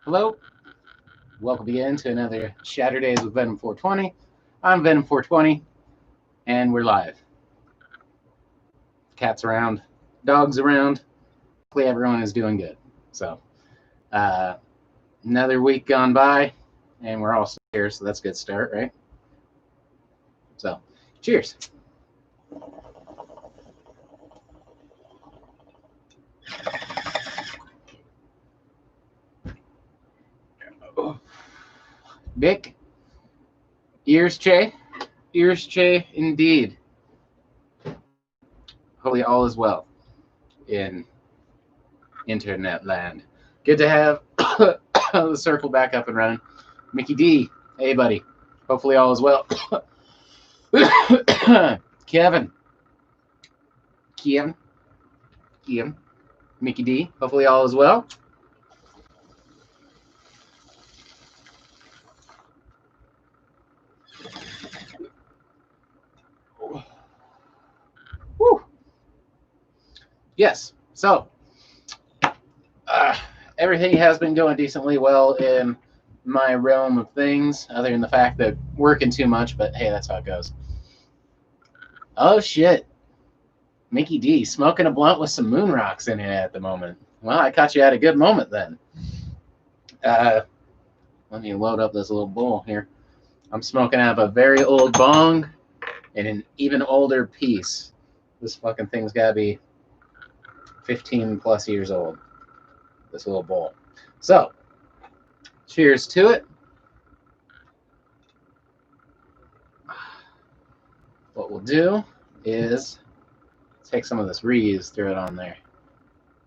Hello, welcome again to another Shatterdays with Venom 420. I'm Venom 420, and we're live. Cats around, dogs around. Hopefully, everyone is doing good. So, uh, another week gone by, and we're all still here, so that's a good start, right? So, cheers. Vic, ears che, indeed. Hopefully, all is well in internet land. Good to have the circle back up and running. Mickey D, hey buddy. Hopefully all is well. Kevin, Kevin, Kevin, Mickey D. Hopefully all is well. Woo. Yes. So uh, everything has been going decently well in my realm of things, other than the fact that working too much. But hey, that's how it goes. Oh shit, Mickey D smoking a blunt with some moon rocks in it at the moment. Well, I caught you at a good moment then. Uh, Let me load up this little bowl here. I'm smoking out of a very old bong and an even older piece. This fucking thing's got to be 15 plus years old, this little bowl. So, cheers to it. What we'll do is take some of this Reeves, throw it on there.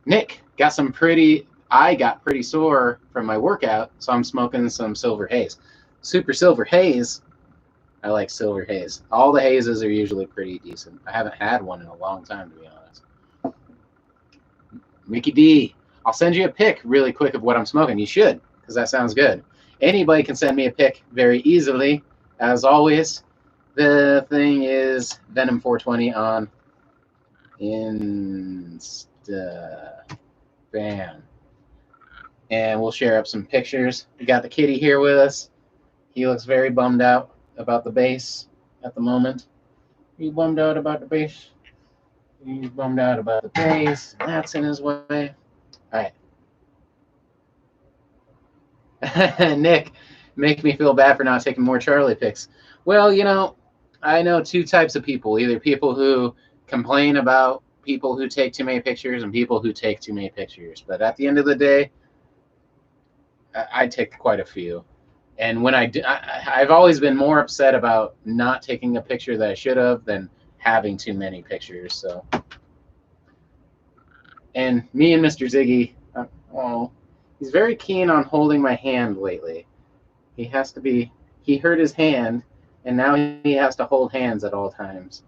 Nick got some pretty, I got pretty sore from my workout, so I'm smoking some Silver Haze. Super Silver Haze. I like Silver Haze. All the hazes are usually pretty decent. I haven't had one in a long time, to be honest. Mickey D, I'll send you a pic really quick of what I'm smoking. You should, because that sounds good. Anybody can send me a pic very easily. As always, the thing is Venom 420 on Insta. Bam. And we'll share up some pictures. We got the kitty here with us. He looks very bummed out about the bass at the moment. Are you bummed out about the bass? He's bummed out about the bass. That's in his way. All right. Nick, make me feel bad for not taking more Charlie pics. Well, I know two types of people. Either people who complain about people who take too many pictures and people who take too many pictures. But at the end of the day, I take quite a few. And when I've always been more upset about not taking a picture that I should have than having too many pictures. So, and me and Mr. Ziggy, he's very keen on holding my hand lately. He has to be. He hurt his hand, and now he has to hold hands at all times.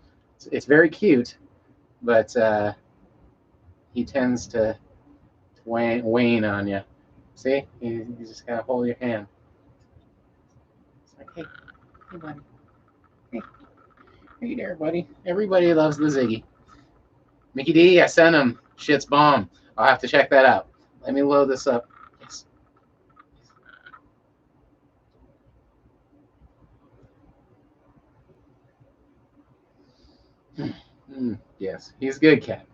It's very cute, but he tends to wane on you. See, you just gotta hold your hand. It's like, hey, buddy, hey there, buddy. Everybody loves the Ziggy. Mickey D, I sent him. Shit's bomb. I'll have to check that out. Let me load this up. Yes. Yes, he's a good cat.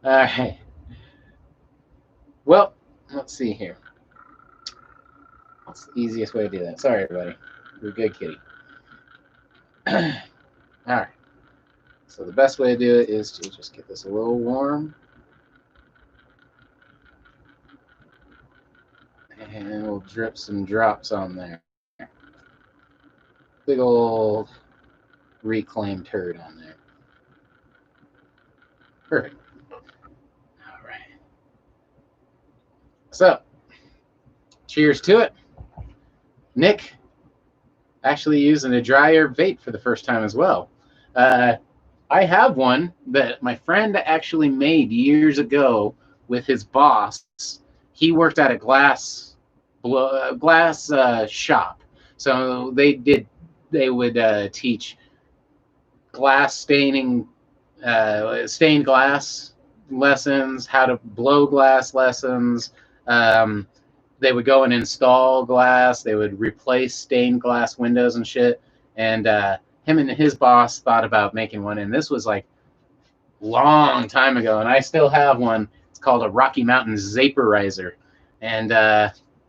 All right. Well, let's see here. What's the easiest way to do that? Sorry, everybody. You're a good kitty. All right. So the best way to do it is to just get this a little warm. And we'll drip some drops on there. Big old reclaimed turd on there. Perfect. All right. So, cheers to it. Nick actually using a dry herb vape for the first time as well. I have one that my friend actually made years ago with his boss. He worked at a glass shop, so they would teach glass staining, stained glass lessons, how to blow glass lessons, they would go and install glass. They would replace stained glass windows and shit. And him and his boss thought about making one. And this was like long time ago. And I still have one. It's called a Rocky Mountain Vaporizer. And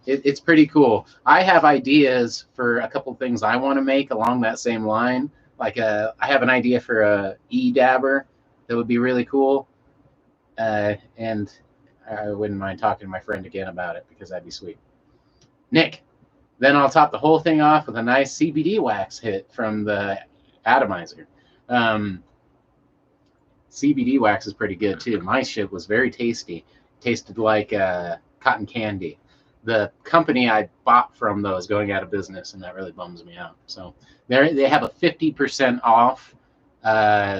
it's pretty cool. I have ideas for a couple things I want to make along that same line. Like I have an idea for a e-dabber that would be really cool. And I wouldn't mind talking to my friend again about it because that'd be sweet. Nick, then I'll top the whole thing off with a nice CBD wax hit from the atomizer. CBD wax is pretty good too. My shit was very tasty. Tasted like cotton candy. The company I bought from though is going out of business, and that really bums me out. So they have a 50% off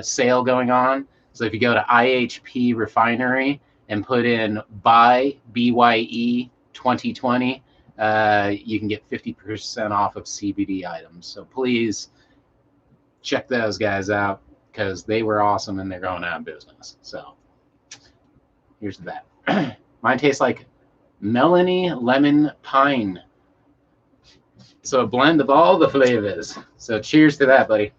sale going on. So if you go to IHP Refinery and put in BYE 2020, you can get 50% off of CBD items. So please check those guys out because they were awesome and they're going out of business. So here's that. Mine tastes like Melanie Lemon Pine. So a blend of all the flavors. So cheers to that, buddy.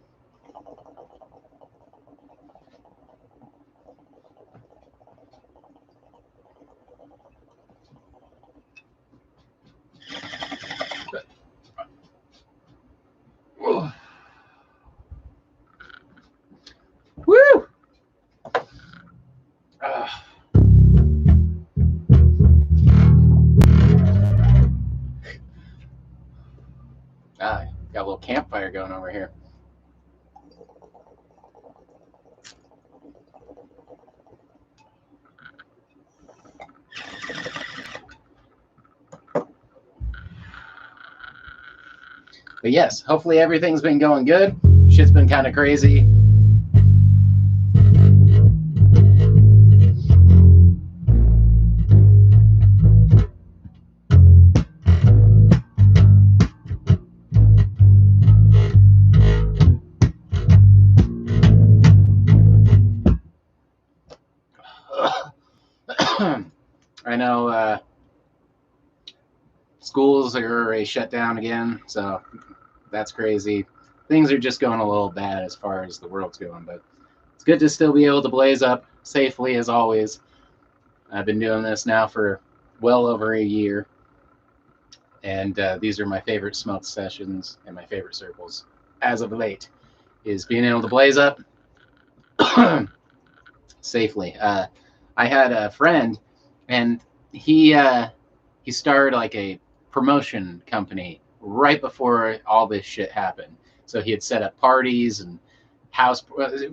Woo! Got a little campfire going over here. But yes, hopefully everything's been going good. Shit's been kind of crazy. I know schools are already shut down again, so that's crazy. Things are just going a little bad as far as the world's going, but it's good to still be able to blaze up safely as always. I've been doing this now for well over a year, and these are my favorite smoke sessions and my favorite circles as of late, is being able to blaze up safely. I had a friend, and he started like a promotion company right before all this shit happened. So he had set up parties and house.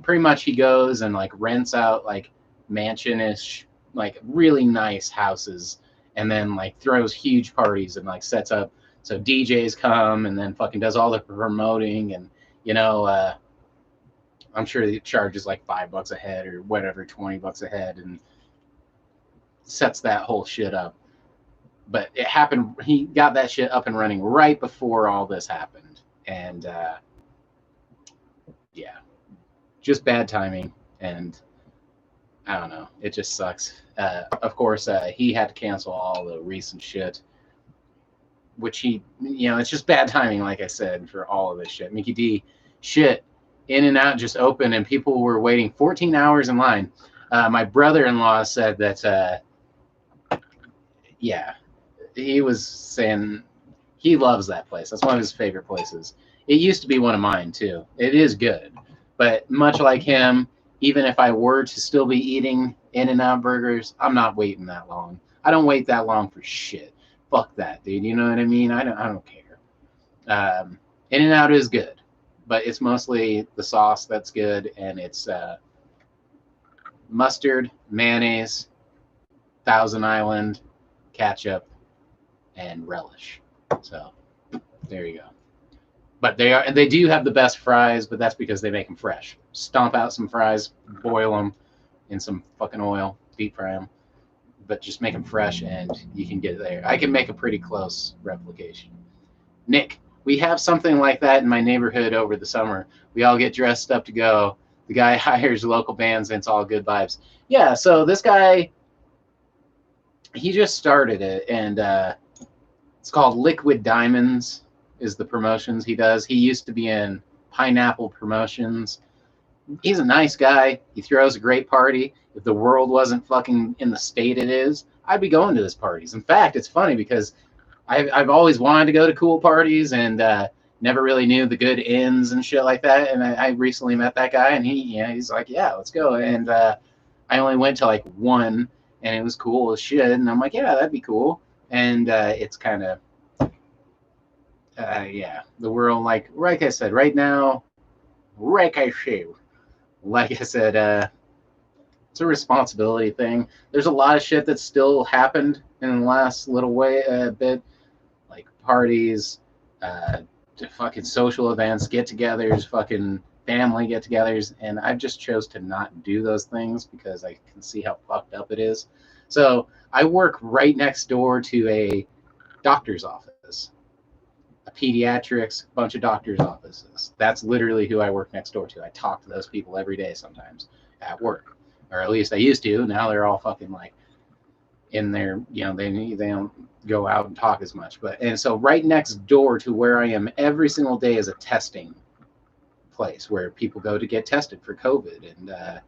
Pretty much, he goes and like rents out like mansion-ish, like really nice houses, and then like throws huge parties and like sets up so DJs come and then fucking does all the promoting and I'm sure he charges like $5 a head or whatever, $20 a head, and sets that whole shit up. But it happened. He got that shit up and running right before all this happened, and yeah, just bad timing. And I don't know. It just sucks. Of course, he had to cancel all the recent shit, which it's just bad timing, like I said, for all of this shit. Mickey D, shit, In-N-Out just opened, and people were waiting 14 hours in line. My brother-in-law said that, yeah, he was saying he loves that place. That's one of his favorite places. It used to be one of mine, too. It is good. But much like him, even if I were to still be eating In-N-Out burgers, I'm not waiting that long. I don't wait that long for shit. Fuck that, dude. You know what I mean? I don't care. In-N-Out is good, but it's mostly the sauce that's good, and it's mustard, mayonnaise, Thousand Island, ketchup, and relish. So there you go. But they do have the best fries, but that's because they make them fresh. Stomp out some fries, boil them in some fucking oil, deep fry them, but just make them fresh, and you can get there. I can make a pretty close replication. Nick, we have something like that in my neighborhood over the summer. We all get dressed up to go. The guy hires local bands, and it's all good vibes. Yeah, so this guy, he just started it, and It's called Liquid Diamonds is the promotions he does. He used to be in Pineapple Promotions. He's a nice guy. He throws a great party. If the world wasn't fucking in the state it is, I'd be going to his parties. In fact, it's funny because I've always wanted to go to cool parties and never really knew the good inns and shit like that. And I recently met that guy, and he's like, yeah, let's go. And I only went to like one, and it was cool as shit. And I'm like, yeah, that'd be cool. And it's kind of, yeah, the world, like I said, right now, like I said, it's a responsibility thing. There's a lot of shit that still happened in the last little bit, like parties, fucking social events, get-togethers, fucking family get-togethers, and I just chose to not do those things because I can see how fucked up it is. So I work right next door to a doctor's office, a pediatrics, bunch of doctor's offices. That's literally who I work next door to. I talk to those people every day sometimes at work, or at least I used to. Now they're all fucking like in there, they don't go out and talk as much. And so right next door to where I am every single day is a testing place where people go to get tested for COVID. And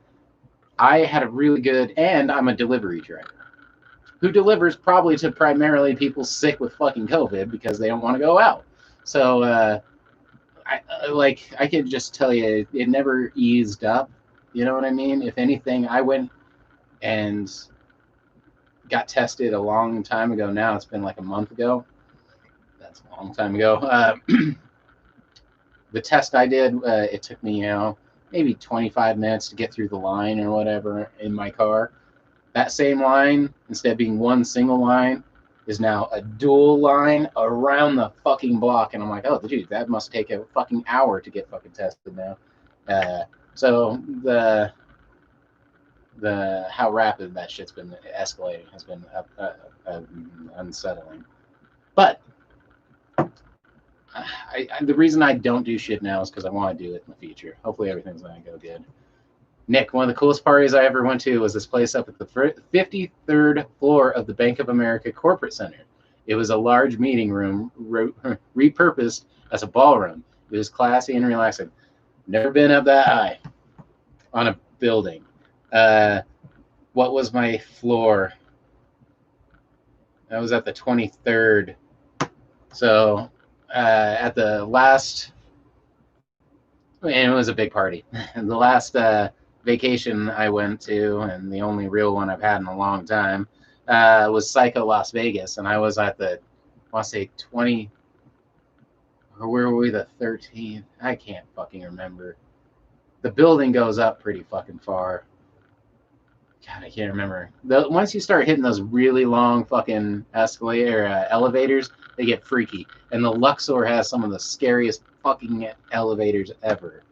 I had a really good, and I'm a delivery driver who delivers probably to primarily people sick with fucking COVID because they don't want to go out. So I can just tell you, it never eased up. You know what I mean? If anything, I went and got tested a long time ago now. It's been like a month ago. That's a long time ago. The test I did, it took me, maybe 25 minutes to get through the line or whatever in my car. That same line, instead of being one single line, is now a dual line around the fucking block. And I'm like, oh, dude, that must take a fucking hour to get fucking tested now. So the how rapid that shit's been escalating has been unsettling. But the reason I don't do shit now is because I want to do it in the future. Hopefully everything's going to go good. Nick, one of the coolest parties I ever went to was this place up at the 53rd floor of the Bank of America Corporate Center. It was a large meeting room repurposed as a ballroom. It was classy and relaxing. Never been up that high on a building. What was my floor? I was at the 23rd. So at the last, and it was a big party. And the last vacation I went to, and the only real one I've had in a long time, was Psycho Las Vegas. And I was at the, I want to say 20, or where were we, the 13th? I can't fucking remember. The building goes up pretty fucking far. God, I can't remember. Once you start hitting those really long fucking elevators, they get freaky. And the Luxor has some of the scariest fucking elevators ever.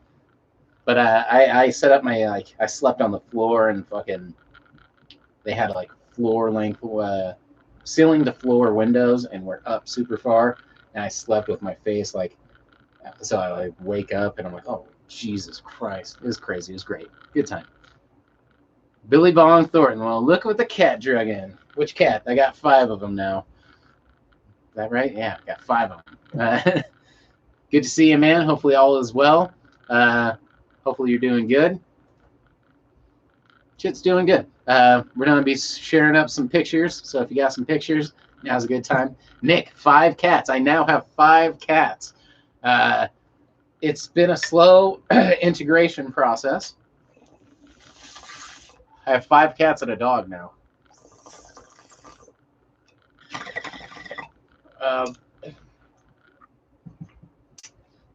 But I set up my, I slept on the floor, and fucking, they had like floor length, ceiling to floor windows, and we're up super far. And I slept with my face so I wake up and I'm like, oh, Jesus Christ. It was crazy. It was great. Good time. Billy Bong Thornton. Well, look what the cat drug in. Which cat? I got 5 of them now. Is that right? Yeah, I got 5 of them. Good to see you, man. Hopefully all is well. Hopefully you're doing good. Shit's doing good. We're going to be sharing up some pictures. So if you got some pictures, now's a good time. Nick, 5 cats. I now have 5 cats. It's been a slow integration process. I have 5 cats and a dog now.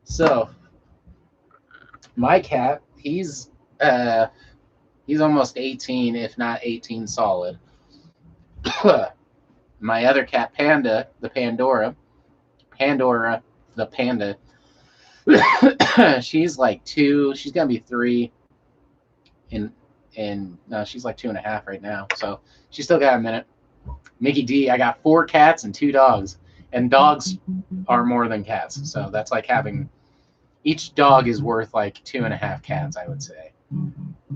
So my cat, he's almost 18, if not 18 solid. My other cat, Panda, the Pandora, the panda, she's like 2. She's gonna be 3 and no, she's like 2.5 right now. So she's still got a minute. Mickey D, I got 4 cats and 2 dogs. And dogs are more than cats. So that's like having, each dog is worth like 2.5 cats, I would say.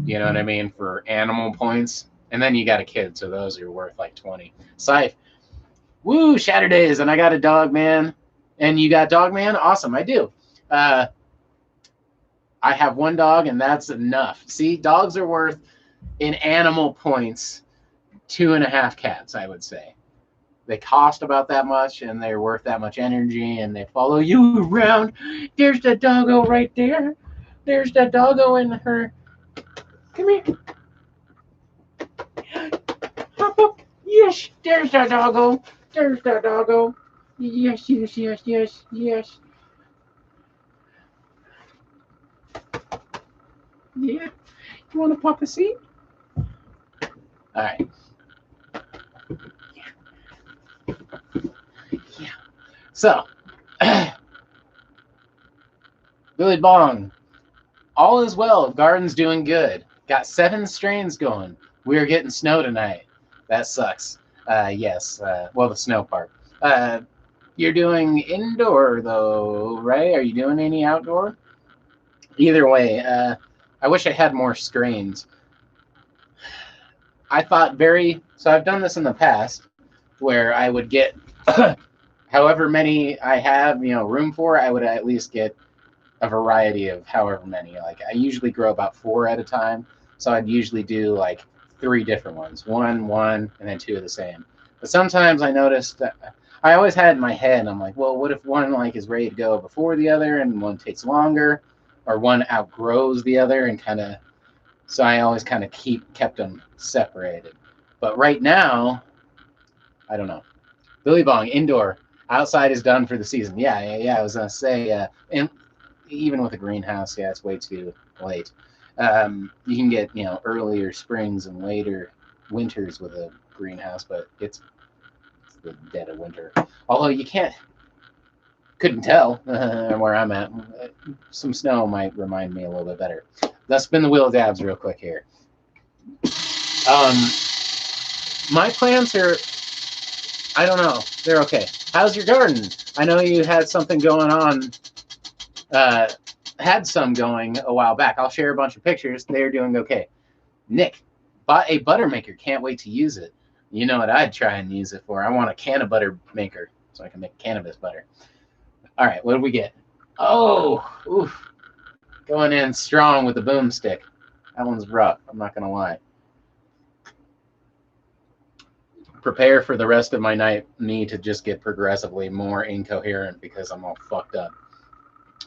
You know what I mean? For animal points. And then you got a kid, so those are worth like 20. Scythe, Woo, Saturdays, and I got a dog, man. And you got dog, man? Awesome, I do. I have one dog, and that's enough. See, dogs are worth, in animal points, 2.5 cats, I would say. They cost about that much, and they're worth that much energy, and they follow you around. There's the doggo right there. There's the doggo in her. Come here. Hop up. Yes, there's the doggo. There's the doggo. Yes, yes, yes, yes, yes. Yeah. You want to pop a seat? All right. Yeah. So, Billy Bong, all is well. Garden's doing good. Got 7 strains going. We're getting snow tonight. That sucks. Yes. Well, the snow part. You're doing indoor, though, right? Are you doing any outdoor? Either way, I wish I had more screens. I thought so I've done this in the past where I would get however many I have, room for, I would at least get a variety of however many. Like I usually grow about 4 at a time. So I'd usually do like 3 different ones, one, and then 2 of the same. But sometimes I noticed that I always had in my head, I'm like, well, what if one like is ready to go before the other and one takes longer, or one outgrows the other and kind of, so I always kind of kept them separated. But right now, I don't know. Billy Bong, indoor. Outside is done for the season. Yeah. I was going to say, and even with a greenhouse, yeah, it's way too late. You can get, earlier springs and later winters with a greenhouse, but it's the dead of winter. Although you couldn't tell where I'm at. Some snow might remind me a little bit better. Let's spin the wheel of dabs real quick here. My plants are, I don't know, they're okay. How's your garden? I know you had something going on, had some going a while back. I'll share a bunch of pictures. They're doing okay. Nick bought a butter maker. Can't wait to use it. You know what I'd try and use it for? I want a can of butter maker so I can make cannabis butter. All right, what do we get? Oh, oof. Going in strong with the boomstick. That one's rough, I'm not going to lie. Prepare for the rest of my night me to just get progressively more incoherent because I'm all fucked up.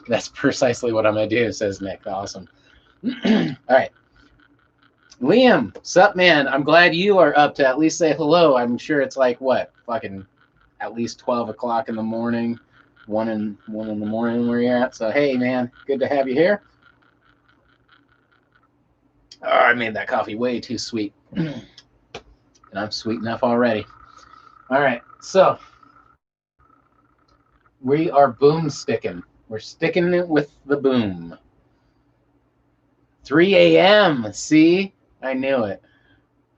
That's precisely what I'm going to do, says Nick. Awesome. All right. Liam, sup, man? I'm glad you are up to at least say hello. I'm sure it's like, what, fucking at least 12 o'clock in the morning, 1 in the morning where you're at. So, hey, man, good to have you here. Oh, I made that coffee way too sweet. And I'm sweet enough already. All right, so we are boom sticking. We're sticking it with the boom. 3 a.m. See? I knew it.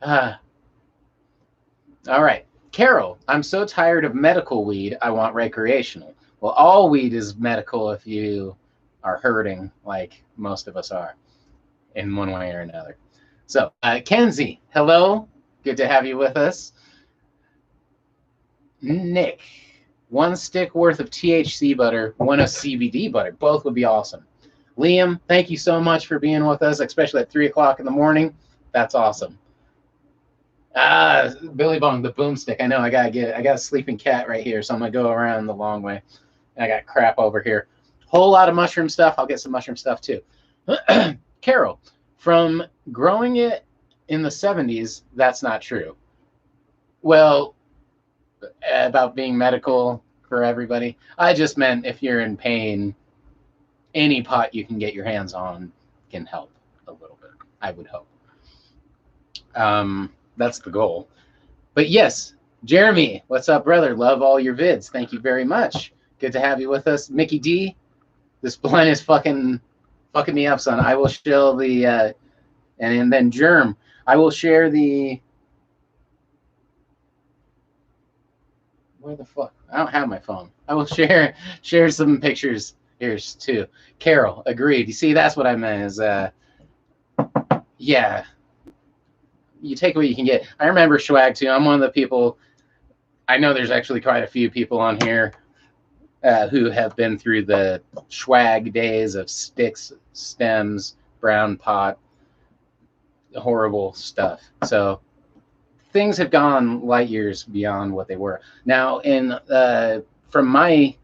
All right. Carol, I'm so tired of medical weed, I want recreational. Well, all weed is medical if you are hurting, like most of us are, in one way or another. So, Kenzie, hello. Good to have you with us. Nick, 1 stick worth of THC butter, 1 of CBD butter. Both would be awesome. Liam, thank you so much for being with us, especially at 3 o'clock in the morning. That's awesome. Billy Bong, the boomstick. I know I got a sleeping cat right here, so I'm going to go around the long way. And I got crap over here. Whole lot of mushroom stuff. I'll get some mushroom stuff too. Carol, from growing it in the 70s, that's not true. Well, about being medical for everybody, I just meant if you're in pain, any pot you can get your hands on can help a little bit, I would hope. That's the goal. But yes, Jeremy, what's up, brother? Love all your vids. Thank you very much. Good to have you with us. Mickey D, this blind is fucking me up, son. I will show the, and then Germ, I will share the, where the fuck? I don't have my phone. I will share some pictures here too. Carol, agreed. You see, that's what I meant is, yeah. You take what you can get. I remember swag too. I'm one of the people, I know there's actually quite a few people on here who have been through the swag days of sticks, stems, brown pot, horrible stuff. So things have gone light years beyond what they were. Now, from my,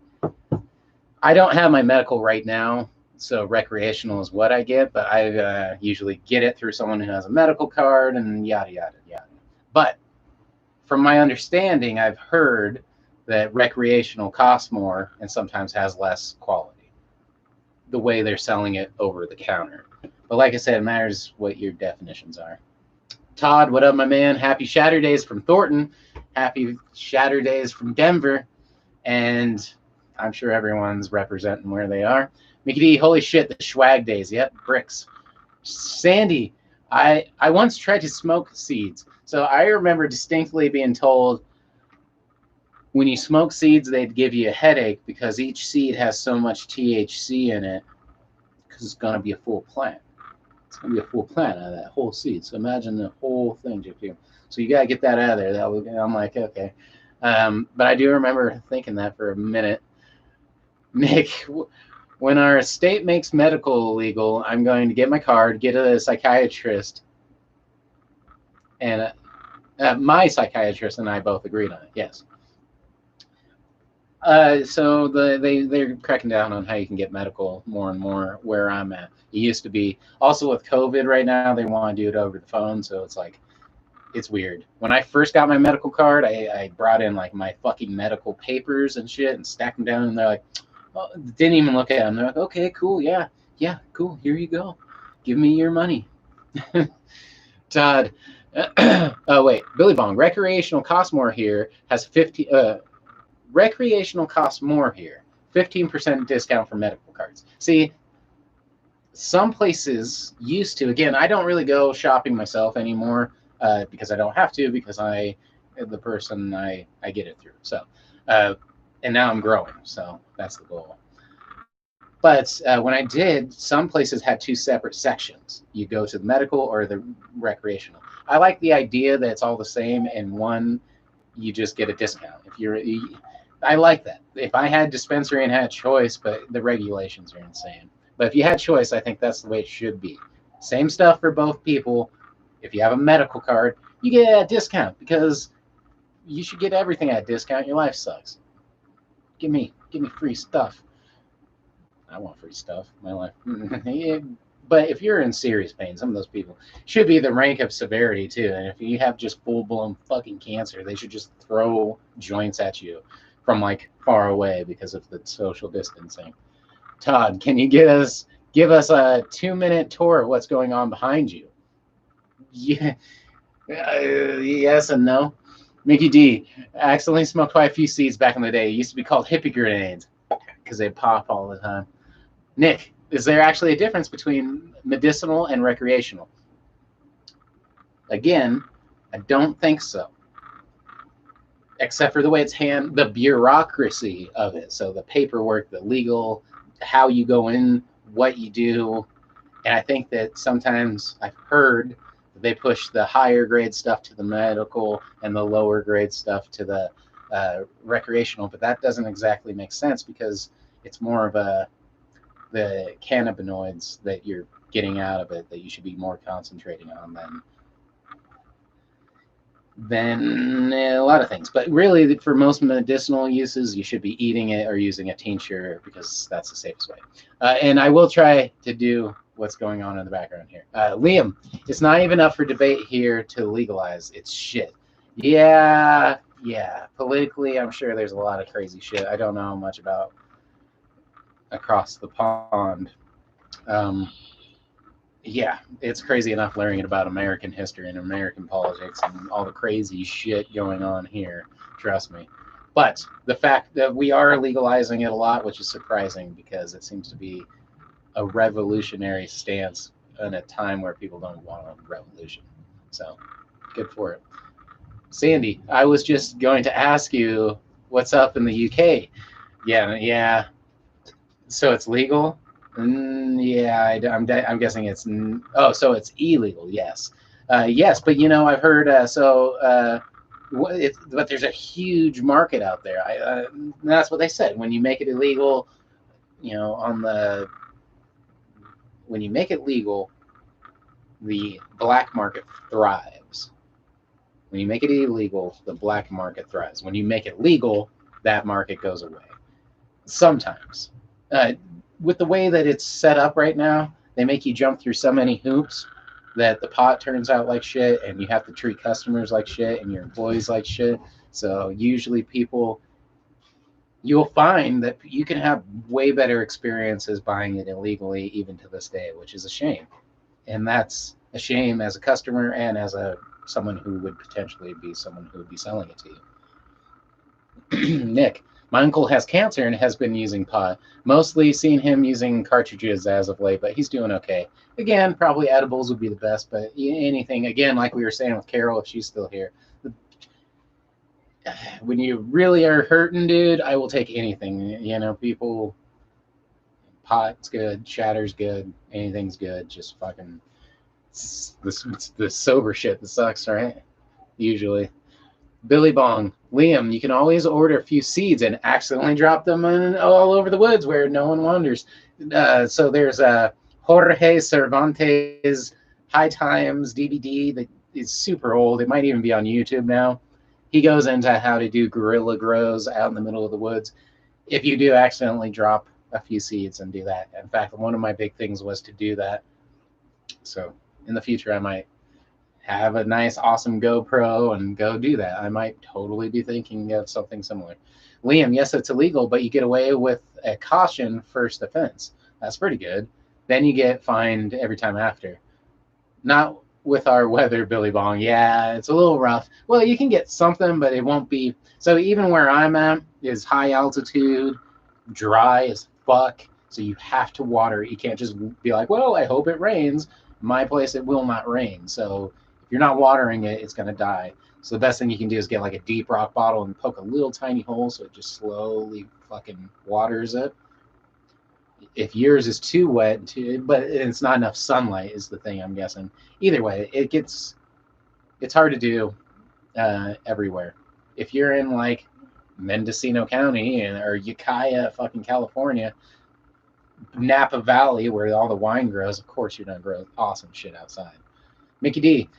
I don't have my medical right now, so recreational is what I get, but I usually get it through someone who has a medical card and yada, yada, yada. But from my understanding, I've heard that recreational costs more and sometimes has less quality, the way they're selling it over the counter. But like I said, it matters what your definitions are. Todd, what up, my man? Happy Shatterdays from Thornton. Happy Shatterdays from Denver. And I'm sure everyone's representing where they are. Mickey D, holy shit, the swag days. Yep, bricks. Sandy, I once tried to smoke seeds. So I remember distinctly being told when you smoke seeds, they'd give you a headache because each seed has so much THC in it because it's going to be a full plant. It's going to be a full plant out of that whole seed. So imagine the whole thing. So you got to get that out of there. I'm like, okay. But I do remember thinking that for a minute. Nick, when our state makes medical illegal, I'm going to get my card, get a psychiatrist, and my psychiatrist and I both agreed on it. Yes. So they're cracking down on how you can get medical more and more where I'm at. It used to be also with COVID right now, they want to do it over the phone. So it's like, it's weird. When I first got my medical card, I brought in like my fucking medical papers and shit and stacked them down. And they're like, oh, didn't even look at them. They're like, okay, cool. Yeah, cool. Here you go. Give me your money. Todd. Oh, wait. Billy Bong. Recreational costs more here. Has 50. Recreational costs more here. 15% discount for medical cards. See, some places used to. Again, I don't really go shopping myself anymore because I don't have to, because the person I get it through. So, and now I'm growing, so that's the goal. But when I did, some places had two separate sections. You go to the medical or the recreational. I like the idea that it's all the same, and one you just get a discount. I like that. If I had dispensary and had choice, but the regulations are insane. But if you had choice, I think that's the way it should be. Same stuff for both people. If you have a medical card, you get a discount because you should get everything at a discount. Your life sucks. Give me free stuff. I want free stuff. My life. Yeah, but if you're in serious pain, some of those people should be the rank of severity too. And if you have just full-blown fucking cancer, they should just throw joints at you from like far away because of the social distancing. Todd, can you give us a 2-minute tour of what's going on behind you? Yeah, yes and no. Mickey D, accidentally smoked quite a few seeds back in the day. It used to be called hippie grenades because they pop all the time. Nick, is there actually a difference between medicinal and recreational? Again, I don't think so. Except for the way it's the bureaucracy of it. So the paperwork, the legal, how you go in, what you do. And I think that sometimes I've heard that they push the higher grade stuff to the medical and the lower grade stuff to the recreational. But that doesn't exactly make sense because it's more of the cannabinoids that you're getting out of it that you should be more concentrating on than a lot of things. But really, for most medicinal uses, you should be eating it or using a tincture because that's the safest way. And I will try to do what's going on in the background here. Liam, it's not even up for debate here to legalize. It's shit. Yeah. Politically, I'm sure there's a lot of crazy shit. I don't know much about across the pond. Yeah, it's crazy enough learning about American history and American politics and all the crazy shit going on here. Trust me. But the fact that we are legalizing it a lot, which is surprising because it seems to be a revolutionary stance in a time where people don't want a revolution. So, good for it. Sandy, I was just going to ask you what's up in the UK. Yeah. So it's legal? Yeah, I'm guessing it's so it's illegal. Yes, yes, but I've heard But there's a huge market out there. That's what they said. When you make it illegal, when you make it legal, the black market thrives. When you make it illegal, the black market thrives. When you make it legal, that market goes away. Sometimes. With the way that it's set up right now, they make you jump through so many hoops that the pot turns out like shit, and you have to treat customers like shit and your employees like shit. So usually you'll find that you can have way better experiences buying it illegally even to this day, which is a shame. And that's a shame as a customer and as someone who would potentially be someone who would be selling it to you. Nick, my uncle has cancer and has been using pot. Mostly seen him using cartridges as of late, but he's doing okay. Again, probably edibles would be the best, but anything, again, like we were saying with Carol, if she's still here, when you really are hurting, dude, I will take anything. People, pot's good, shatter's good, anything's good. Just fucking the sober shit that sucks, right? Usually. Billy Bong, Liam, you can always order a few seeds and accidentally drop them all over the woods where no one wanders. So there's Jorge Cervantes High Times DVD that is super old. It might even be on YouTube now. He goes into how to do guerrilla grows out in the middle of the woods. If you do accidentally drop a few seeds and do that. In fact, one of my big things was to do that. So in the future, I might have a nice, awesome GoPro and go do that. I might totally be thinking of something similar. Liam, yes, it's illegal, but you get away with a caution first offense. That's pretty good. Then you get fined every time after. Not with our weather, Billy Bong. Yeah, it's a little rough. Well, you can get something, but it won't be. So even where I'm at is high altitude, dry as fuck. So you have to water. You can't just be like, well, I hope it rains. My place, it will not rain. So if you're not watering it, it's going to die. So the best thing you can do is get like a deep rock bottle and poke a little tiny hole so it just slowly fucking waters it. If yours is too wet, but it's not enough sunlight is the thing, I'm guessing. Either way, it's hard to do everywhere. If you're in like Mendocino County or Ukiah, fucking California, Napa Valley, where all the wine grows, of course you're gonna grow awesome shit outside. Mickey D,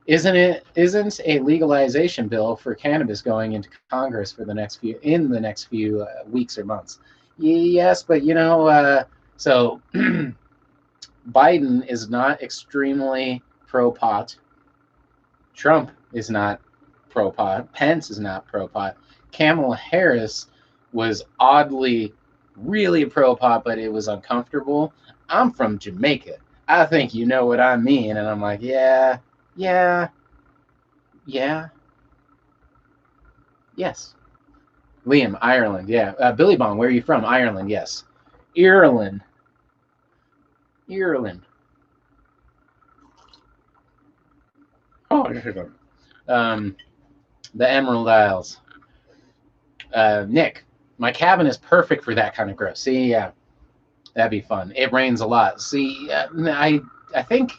isn't a legalization bill for cannabis going into Congress for the next few weeks or months? Yes, but so Biden is not extremely pro pot. Trump is not pro pot. Pence is not pro pot. Kamala Harris was oddly really pro pot, but it was uncomfortable. I'm from Jamaica. I think you know what I mean. And I'm like, yeah, yes. Liam, Ireland, yeah. Billy Bong, where are you from? Ireland, yes. Ireland. Oh, the Emerald Isles. Nick, my cabin is perfect for that kind of growth. See, yeah, that'd be fun. It rains a lot. See, I think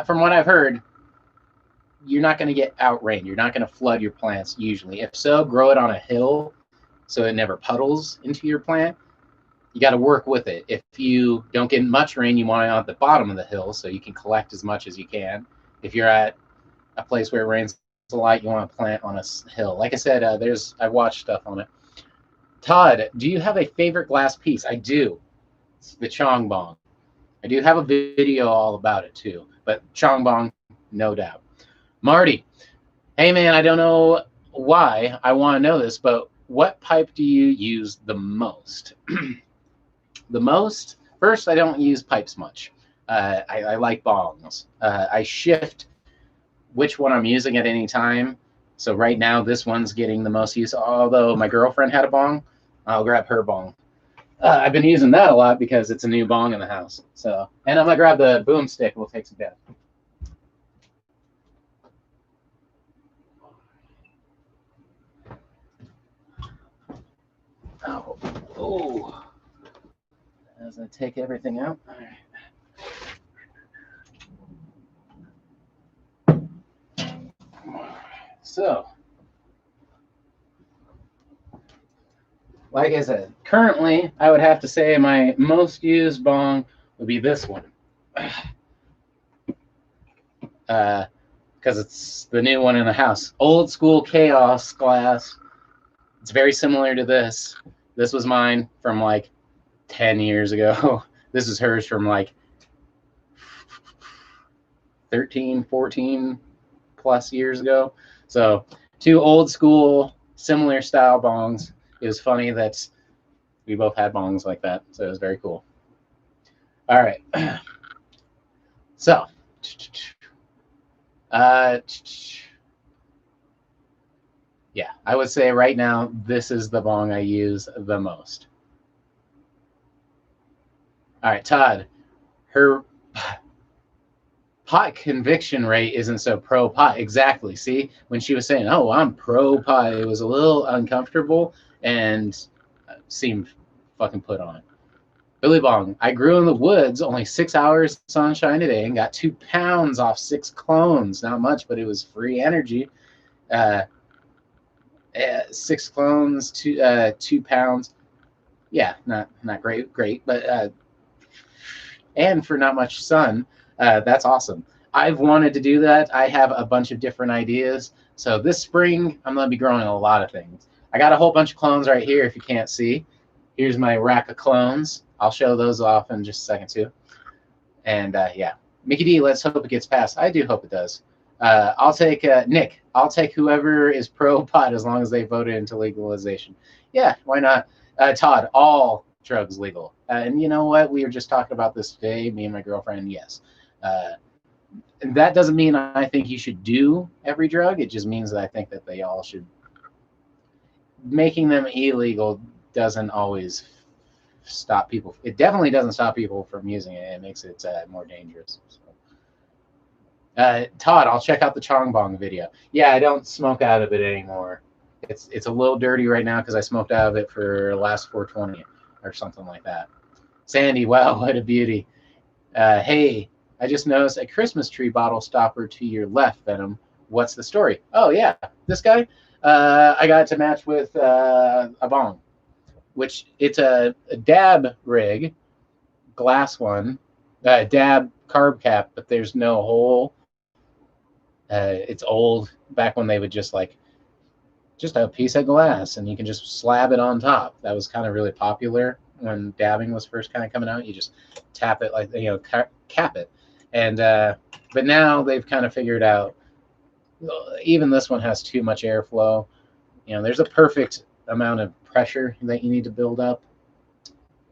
from what I've heard, you're not going to get outrained. You're not going to flood your plants usually. If so, grow it on a hill so it never puddles into your plant. You got to work with it. If you don't get much rain, you want it at the bottom of the hill so you can collect as much as you can. If you're at a place where it rains a lot, you want to plant on a hill. Like I said, I've watched stuff on it. Todd, do you have a favorite glass piece? I do. It's the Chong Bong. I do have a video all about it too, but Chong Bong, no doubt. Marty, hey man, I don't know why I want to know this, but what pipe do you use the most? The most? First, I don't use pipes much. I like bongs. I shift which one I'm using at any time. So right now, this one's getting the most use. Although my girlfriend had a bong, I'll grab her bong. I've been using that a lot because it's a new bong in the house. So, and I'm gonna grab the boomstick. We'll take some dip. Oh, as I take everything out. All right. So, like I said, currently I would have to say my most used bong would be this one. Because it's the new one in the house. Old school Chaos glass. It's very similar to this. This was mine from like 10 years ago. This is hers from like 13, 14 plus years ago. So two old school, similar style bongs. It was funny that we both had bongs like that. So it was very cool. All right. So, yeah, I would say right now, this is the bong I use the most. All right, Todd, her pot conviction rate isn't so pro pot. Exactly. See, when she was saying, "Oh, I'm pro pot," it was a little uncomfortable and seemed fucking put on. Billy Bong, I grew in the woods, only 6 hours sunshine a day, and got 2 pounds off 6 clones. Not much, but it was free energy. 6 clones, 2 pounds. Yeah, not great, but and for not much sun, that's awesome. I've wanted to do that. I have a bunch of different ideas. So this spring, I'm going to be growing a lot of things. I got a whole bunch of clones right here if you can't see. Here's my rack of clones. I'll show those off in just a second too. And yeah, Mickey D, let's hope it gets passed. I do hope it does. I'll take Nick. I'll take whoever is pro pot as long as they voted into legalization. Yeah, why not? Todd, all drugs legal. And you know what? We were just talking about this today, me and my girlfriend. Yes. And that doesn't mean I think you should do every drug. It just means that I think that they all should. Making them illegal doesn't always stop people. It definitely doesn't stop people from using it. It makes it more dangerous. So. Todd, I'll check out the Chong Bong video. Yeah, I don't smoke out of it anymore. It's a little dirty right now because I smoked out of it for last 420 or something like that. Sandy, wow, what a beauty. Hey, I just noticed a Christmas tree bottle stopper to your left, Venom. What's the story? Oh, yeah, this guy? I got it to match with a bong, which it's a dab rig, glass one, dab carb cap, but there's no hole. It's old, back when they would just a piece of glass and you can just slab it on top. That was kind of really popular when dabbing was first kind of coming out. You just tap it cap it. And but now they've kind of figured out even this one has too much airflow. There's a perfect amount of pressure that you need to build up.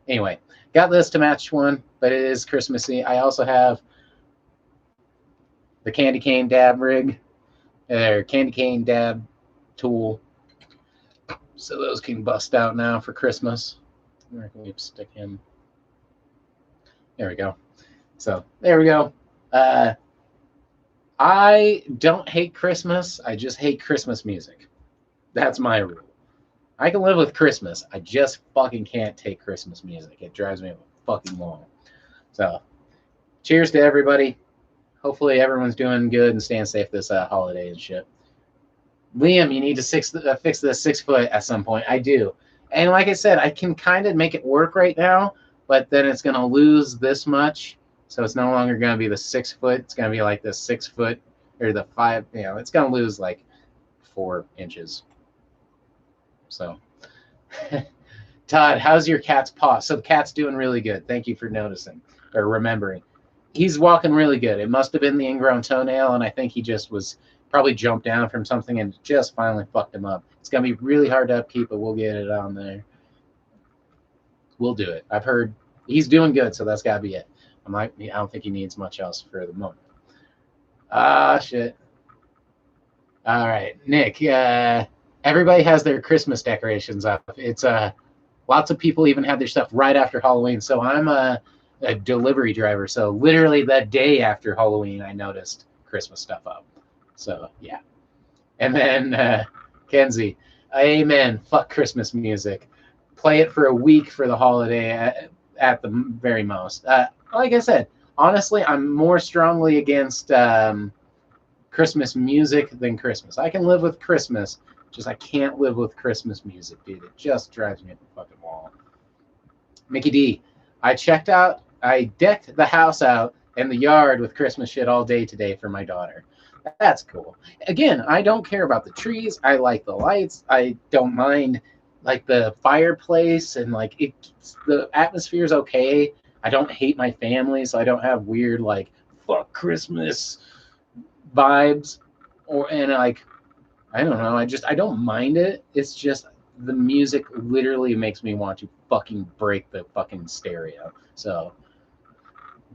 Anyway, got this to match one, but it is Christmassy. I also have the candy cane dab rig, or candy cane dab tool. So those can bust out now for Christmas. Where can we stick him? There we go. So there we go. I don't hate Christmas. I just hate Christmas music. That's my rule. I can live with Christmas. I just fucking can't take Christmas music. It drives me fucking long. So cheers to everybody. Hopefully everyone's doing good and staying safe this holiday and shit. Liam, you need to fix the 6 foot at some point. I do. And like I said, I can kind of make it work right now, but then it's going to lose this much. So it's no longer going to be the 6 foot. It's going to be like the 6 foot or the 5. It's going to lose like 4 inches. So, Todd, how's your cat's paw? So the cat's doing really good. Thank you for noticing or remembering. He's walking really good. It must have been the ingrown toenail, and I think he just was probably jumped down from something and just finally fucked him up. It's going to be really hard to upkeep, but we'll get it on there. We'll do it. I've heard he's doing good, so that's got to be it. I don't think he needs much else for the moment. Shit. All right, Nick. Everybody has their Christmas decorations up. It's lots of people even have their stuff right after Halloween. So I'm a delivery driver. So literally the day after Halloween, I noticed Christmas stuff up. So yeah. And then Kenzie, amen. Fuck Christmas music. Play it for a week for the holiday at the very most. Like I said, honestly, I'm more strongly against Christmas music than Christmas. I can live with Christmas Just I can't live with Christmas music, dude. It just drives me up the fucking wall. Mickey D, I decked the house out and the yard with Christmas shit all day today for my daughter. That's cool. Again, I don't care about the trees. I like the lights. I don't mind like the fireplace and like the atmosphere is okay. I don't hate my family, so I don't have weird like fuck Christmas vibes and like I don't know. I don't mind it. It's just the music literally makes me want to fucking break the fucking stereo. So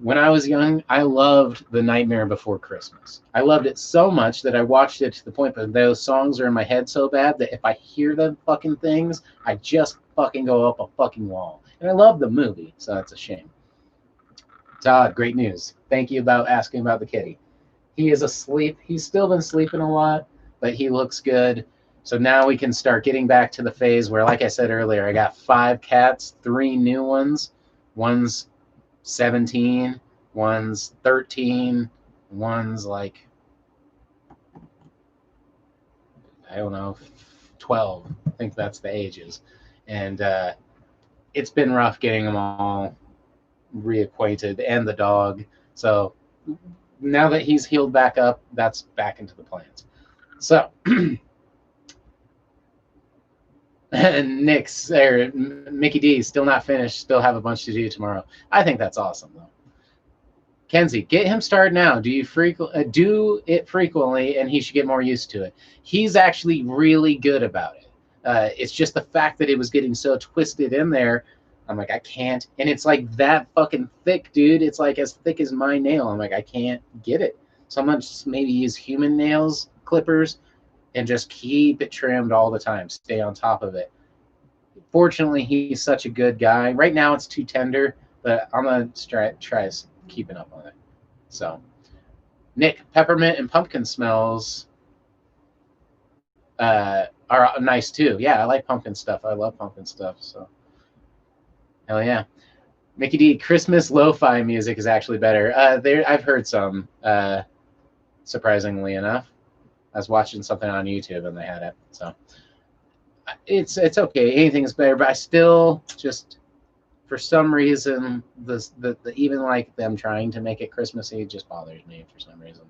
when I was young, I loved The Nightmare Before Christmas. I loved it so much that I watched it to the point that those songs are in my head so bad that if I hear the fucking things, I just fucking go up a fucking wall. And I love the movie, so that's a shame. Todd, great news. Thank you about asking about the kitty. He is asleep. He's still been sleeping a lot, but he looks good. So now we can start getting back to the phase where, like I said earlier, I got 5 cats, 3 new ones. One's 17, one's 13, one's like, I don't know, 12. I think that's the ages. And it's been rough getting them all reacquainted and the dog. So now that he's healed back up, that's back into the plans. So Nick's or Mickey D still not finished, still have a bunch to do tomorrow. I think that's awesome though. Kenzie, get him started now. Do it frequently, and he should get more used to it. He's actually really good about it. It's just the fact that it was getting so twisted in there. I'm like, I can't, and it's like that fucking thick, dude. It's like as thick as my nail. I'm like, I can't get it. So I'm gonna just maybe use human nails clippers and just keep it trimmed all the time. Stay on top of it. Fortunately, he's such a good guy. Right now, it's too tender, but I'm gonna try keeping up on it. So, Nick, peppermint and pumpkin smells are nice too. Yeah, I like pumpkin stuff. I love pumpkin stuff. So, hell yeah. Mickey D, Christmas lo-fi music is actually better. I've heard some, surprisingly enough. I was watching something on YouTube and they had it. So it's okay. Anything's better, but I still just for some reason the even like them trying to make it Christmassy just bothers me for some reason.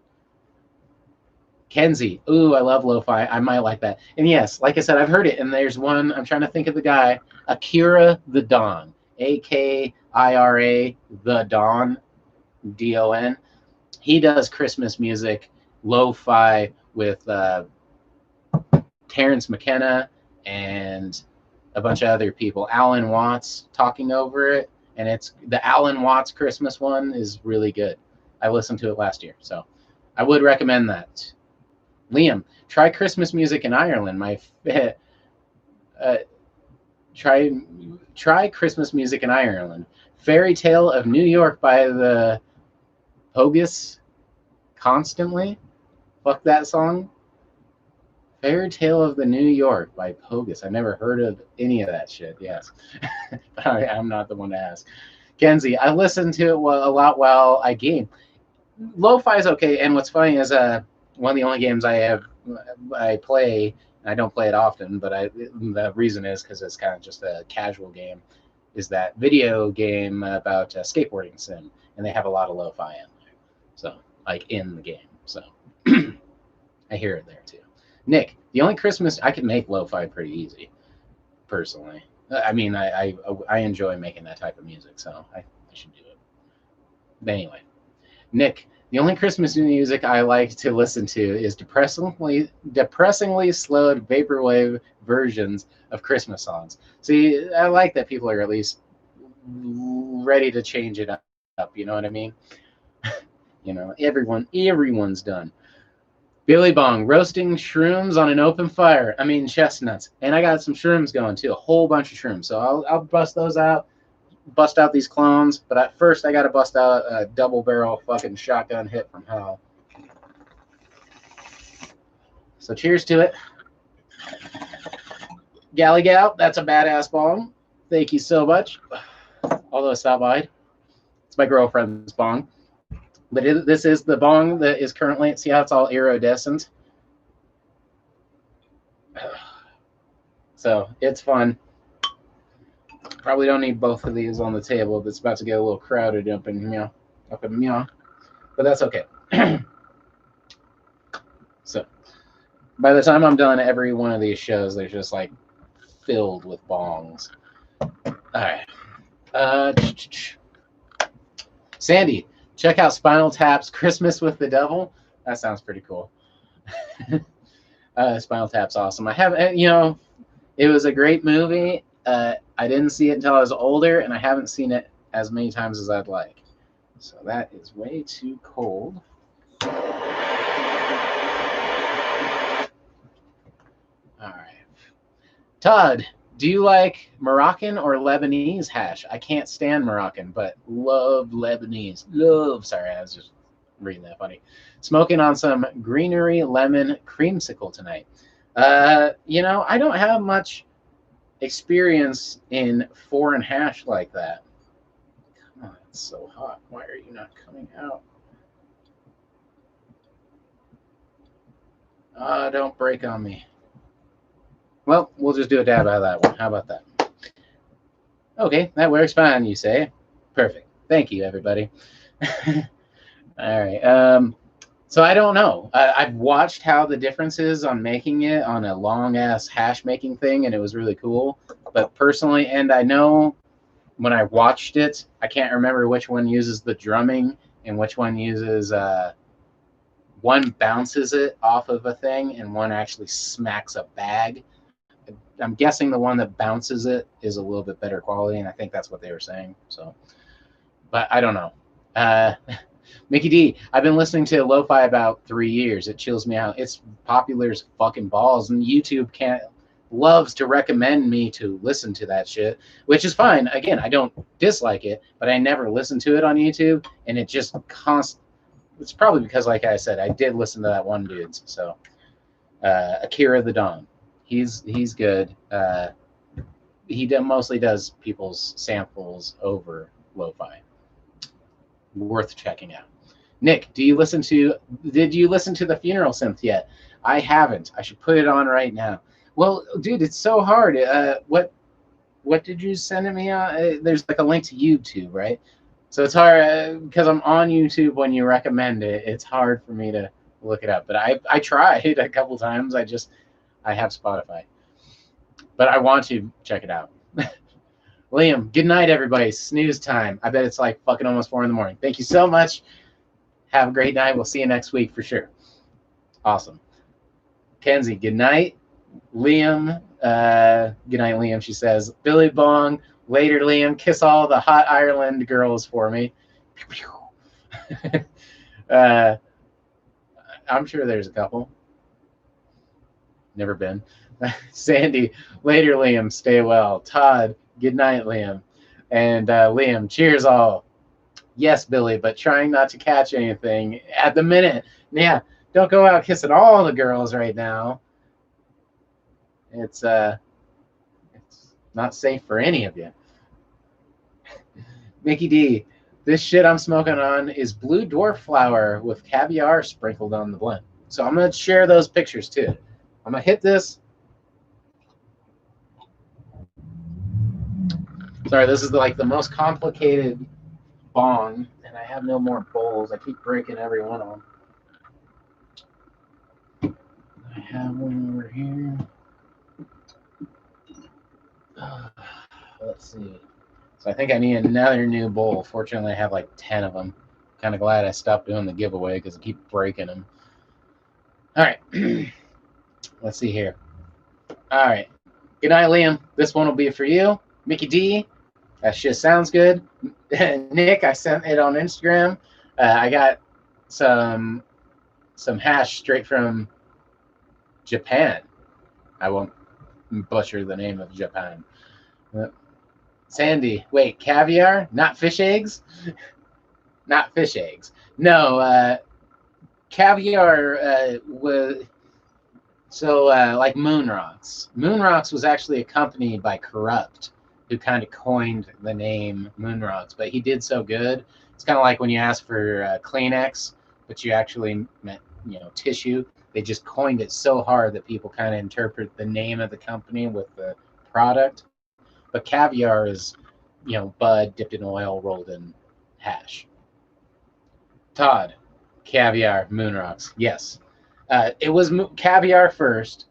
Kenzie, ooh, I love lo-fi. I might like that. And yes, like I said, I've heard it. And there's one. I'm trying to think of the guy, Akira the Don, Akira the Don, Don. He does Christmas music, lo-fi with Terrence McKenna and a bunch of other people. Alan Watts talking over it, and it's the Alan Watts Christmas one is really good. I listened to it last year, so I would recommend that. Liam, try Christmas music in Ireland. Try Christmas music in Ireland. Fairy Tale of New York by the Pogus. Constantly. Fuck that song. Fairy Tale of the New York by Pogus. I never heard of any of that shit. Yes. But I'm not the one to ask. Kenzie, I listened to it a lot while I game. Lo-fi is okay, and what's funny is one of the only games I play, I don't play it often, but the reason is because it's kind of just a casual game, is that video game about skateboarding sim, and they have a lot of lo-fi in there. So, like in the game. So, I hear it there too. Nick, the only Christmas I can make lo-fi pretty easy, personally. I mean, I enjoy making that type of music, so I should do it. But anyway, Nick, the only Christmas music I like to listen to is depressingly slowed vaporwave versions of Christmas songs. See, I like that people are at least ready to change it up. You know what I mean? You know, everyone's done. Billy Bong, roasting shrooms on an open fire. I mean, chestnuts. And I got some shrooms going, too. A whole bunch of shrooms. So I'll bust those out. Bust out these clones. But at first, I got to bust out a double-barrel fucking shotgun hit from hell. So cheers to it. Galley Gal, that's a badass bong. Thank you so much. Although it's not mine. It's my girlfriend's bong. But this is the bong that is currently, see how it's all iridescent? So it's fun. Probably don't need both of these on the table. It's about to get a little crowded up in here. But that's okay. So by the time I'm done every one of these shows, they're just like filled with bongs. All right. Sandy, check out Spinal Tap's Christmas with the Devil. That sounds pretty cool. Spinal Tap's awesome. I haven't, it was a great movie. I didn't see it until I was older, and I haven't seen it as many times as I'd like. So that is way too cold. All right. Todd, do you like Moroccan or Lebanese hash? I can't stand Moroccan, but love Lebanese. Sorry, I was just reading that funny. Smoking on some greenery lemon creamsicle tonight. I don't have much experience in foreign hash like that. Come on, it's so hot. Why are you not coming out? Don't break on me. Well, we'll just do a dab out of that one. How about that? Okay, that works fine, you say. Perfect. Thank you, everybody. All right. So I don't know. I've watched how the difference is on making it on a long-ass hash making thing, and it was really cool. But personally, and I know when I watched it, I can't remember which one uses the drumming and which one uses one bounces it off of a thing and one actually smacks a bag. I'm guessing the one that bounces it is a little bit better quality, and I think that's what they were saying. So, but I don't know. Mickey D, I've been listening to lo-fi about 3 years. It chills me out. It's popular as fucking balls, and YouTube loves to recommend me to listen to that shit, which is fine. Again, I don't dislike it, but I never listen to it on YouTube, and it just it's probably because, like I said, I did listen to that one dude's. So, Akira the Don, he's good. He mostly does people's samples over lo-fi. Worth checking out. Nick, did you listen to the Funeral Synth yet? I haven't. I should put it on right now. Well, dude, it's so hard. What did you send it me on? There's like a link to YouTube, right? So it's hard because I'm on YouTube when you recommend it. It's hard for me to look it up. But I tried a couple times. I have Spotify, but I want to check it out. Liam, good night, everybody. Snooze time. I bet it's like fucking almost 4 a.m. Thank you so much. Have a great night. We'll see you next week for sure. Awesome. Kenzie, good night. Liam, good night, Liam. She says, Billy Bong, later, Liam. Kiss all the hot Ireland girls for me. I'm sure there's a couple. Never been. Sandy, later, Liam. Stay well. Todd, good night, Liam. And Liam, cheers all. Yes, Billy, but trying not to catch anything at the minute. Yeah, don't go out kissing all the girls right now. It's not safe for any of you. Mickey D, this shit I'm smoking on is blue dwarf flower with caviar sprinkled on the blend. So I'm going to share those pictures too. I'm going to hit this. Sorry, this is like the most complicated bong, and I have no more bowls. I keep breaking every one of them. I have one over here. Let's see. So I think I need another new bowl. Fortunately, I have like 10 of them. Kind of glad I stopped doing the giveaway because I keep breaking them. All right. Let's see here. All right. Good night, Liam. This one will be for you. Mickey D, that shit sounds good. Nick, I sent it on Instagram. I got some hash straight from Japan. I won't butcher the name of Japan. Sandy, wait, caviar? Not fish eggs? Not fish eggs. No, caviar was... So, like Moon Rocks. Moon Rocks was actually accompanied by Corrupt, who kind of coined the name Moon Rocks, but he did so good. It's kind of like when you ask for Kleenex, but you actually meant, tissue. They just coined it so hard that people kind of interpret the name of the company with the product. But caviar is, bud dipped in oil, rolled in hash. Todd, caviar, moon rocks. Yes. It was caviar first.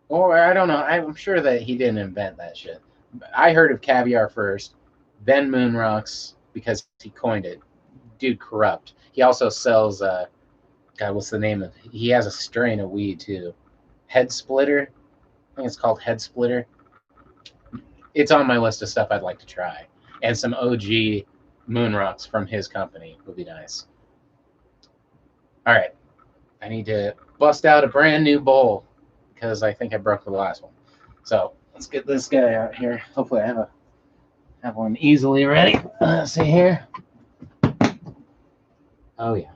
Or I don't know. I'm sure that he didn't invent that shit. I heard of caviar first, then moon rocks because he coined it. Dude, corrupt. He also sells. God, what's the name of? He has a strain of weed too. Head splitter. I think it's called Head Splitter. It's on my list of stuff I'd like to try, and some OG moon rocks from his company would be nice. All right, I need to bust out a brand new bowl because I think I broke the last one. So let's get this guy out here. Hopefully, I have one easily ready. Let's see here. Oh yeah.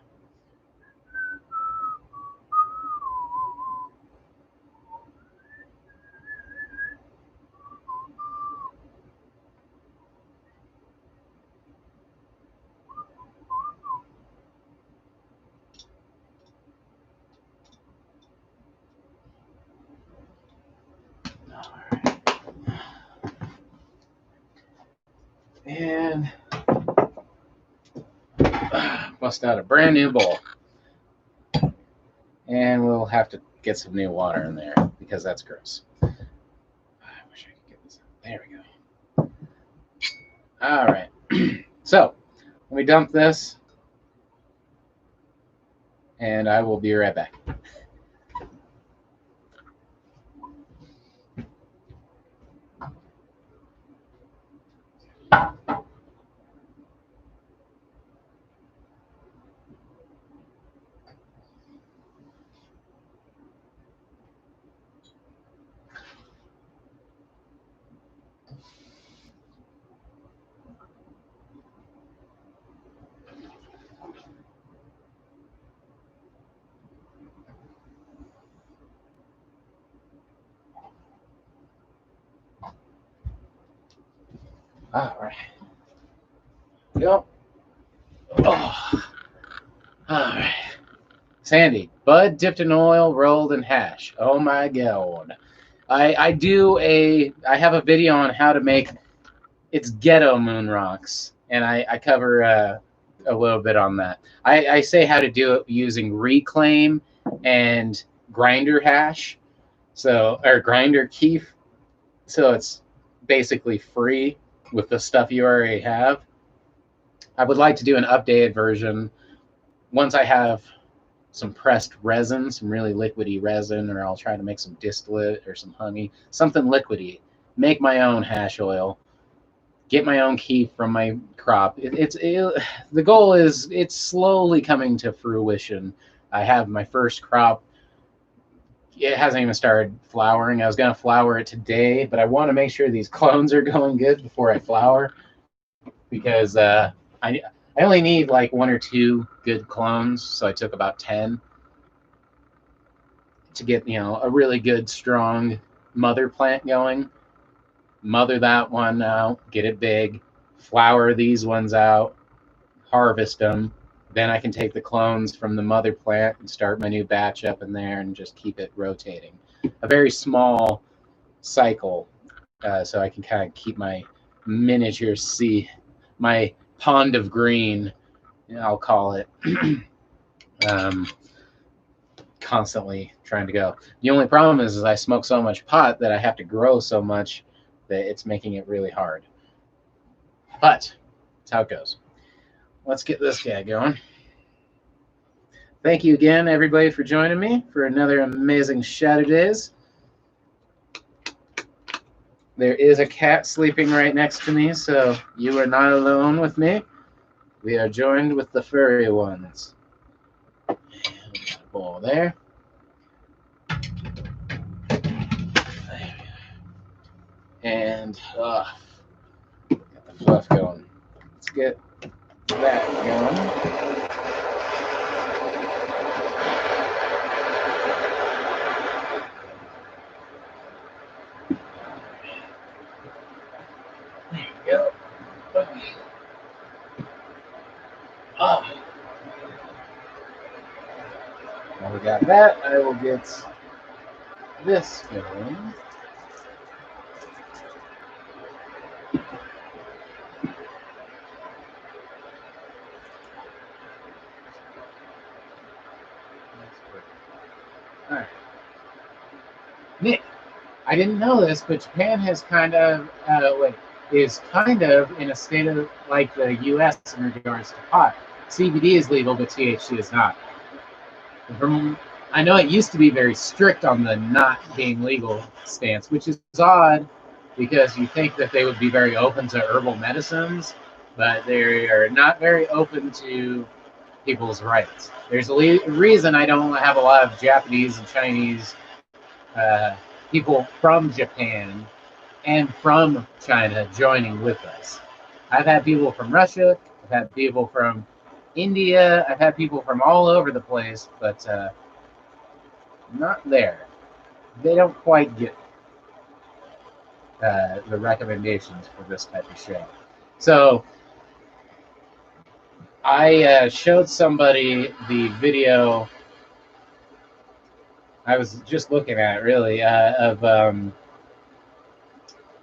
And bust out a brand new bowl. And we'll have to get some new water in there because that's gross. I wish I could get this out. There we go. All right. So let me dump this, and I will be right back. All right. Go. Oh. All right. Sandy, bud dipped in oil, rolled in hash. Oh my god. I have a video on how to make it's ghetto moon rocks, and I cover a little bit on that. I say how to do it using reclaim and grinder hash, or grinder keef, so it's basically free with the stuff you already have. I would like to do an updated version once I have some pressed resin, some really liquidy resin, or I'll try to make some distillate or some honey, something liquidy. Make my own hash oil, get my own keef from my crop. The goal is it's slowly coming to fruition. I have my first crop. It hasn't even started flowering. I was going to flower it today, but I want to make sure these clones are going good before I flower, because I only need like 1 or 2 good clones, so I took about 10 to get a really good strong mother plant going. Mother that one out, get it big, flower these ones out, harvest them. Then I can take the clones from the mother plant and start my new batch up in there and just keep it rotating. A very small cycle, so I can kind of keep my miniature my pond of green, I'll call it, constantly trying to go. The only problem is I smoke so much pot that I have to grow so much that it's making it really hard. But that's how it goes. Let's get this guy going. Thank you again, everybody, for joining me for another amazing Shadow Days. There is a cat sleeping right next to me, so you are not alone with me. We are joined with the furry ones. And we got a ball there. And got the fluff going. Let's get that going. There we go. Oh. Now we got that, I will get this going. All right. Nick, I didn't know this, but Japan has kind of, is kind of in a state of like the U.S. in regards to pot. CBD is legal, but THC is not. From, I know it used to be very strict on the not being legal stance, which is odd because you think that they would be very open to herbal medicines, but they are not very open to people's rights. There's a reason I don't have a lot of Japanese and Chinese people from Japan and from China joining with us. I've had people from Russia, I've had people from India, I've had people from all over the place, but not there. They don't quite get the recommendations for this type of show. So I showed somebody the video I was just looking at, really, of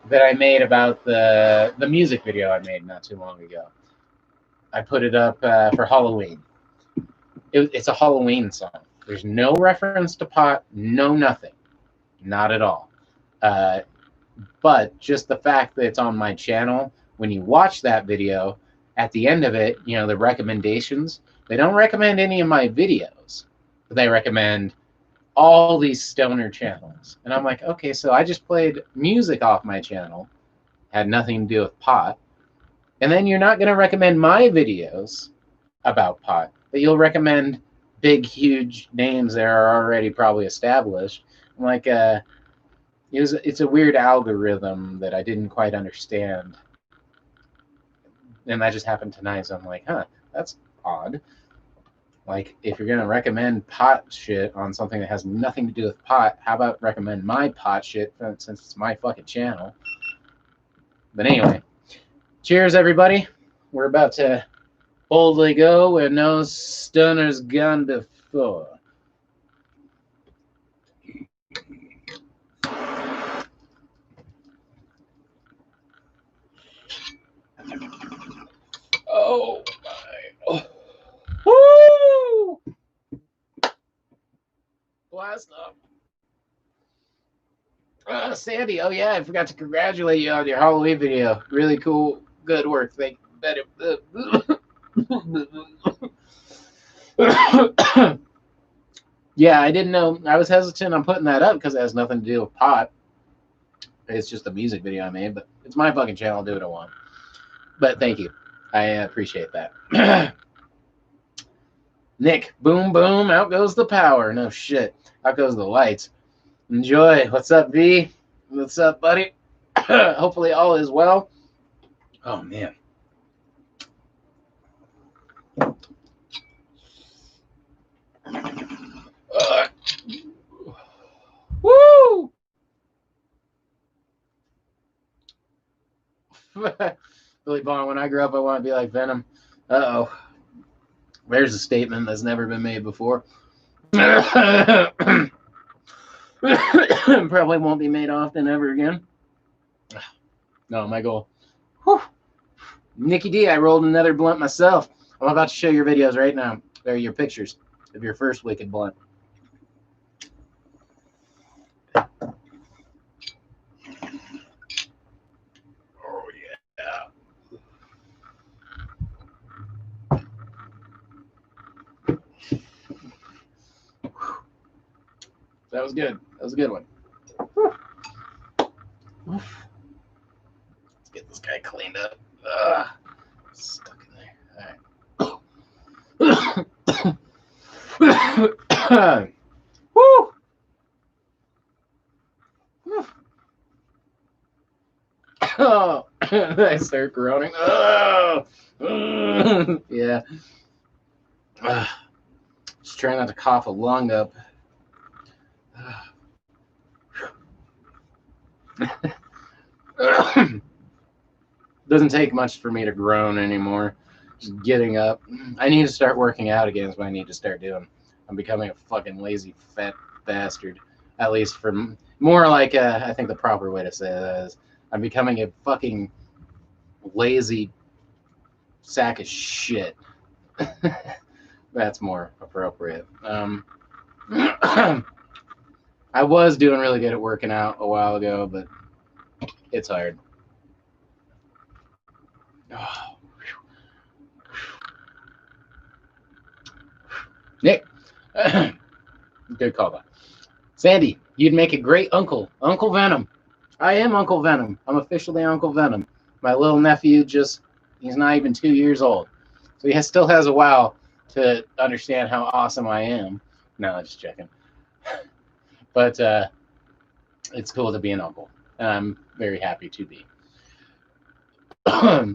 that I made about the music video I made not too long ago. I put it up for Halloween. It's a Halloween song. There's no reference to pot, no nothing, not at all. But just the fact that it's on my channel, when you watch that video, at the end of it, you know, the recommendations, they don't recommend any of my videos, but they recommend all these stoner channels. And I'm like, okay, so I just played music off my channel, had nothing to do with pot. And then you're not going to recommend my videos about pot, but you'll recommend big, huge names that are already probably established. I'm like, it's a weird algorithm that I didn't quite understand. And that just happened tonight, so I'm like, huh, that's odd. Like, if you're going to recommend pot shit on something that has nothing to do with pot, how about recommend my pot shit since it's my fucking channel? But anyway, cheers, everybody. We're about to boldly go where no stunner's gone before. Oh, my. Oh. Woo! Blast up. Sandy, oh yeah, I forgot to congratulate you on your Halloween video. Really cool. Good work. Thank you. Yeah, I didn't know. I was hesitant on putting that up because it has nothing to do with pot. It's just a music video I made, but it's my fucking channel. I'll do what I want. But thank you. I appreciate that. Nick, boom, boom, out goes the power. No shit. Out goes the lights. Enjoy. What's up, V? What's up, buddy? Hopefully all is well. Oh, man. Woo! Billy Bond, when I grow up, I want to be like Venom. Uh-oh. There's a statement that's never been made before. Probably won't be made often ever again. No, my goal. Whew. Nikki D, I rolled another blunt myself. I'm about to show your videos right now. They're your pictures of your first wicked blunt. Oh, yeah. That was good. That was a good one. Let's get this guy cleaned up. Stuck in there. All right. Woo! Oh, I start groaning. Oh, yeah. Just trying not to cough a lung up. Doesn't take much for me to groan anymore. Just getting up. I need to start working out again is what I need to start doing. I'm becoming a fucking lazy fat bastard. At least for more like I think the proper way to say that is I'm becoming a fucking lazy sack of shit. That's more appropriate. I was doing really good at working out a while ago, but it's hard. Oh. Nick, good callback. Sandy, you'd make a great uncle. Uncle Venom. I am Uncle Venom. I'm officially Uncle Venom. My little nephew he's not even 2 years old. So he still has a while to understand how awesome I am. No, I'm just checking. But it's cool to be an uncle. And I'm very happy to be.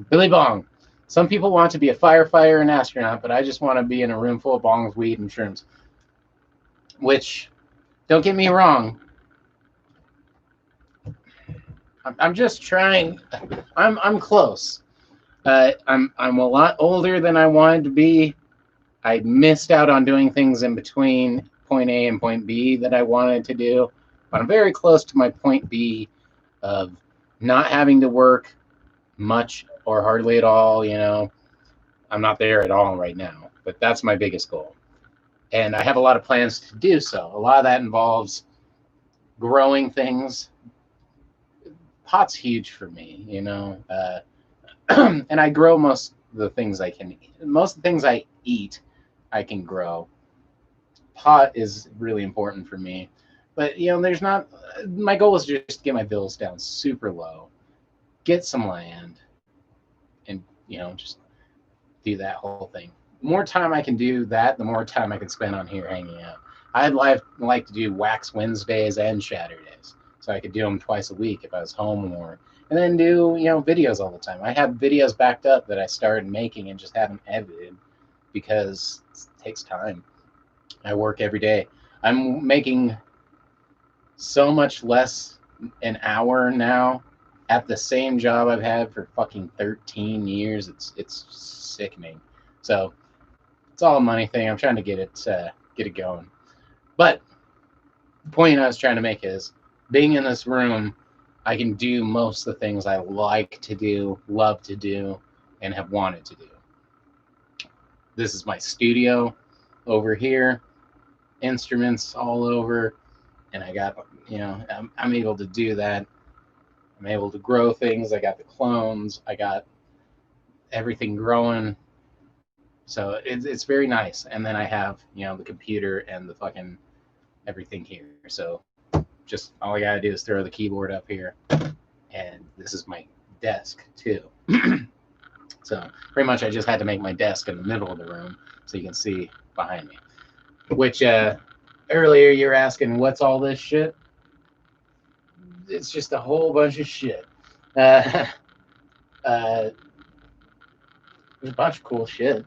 Billy Bong. Some people want to be a firefighter and astronaut, but I just want to be in a room full of bongs, weed, and shrooms. Which, don't get me wrong, I'm just trying. I'm close. I'm a lot older than I wanted to be. I missed out on doing things in between point A and point B that I wanted to do, but I'm very close to my point B of not having to work much or hardly at all. You know, I'm not there at all right now, but that's my biggest goal, and I have a lot of plans to do so. A lot of that involves growing things. Pot's huge for me, you know. And I grow most of the things I can eat. Most of the things I eat, I can grow. Pot is really important for me. But, you know, there's not, my goal is just to get my bills down super low, get some land, and, you know, just do that whole thing. The more time I can do that, the more time I can spend on here hanging out. I'd like to do Wax Wednesdays and Saturdays, so I could do them twice a week if I was home more. And then do, you know, videos all the time. I have videos backed up that I started making and just haven't edited because it takes time. I work every day. I'm making so much less an hour now at the same job I've had for fucking 13 years. It's sickening. So it's all a money thing. I'm trying to get it going. But the point I was trying to make is being in this room, I can do most of the things I like to do, love to do, and have wanted to do. This is my studio over here, instruments all over, and I got, you know, I'm able to do that. I'm able to grow things. I got the clones. I got everything growing. So it's very nice. And then I have, you know, the computer and the fucking everything here. So just all I gotta do is throw the keyboard up here, and this is my desk too. So pretty much I just had to make my desk in the middle of the room so you can see behind me. Which earlier you were asking, what's all this shit? It's just a whole bunch of shit. There's a bunch of cool shit,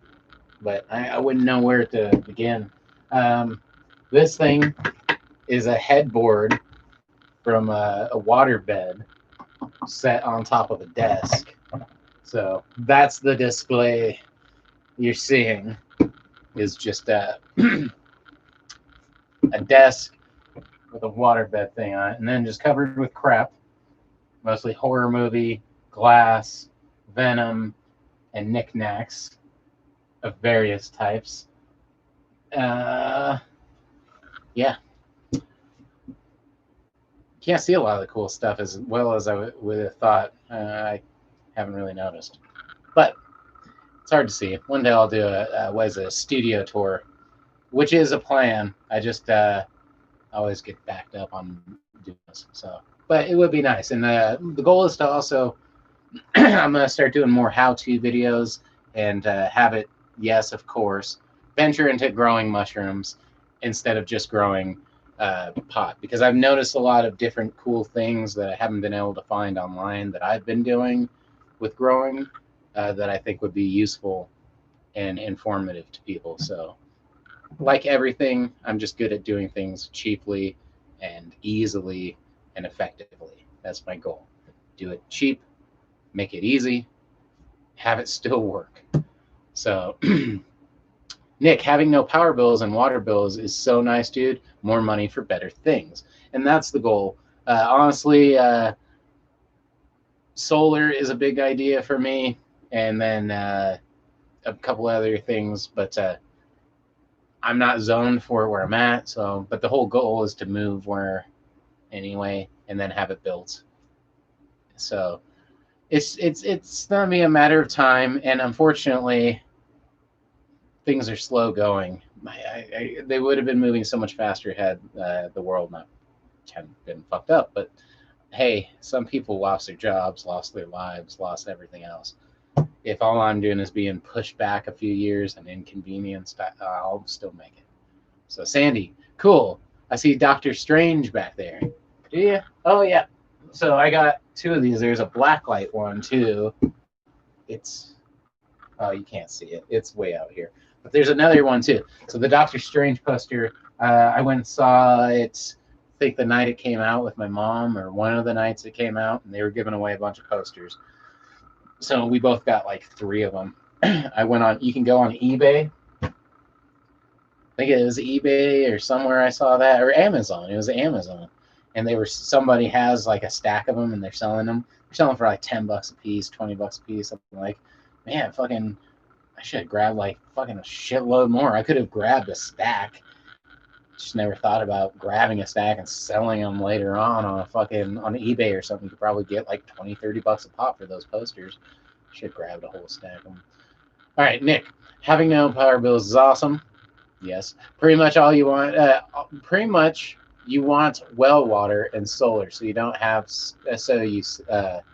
but I wouldn't know where to begin. This thing is a headboard from a waterbed set on top of a desk. So that's the display you're seeing, is just a desk with a waterbed thing on it, and then just covered with crap, mostly horror movie, Glass, Venom, and knickknacks of various types. Yeah. Can't see a lot of the cool stuff as well as I would have thought. I haven't really noticed, but it's hard to see. One day I'll do a studio tour, which is a plan. I just always get backed up on doing this. So, but it would be nice. And the goal is to also, I'm going to start doing more how-to videos and have it, yes, of course, venture into growing mushrooms instead of just growing pot, because I've noticed a lot of different cool things that I haven't been able to find online that I've been doing with growing that I think would be useful and informative to people. So, like everything, I'm just good at doing things cheaply and easily and effectively. That's my goal. Do it cheap, make it easy, have it still work. So Nick, having no power bills and water bills is so nice, dude. More money for better things. And that's the goal. Honestly, solar is a big idea for me. And then a couple other things. But I'm not zoned for where I'm at. So, but the whole goal is to move where anyway and then have it built. So it's gonna be a matter of time. And unfortunately, things are slow going. They would have been moving so much faster had the world not been fucked up. But hey, some people lost their jobs, lost their lives, lost everything else. If all I'm doing is being pushed back a few years and inconvenienced, I'll still make it. So, Sandy, cool. I see Doctor Strange back there. Do you? Oh, yeah. So, I got two of these. There's a blacklight one, too. It's, oh, you can't see it. It's way out here. But there's another one, too. So, the Doctor Strange poster, I went and saw it, I think the night it came out with my mom, or one of the nights it came out, and they were giving away a bunch of posters. So we both got like 3 of them. I went on, you can go on eBay. I think it was eBay or somewhere I saw that, or Amazon. It was Amazon. And somebody has like a stack of them and they're selling them. They're selling for like $10 a piece, $20 a piece. I'm like, man, fucking, I should have grabbed like fucking a shitload more. I could have grabbed a stack. Just never thought about grabbing a stack and selling them later on a fucking on eBay or something. You could probably get like $20-$30 a pop for those posters. Should have grabbed a whole stack of them. All right, Nick, having no power bills is awesome. Yes, pretty much all you want. Pretty much you want well water and solar, so you don't have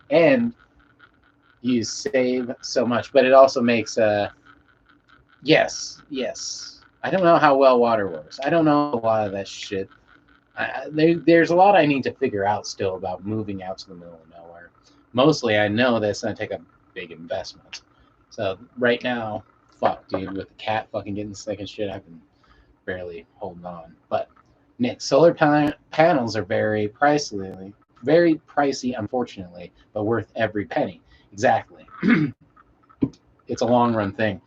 and you save so much. But it also makes yes. I don't know how well water works. I don't know a lot of that shit. There's a lot I need to figure out still about moving out to the middle of nowhere. Mostly, I know that it's going to take a big investment. So right now, fuck, dude, with the cat fucking getting sick and shit, I've been barely holding on. But Nick, solar panels are very pricey, unfortunately, but worth every penny. Exactly. It's a long run thing.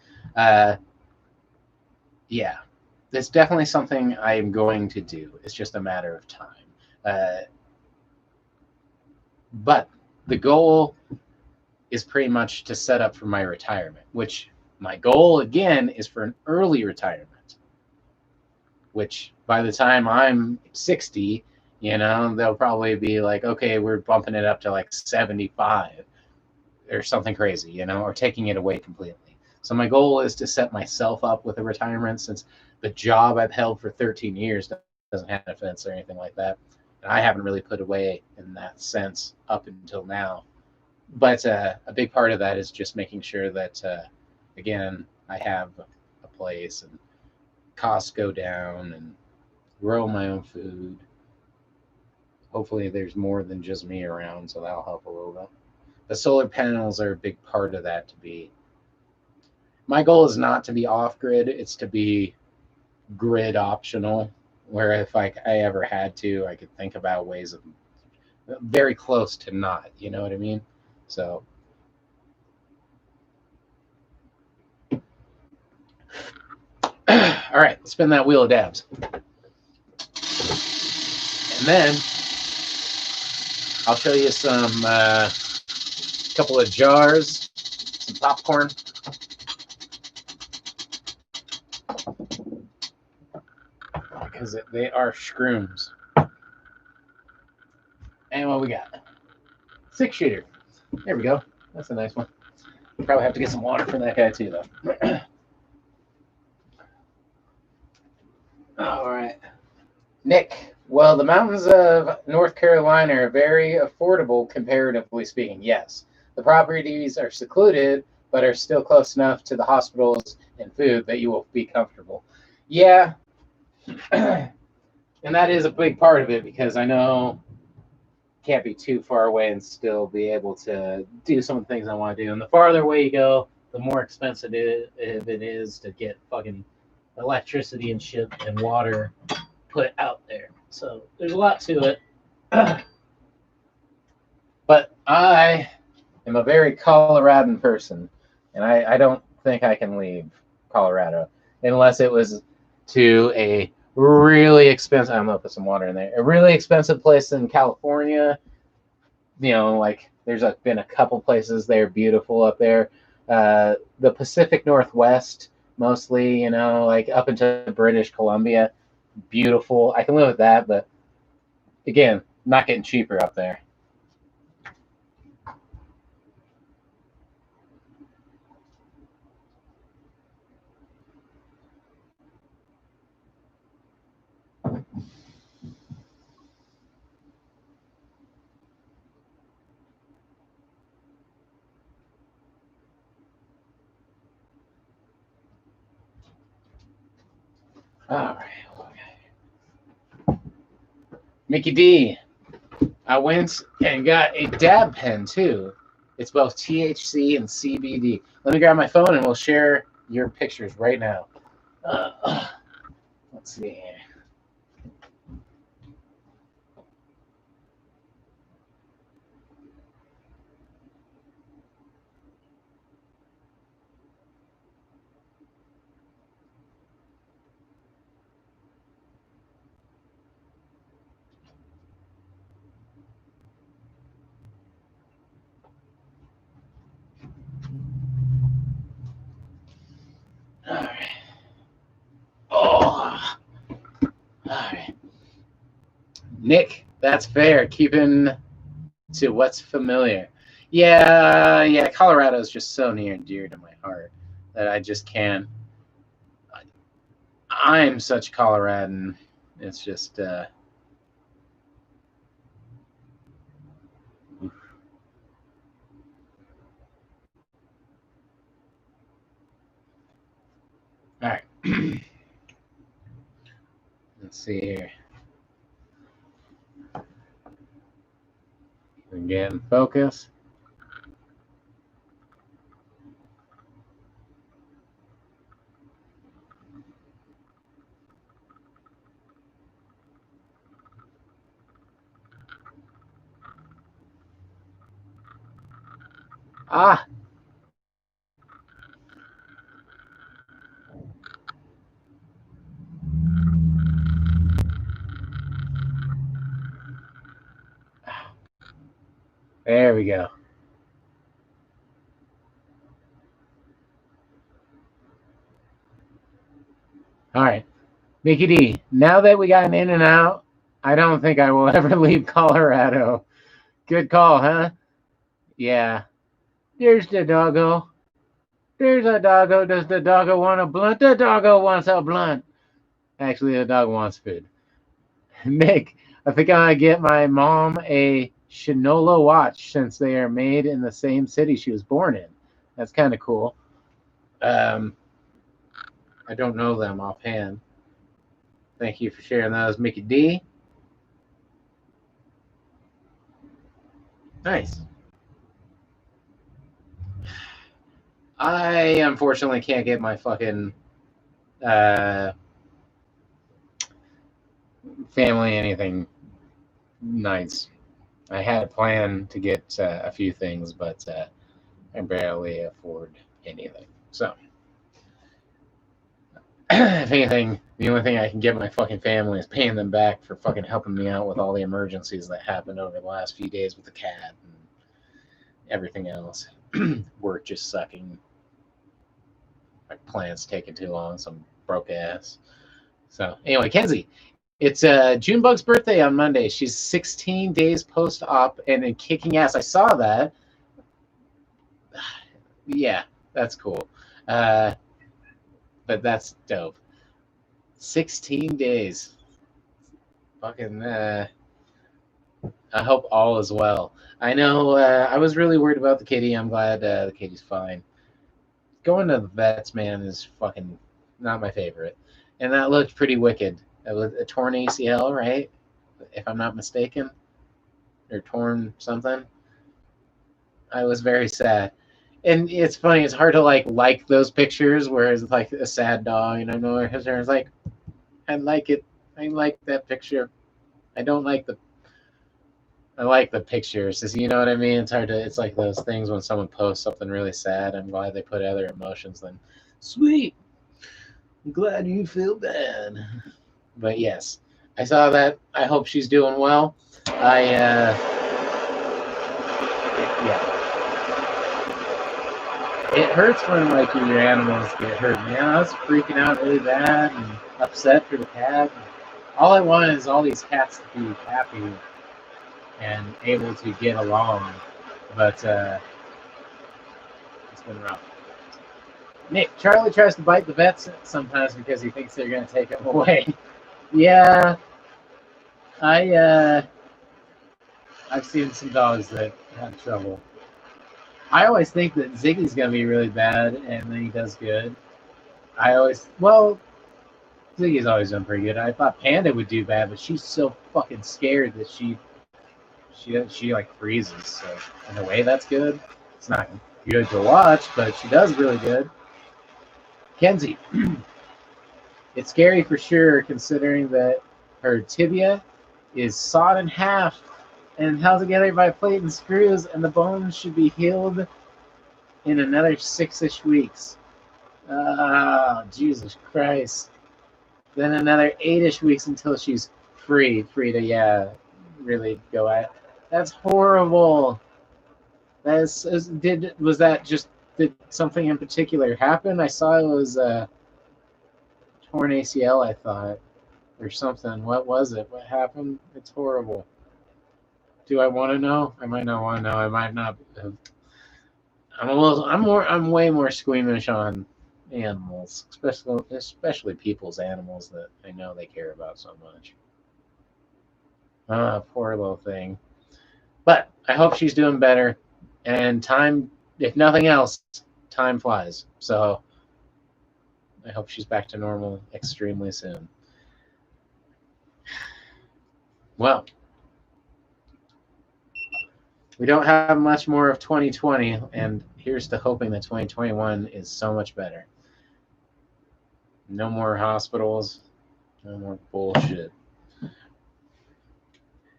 Yeah, it's definitely something I am going to do. It's just a matter of time. But the goal is pretty much to set up for my retirement, which my goal, again, is for an early retirement, which by the time I'm 60, they'll probably be like, okay, we're bumping it up to like 75 or something crazy, or taking it away completely. So my goal is to set myself up with a retirement, since the job I've held for 13 years doesn't have benefits or anything like that. And I haven't really put away in that sense up until now. But a big part of that is just making sure that, again, I have a place and costs go down and grow my own food. Hopefully there's more than just me around, so that'll help a little bit. The solar panels are a big part of that. My goal is not to be off grid, it's to be grid optional, where if I ever had to, I could think about ways of very close to not, you know what I mean? So all right, spin that wheel of dabs. And then I'll show you some couple of jars, some popcorn. Because they are schrooms. And what we got? 6-shooter. There we go. That's a nice one. Probably have to get some water from that guy too, though. All right. Nick, well, the mountains of North Carolina are very affordable, comparatively speaking. Yes. The properties are secluded, but are still close enough to the hospitals and food that you will be comfortable. Yeah. And that is a big part of it, because I know can't be too far away and still be able to do some of the things I want to do. And the farther away you go, the more expensive it is to get fucking electricity and shit and water put out there. So there's a lot to it. But I am a very Coloradan person, and I don't think I can leave Colorado. unless it was to a really expensive. I'm gonna put some water in there. A really expensive place in California. Like there's been a couple places there beautiful up there. The Pacific Northwest, mostly, like up into British Columbia, beautiful. I can live with that, but again, not getting cheaper up there. All right, Mickey D. I went and got a dab pen too. It's both THC and CBD. Let me grab my phone and we'll share your pictures right now. Let's see. All right. Oh. All right. Nick, that's fair. Keeping to what's familiar. Yeah. Colorado is just so near and dear to my heart that I just can't. I'm such a Coloradan. It's just. All right. Let's see here. Again, focus. Ah. There we go. All right. Mickey D, now that we got an in and out, I don't think I will ever leave Colorado. Good call, huh? Yeah. There's the doggo. There's a doggo. Does the doggo want a blunt? The doggo wants a blunt. Actually, the dog wants food. Nick, I think I'm going to get my mom a Shinola watch since they are made in the same city she was born in. That's kind of cool. Um, I don't know them offhand. Thank you for sharing those, Mickey D. Nice. I unfortunately can't get my fucking uh, family anything nice. I had a plan to get a few things, but I barely afford anything. So, if anything, the only thing I can get my fucking family is paying them back for fucking helping me out with all the emergencies that happened over the last few days with the cat and everything else. Work just sucking. My plans taking too long, some broke ass. So, anyway, Kenzie, it's Junebug's birthday on Monday. She's 16 days post-op and kicking ass. I saw that. Yeah, that's cool. But that's dope. 16 days. Fucking. I hope all is well. I know. I was really worried about the kitty. I'm glad the kitty's fine. Going to the vets, man, is fucking not my favorite. And that looked pretty wicked. It was a torn ACL, right? If I'm not mistaken, or torn something. I was very sad. And it's funny. It's hard to like those pictures where it's like a sad dog, and I know it's like I like it. I like that picture. I don't like the. I like the pictures. You know what I mean? It's hard to. It's like those things when someone posts something really sad. I'm glad they put other emotions than sweet. I'm glad you feel bad. But yes, I saw that. I hope she's doing well. Yeah, it hurts when like your animals get hurt. Man, I was freaking out really bad and upset for the cat. All I want is all these cats to be happy and able to get along. But it's been rough. Nick, Charlie tries to bite the vets sometimes because he thinks they're going to take him away. Yeah, I I've seen some dogs that have trouble. I always think that Ziggy's going to be really bad, and then he does good. Well, Ziggy's always done pretty good. I thought Panda would do bad, but she's so fucking scared that she like freezes. So in a way, that's good. It's not good to watch, but she does really good. Kenzie, it's scary for sure, considering that her tibia is sawed in half and held together by plate and screws, and the bones should be healed in another 6-ish weeks. Oh, Jesus Christ. Then another 8-ish weeks until she's free to, yeah, really go at it. That's horrible. Did something in particular happen? I saw it was a torn ACL, I thought, or something. What was it? What happened? It's horrible. Do I want to know? I might not want to know. I might not have. I'm way more squeamish on animals, especially people's animals that I know they care about so much. Ah, poor little thing. But I hope she's doing better. And time, if nothing else, time flies. So I hope she's back to normal extremely soon. Well, we don't have much more of 2020, and here's to hoping that 2021 is so much better. No more hospitals, no more bullshit.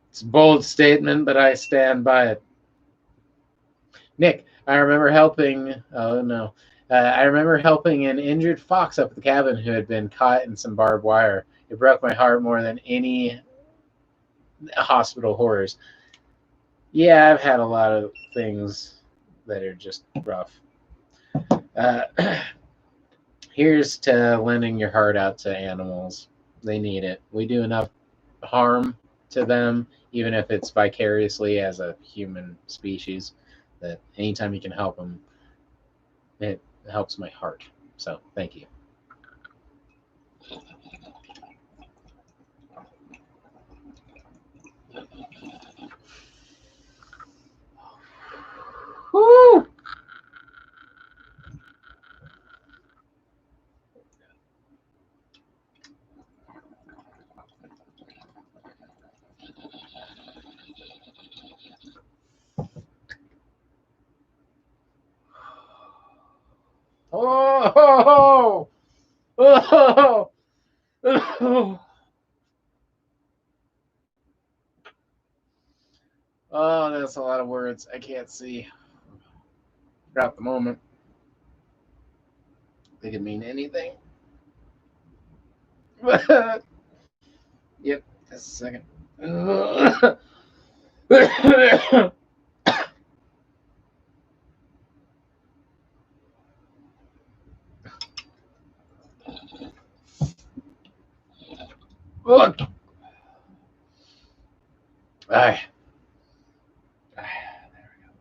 It's a bold statement, but I stand by it. Nick, I remember helping. Oh no. I remember helping an injured fox up at the cabin who had been caught in some barbed wire. It broke my heart more than any hospital horrors. Yeah, I've had a lot of things that are just rough. Uh, here's to lending your heart out to animals. They need it. We do enough harm to them, even if it's vicariously as a human species, that anytime you can help them, it helps my heart. So thank you. Woo! Oh! Oh! Oh! Oh, that's a lot of words. I can't see. At the moment, they could mean anything. Yep, just a second. Look. All right. There we go.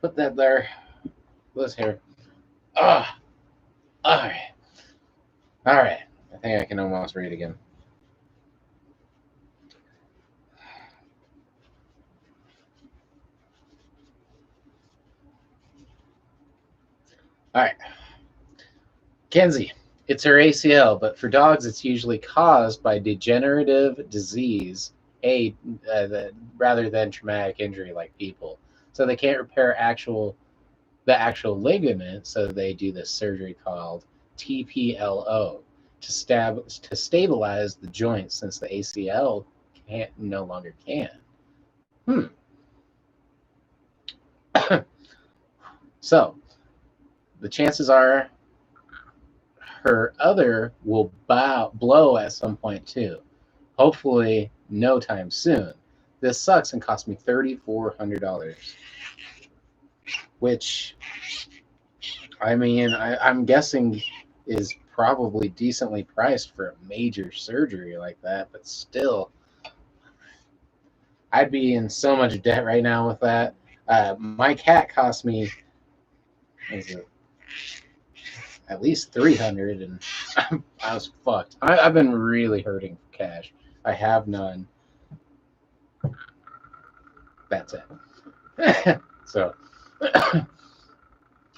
Put that there. This here. Ah. All right. All right. I think I can almost read again. All right. Kenzie, it's her ACL, but for dogs, it's usually caused by degenerative disease, rather than traumatic injury like people. So they can't repair the actual ligament, so they do this surgery called TPLO to stabilize the joint since the ACL no longer can. Hmm. So the chances are her other will blow at some point too. Hopefully, no time soon. This sucks and cost me $3,400, which, I mean, I'm guessing is probably decently priced for a major surgery like that, but still, I'd be in so much debt right now with that. My cat cost me, what is it, at least 300, and I was fucked. I've been really hurting for cash. I have none. That's it. So,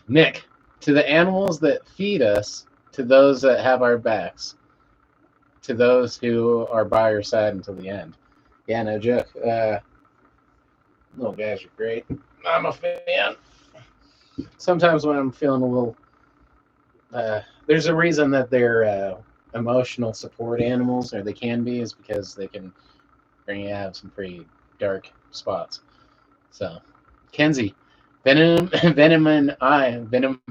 Nick, to the animals that feed us, to those that have our backs, to those who are by our side until the end. Yeah, no joke. Little guys are great. I'm a fan. Sometimes when I'm feeling a little, there's a reason that they're emotional support animals, or they can be, is because they can bring you out of some pretty dark spots. So, Kenzie, Venom, Venom, and I, Venom,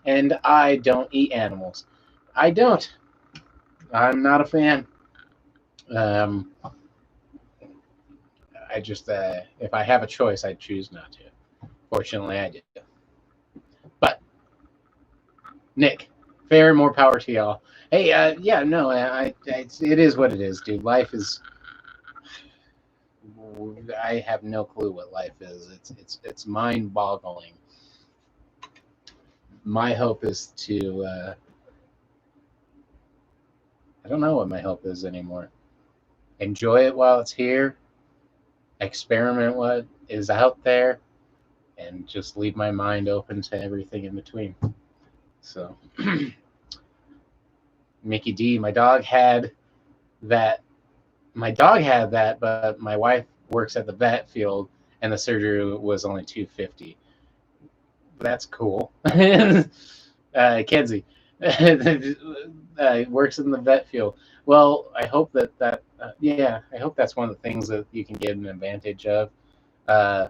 and I don't eat animals. I don't. I'm not a fan. I just, if I have a choice, I'd choose not to. Fortunately, I do. But Nick, fair, more power to y'all. Hey, yeah, no, it is what it is, dude. Life is. I have no clue what life is. It's mind-boggling. My hope is to. I don't know what my hope is anymore. Enjoy it while it's here. Experiment what is out there, and just leave my mind open to everything in between. So, Mickey D, my dog had that, but my wife works at the vet field, and the surgery was only $250. That's cool. Kenzie works in the vet field. Well, I hope that I hope that's one of the things that you can get an advantage of. I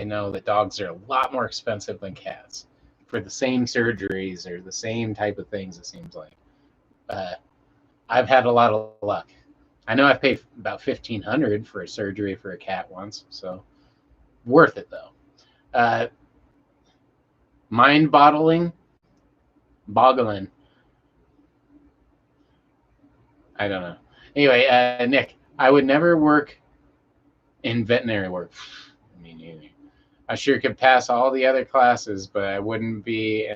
know that dogs are a lot more expensive than cats for the same surgeries or the same type of things, it seems like. I've had a lot of luck. I know I've paid about $1,500 for a surgery for a cat once, so worth it though. Boggling. I don't know. Anyway, Nick, I would never work in veterinary work. Me neither. I sure could pass all the other classes, but I wouldn't be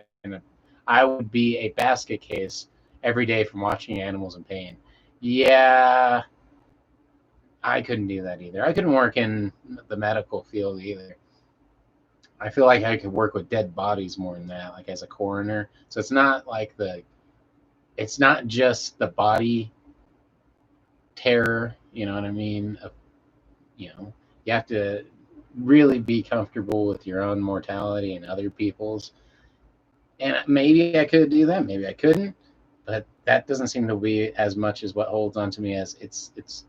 I would be a basket case every day from watching animals in pain. Yeah, I couldn't do that either. I couldn't work in the medical field either. I feel like I could work with dead bodies more than that, like as a coroner. So it's not it's not just the body terror, you know what I mean? You have to really be comfortable with your own mortality and other people's. And maybe I could do that, maybe I couldn't, but that doesn't seem to be as much as what holds on to me. As it's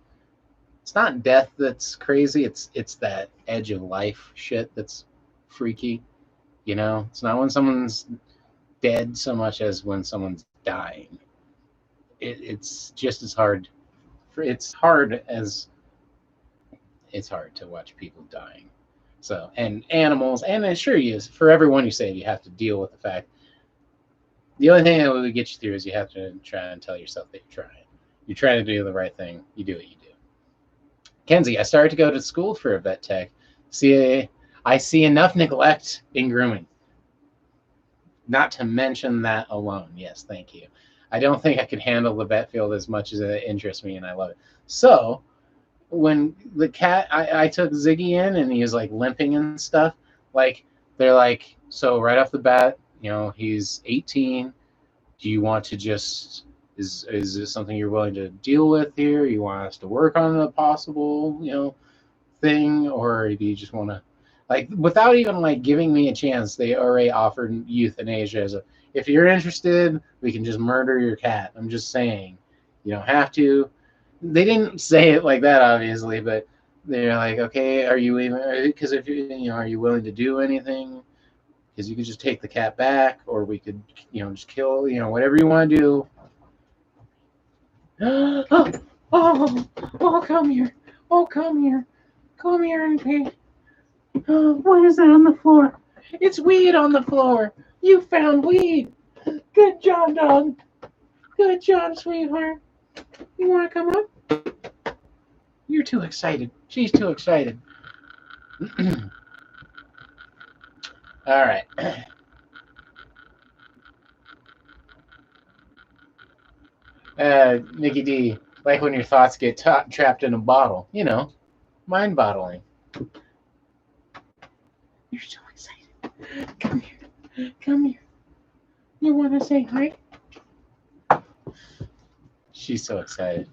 not death that's crazy, it's that edge of life shit that's freaky. It's not when someone's dead so much as when someone's dying. It's just as hard. It's hard to watch people dying. So, and animals, and I'm sure for everyone you save, you have to deal with the fact. The only thing that would get you through is you have to try and tell yourself that you're trying. You're trying to do the right thing. You do what you do. Kenzie, I started to go to school for a vet tech. I see enough neglect in grooming. Not to mention that alone. Yes, thank you. I don't think I could handle the vet field as much as it interests me, and I love it. So, when the cat, I took Ziggy in, and he was like limping and stuff. Like, they're like, so right off the bat, he's 18. Do you want to just, is this something you're willing to deal with here? You want us to work on a possible, thing, or do you just want to, like, without even like giving me a chance, they already offered euthanasia as if you're interested, we can just murder your cat. I'm just saying, you don't have to. They didn't say it like that, obviously, but they're like, okay, are you even? Because if are you willing to do anything because you could just take the cat back, or we could, just kill, whatever you want to do. Oh, oh, come here. Oh, come here. Come here and pay. Oh, what is that on the floor? It's weed on the floor. You found weed. Good job, dog. Good job, sweetheart. You want to come up? You're too excited. She's too excited. All right. Nikki D, like when your thoughts get trapped in a bottle. Mind bottling. You're so excited. Come here. Come here. You want to say hi? She's so excited.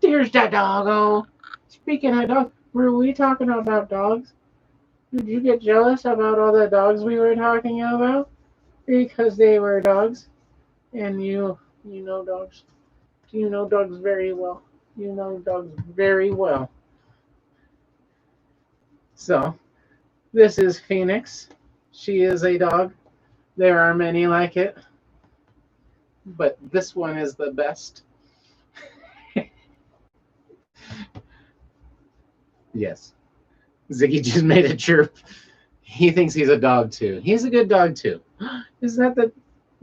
There's that doggo. Speaking of dogs, were we talking about dogs? Did you get jealous about all the dogs we were talking about? Because they were dogs? And you know dogs. You know dogs very well. You know dogs very well. So, this is Phoenix. She is a dog. There are many like it. But this one is the best. Yes. Ziggy just made a chirp. He thinks he's a dog too. He's a good dog too. Is that the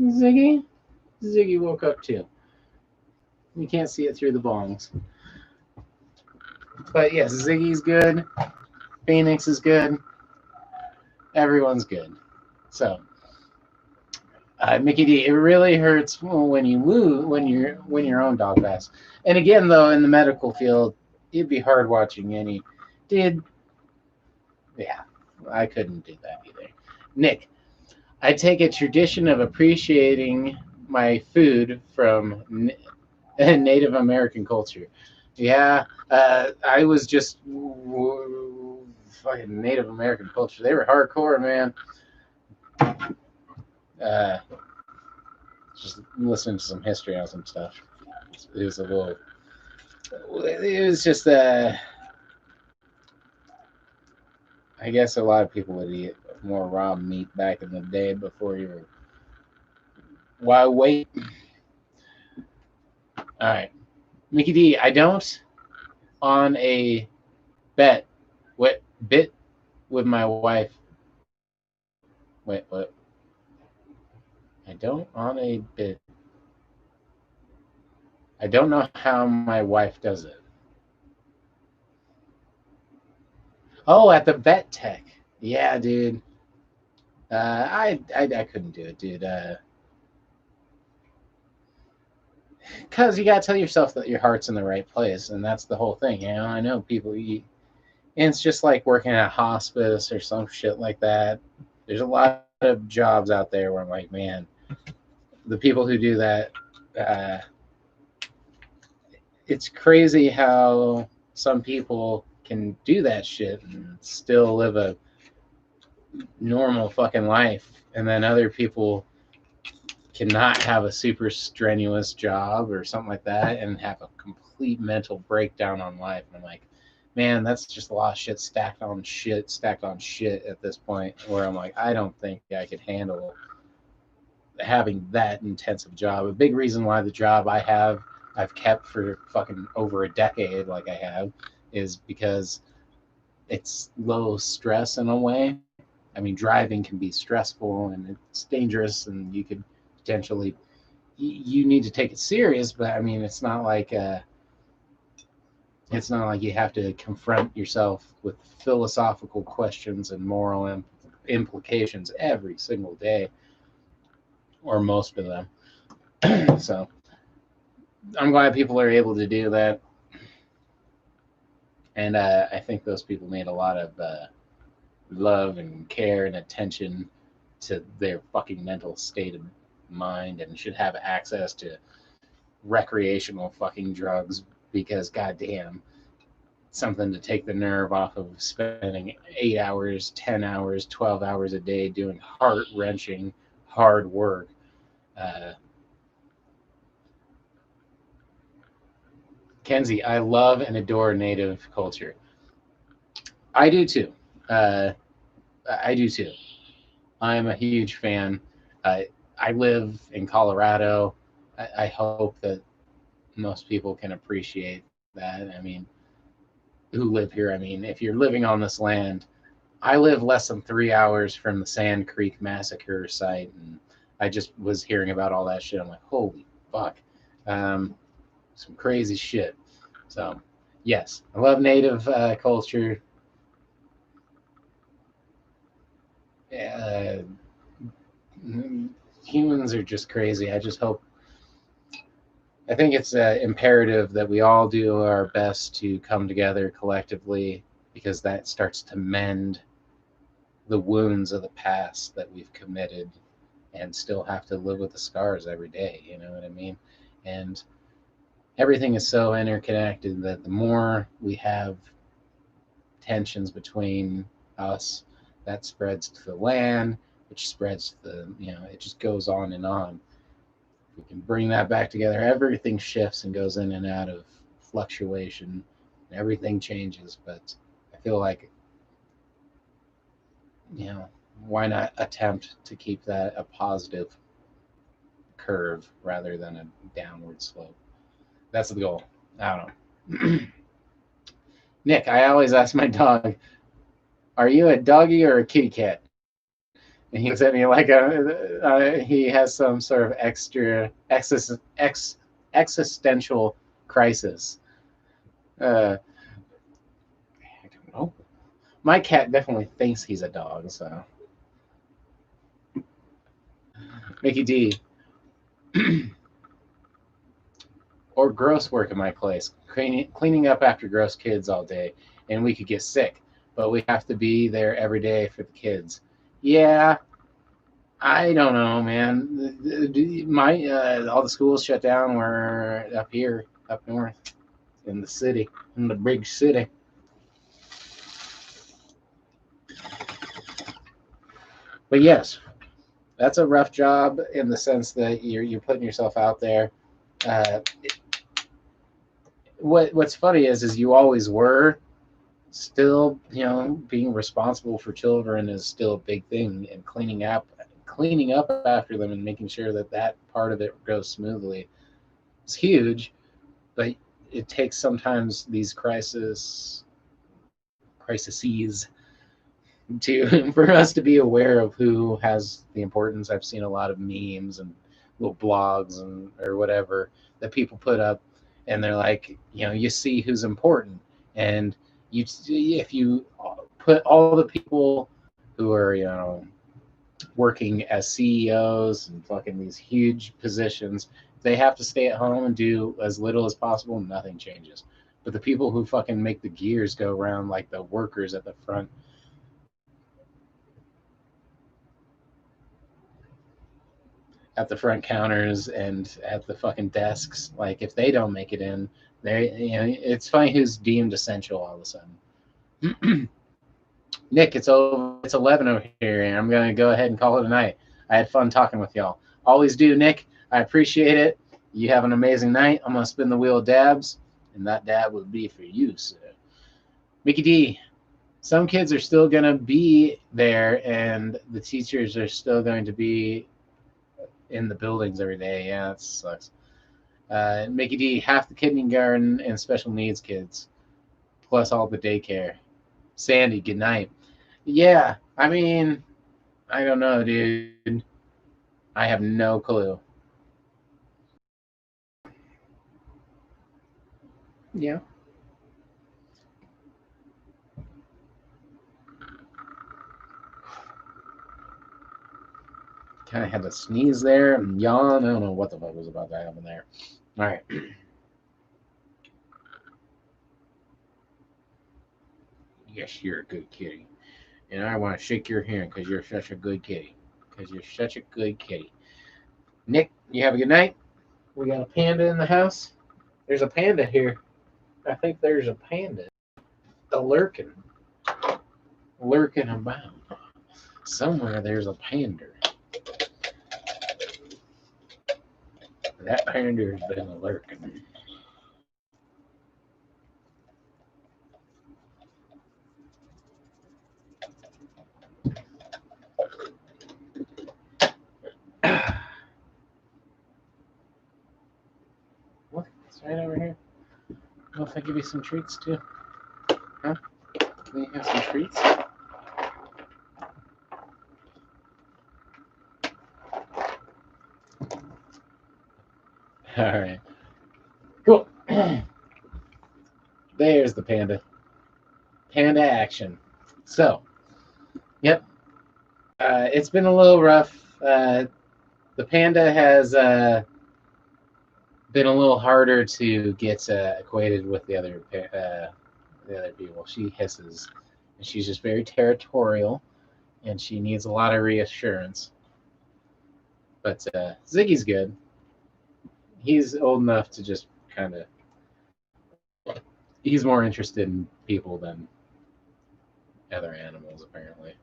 Ziggy? Ziggy woke up too. You can't see it through the bongs. But yes, Ziggy's good. Phoenix is good. Everyone's good. So, Mickey D, it really hurts when you lose when your own dog passes. And again, though, in the medical field, it'd be hard watching any. Yeah, I couldn't do that either. Nick, I take a tradition of appreciating my food from Native American culture. Yeah, I was just fucking Native American culture. They were hardcore, man. Just listening to some history on some stuff. It was a little. It was just I guess a lot of people would eat more raw meat back in the day before you were. Why wait? All right, Mickey D. I don't on a bet. What bit with my wife? Wait, what? I don't on a bit. I don't know how my wife does it. Oh, at the vet tech. Yeah, dude. I couldn't do it, dude. Because you gotta tell yourself that your heart's in the right place, and that's the whole thing. I know people eat, and it's just like working at a hospice or some shit like that. There's a lot of jobs out there where I'm like, man, the people who do that, it's crazy how some people can do that shit and still live a normal fucking life, and then other people cannot have a super strenuous job or something like that and have a complete mental breakdown on life. And I'm like, man, that's just a lot of shit stacked on shit at this point, where I'm like, I don't think I could handle having that intensive job. A big reason why the job I've kept for fucking over a decade, like I have, is because it's low stress in a way. I mean, driving can be stressful and it's dangerous, and you could potentially you need to take it serious. But I mean, it's not like you have to confront yourself with philosophical questions and moral implications every single day, or most of them. So I'm glad people are able to do that, and I think those people need a lot of love and care and attention to their fucking mental state of mind, and should have access to recreational fucking drugs, because goddamn, something to take the nerve off of spending 8 hours, 10 hours, 12 hours a day doing heart-wrenching hard work. Kenzie, I love and adore Native culture. I do too. I do too. I am a huge fan. I live in Colorado. I hope that most people can appreciate that. I mean, who live here. I mean, if you're living on this land, I live less than 3 hours from the Sand Creek massacre site, and I just was hearing about all that shit. I'm like, holy fuck, um, some crazy shit. So, yes, I love Native culture. Uh, Humans are just crazy. I just hope. I think it's imperative that we all do our best to come together collectively because that starts to mend the wounds of the past that we've committed and still have to live with the scars every day. You know what I mean? And everything is so interconnected that the more we have tensions between us, that spreads to the land, which spreads to the, it just goes on and on. If we can bring that back together, everything shifts and goes in and out of fluctuation. Everything changes, but I feel like, you know, why not attempt to keep that a positive curve rather than a downward slope? That's the goal. I don't know. Nick, I always ask my dog, "Are you a doggy or a kitty cat?" And he looks at me like he has some sort of existential crisis. Uh, I don't know. My cat definitely thinks he's a dog. So, Mickey D, or gross work in my place, cleaning up after gross kids all day, and we could get sick, but we have to be there every day for the kids. Yeah, I don't know, man. My all the schools shut down. We're up here, up north, in the city, in the big city. But yes, that's a rough job in the sense that you're putting yourself out there. Uh, what's funny is you always were still, being responsible for children is still a big thing, and cleaning up after them and making sure that that part of it goes smoothly is huge. But it takes sometimes these crises to for us to be aware of who has the importance. I've seen a lot of memes and little blogs and or whatever that people put up, and they're like, you see who's important, and if you put all the people who are working as CEOs and fucking these huge positions, they have to stay at home and do as little as possible. Nothing changes. But the people who fucking make the gears go around, like the workers at the front counters and at the fucking desks, like if they don't make it in, it's funny who's deemed essential all of a sudden. Nick, it's 11 over here, and I'm gonna go ahead and call it a night. I had fun talking with y'all. Always do, Nick. I appreciate it. You have an amazing night. I'm gonna spin the wheel of dabs, and that dab will be for you, sir. Mickey D, some kids are still gonna be there, and the teachers are still going to be in the buildings every day. Yeah, that sucks. Mickey D, half the kindergarten and special needs kids, plus all the daycare. Sandy, good night. Yeah, I mean, I don't know, dude. I have no clue. Yeah. Kind of had to sneeze there and yawn. I don't know what the fuck was about to happen there. All right. Yes, you're a good kitty. And I want to shake your hand because you're such a good kitty. Because you're such a good kitty. Nick, you have a good night. We got a panda in the house. There's a panda here. I think there's a panda. Lurking. Lurking about. Somewhere there's a panda. That panda has been lurking. It's right over here. Well, if I give you some treats too. Huh? Can you have some treats? All right. Cool. There's the panda. Panda action. So, yep. It's been a little rough. The panda has been a little harder to get acquainted with the other people. She hisses, and she's just very territorial, and she needs a lot of reassurance. But Ziggy's good. He's old enough to just kind of. He's more interested in people than other animals, apparently.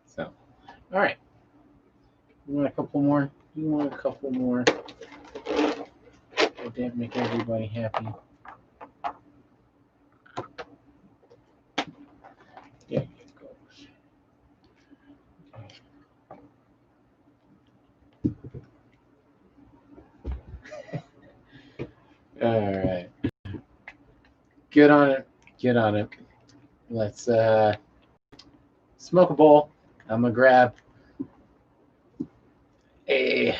So, all right. You want a couple more? You want a couple more? Would that make everybody happy? There you go. All right. Get on it. Get on it. Let's smoke a bowl. I'm gonna grab a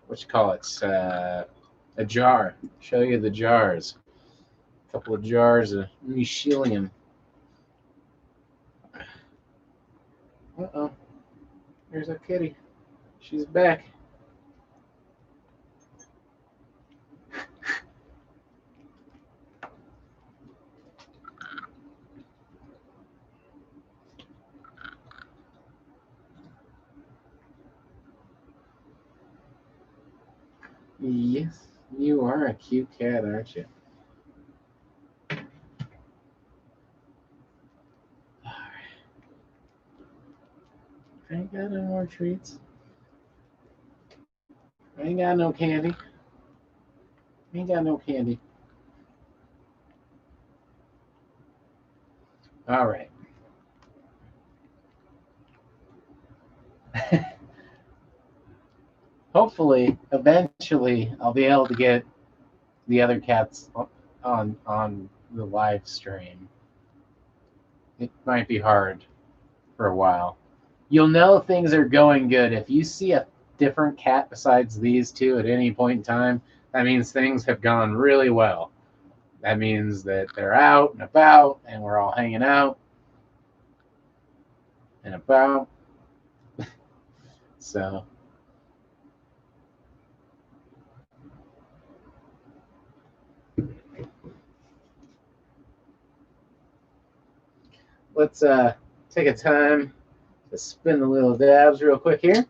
what you call it? A jar. Show you the jars. A couple of jars of mycelium. Uh-oh. There's our kitty. She's back. Yes, you are a cute cat, aren't you? I ain't got no more treats. I ain't got no candy. I ain't got no candy. All right. Hopefully, eventually, I'll be able to get the other cats on the live stream. It might be hard for a while. You'll know things are going good if you see a different cat besides these two at any point in time. That means things have gone really well. That means that they're out and about, and we're all hanging out and about. So let's take a time to spin the little dabs real quick here.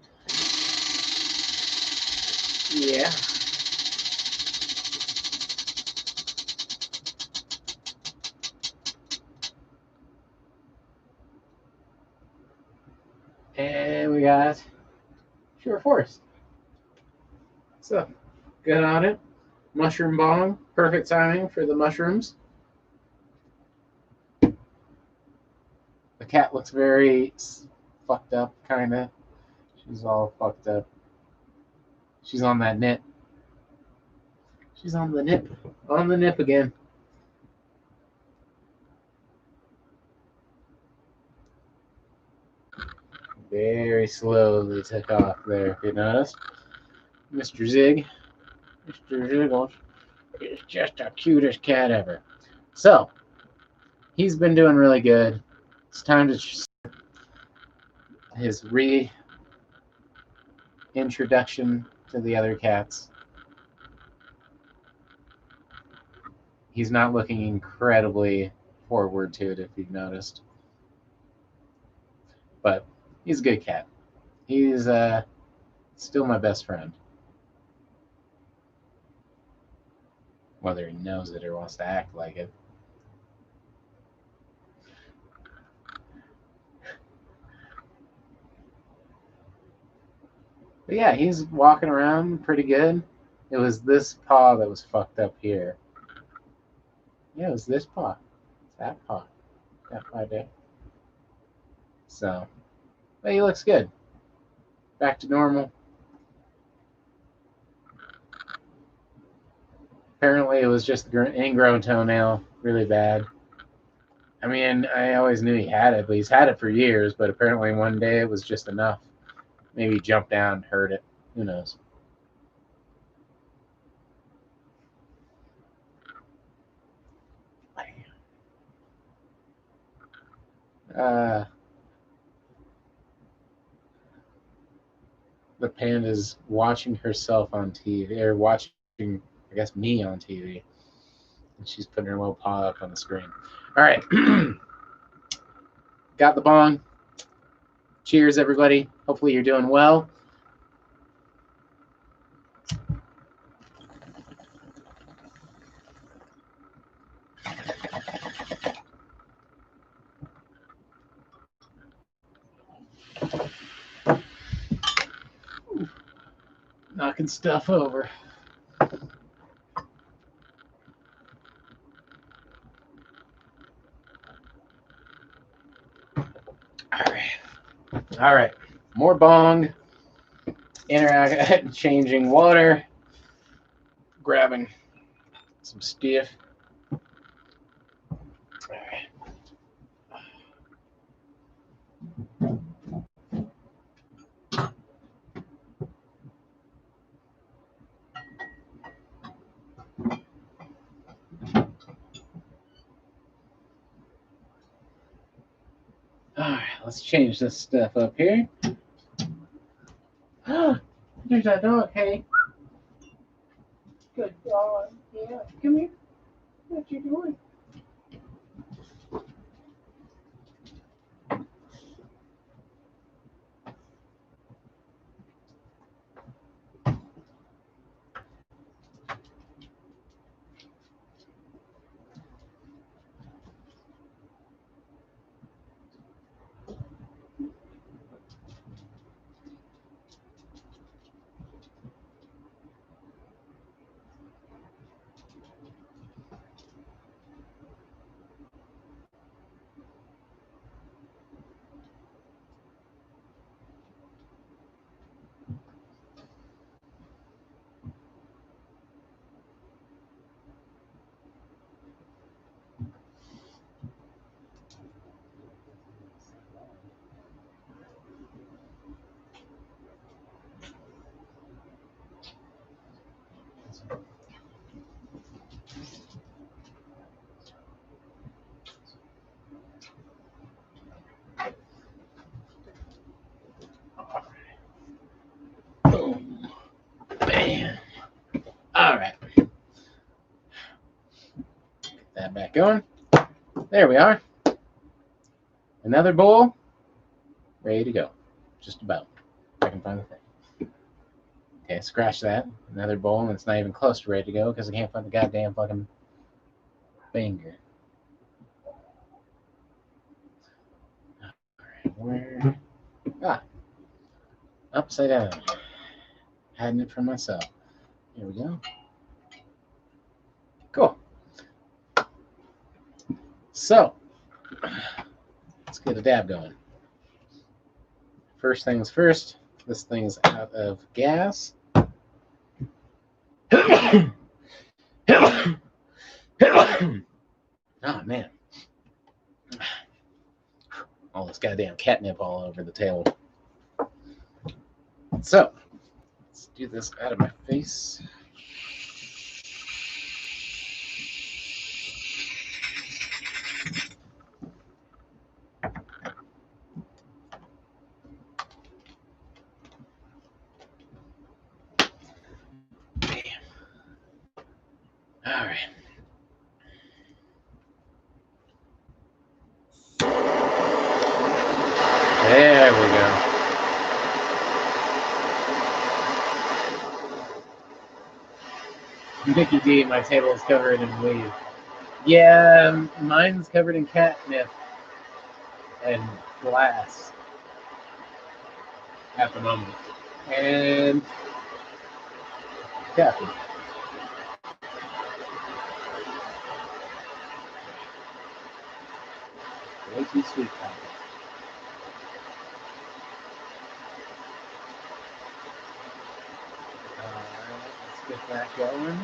Yeah. And we got Sure Forest. So, good on it. Mushroom bong. Perfect timing for the mushrooms. The cat looks very fucked up, kind of. She's all fucked up. She's on that nip. She's on the nip. On the nip again. Very slowly took off there, if you noticed. Mr. Zig. Mr. Ziggles is just the cutest cat ever. So, he's been doing really good. It's time to his reintroduction to the other cats. He's not looking incredibly forward to it, if you've noticed. But he's a good cat. He's still my best friend. Whether he knows it or wants to act like it. But yeah, he's walking around pretty good. It was this paw that was fucked up here. Yeah, it was this paw. It's that paw. That paw there. So, but he looks good. Back to normal. Apparently, it was just the ingrown toenail, really bad. I mean, I always knew he had it, but he's had it for years. But apparently, one day it was just enough. Maybe he jumped down and hurt it. Who knows? The panda's watching herself on TV, or watching, I guess, me on TV. And she's putting her little paw up on the screen. All right. Got the bong. Cheers, everybody. Hopefully you're doing well. Knocking stuff over. All right. More bong. Interact, changing water. Grabbing some stiff. All right. All right, let's change this stuff up here. There's that dog. Hey. Good dog. Yeah. Come here. What you doing? Boom. Bam. All right. Get that back going. There we are. Another bowl. Ready to go. Just about. If I can find the thing. Okay, scratch that. Another bowl, and it's not even close to ready to go because I can't find the goddamn fucking finger. Alright, where? Ah. Upside down. Hiding it from myself. Here we go. Cool. So, let's get a dab going. First things first, this thing's out of gas. Oh, man. All this goddamn catnip all over the table. So, let's do this out of my face. All right. There we go. Mickey D, my table is covered in weed. Yeah, mine's covered in catnip and glass at the moment. And caffeine. Way too sweet, coffee. Alright, let's get that going.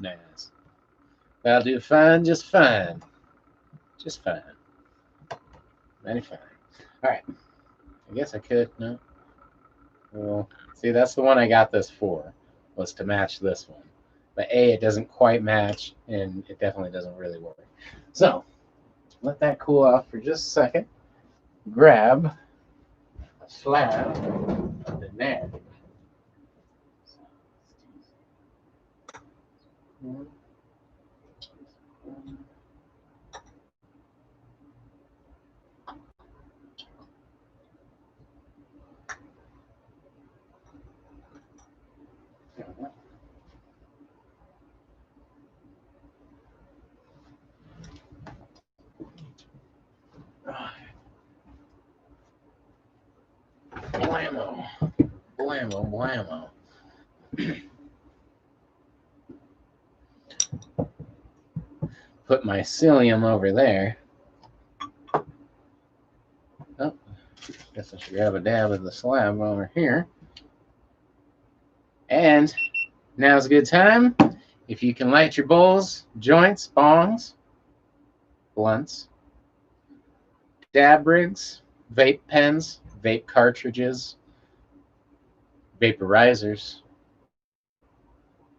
Nice. That'll do fine, just fine. Just fine. Very fine. All right. I guess I could. No. Well, see, that's the one I got this for, was to match this one. But A, it doesn't quite match, and it definitely doesn't really work. So, let that cool off for just a second. Grab a slab of the net. Blammo. Blammo, blammo. Put my psyllium over there. Oh, guess I should grab a dab of the slab over here. And now's a good time. If you can light your bowls, joints, bongs, blunts, dab rigs, vape pens, vape cartridges, vaporizers,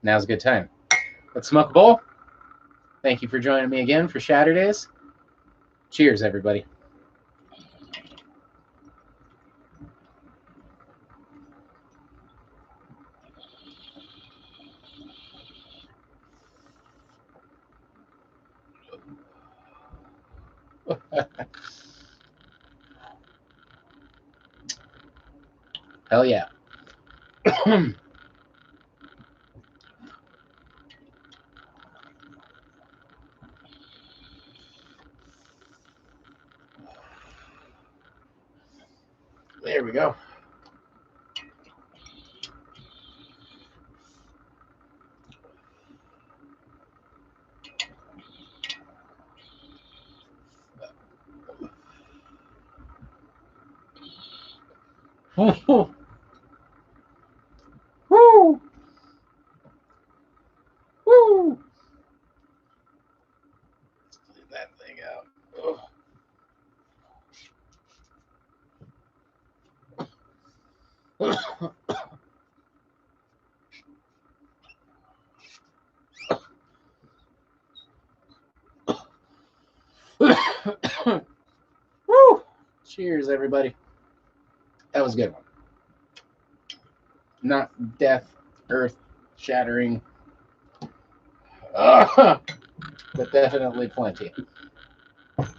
now's a good time. Let's smoke a bowl. Thank you for joining me again for Shatterdays. Cheers, everybody. Hell yeah. There we go. Woo! Woo! Woo! Let's clean that thing out. Woo! Cheers, everybody. That was a good one. Not death, earth shattering, but definitely plenty. And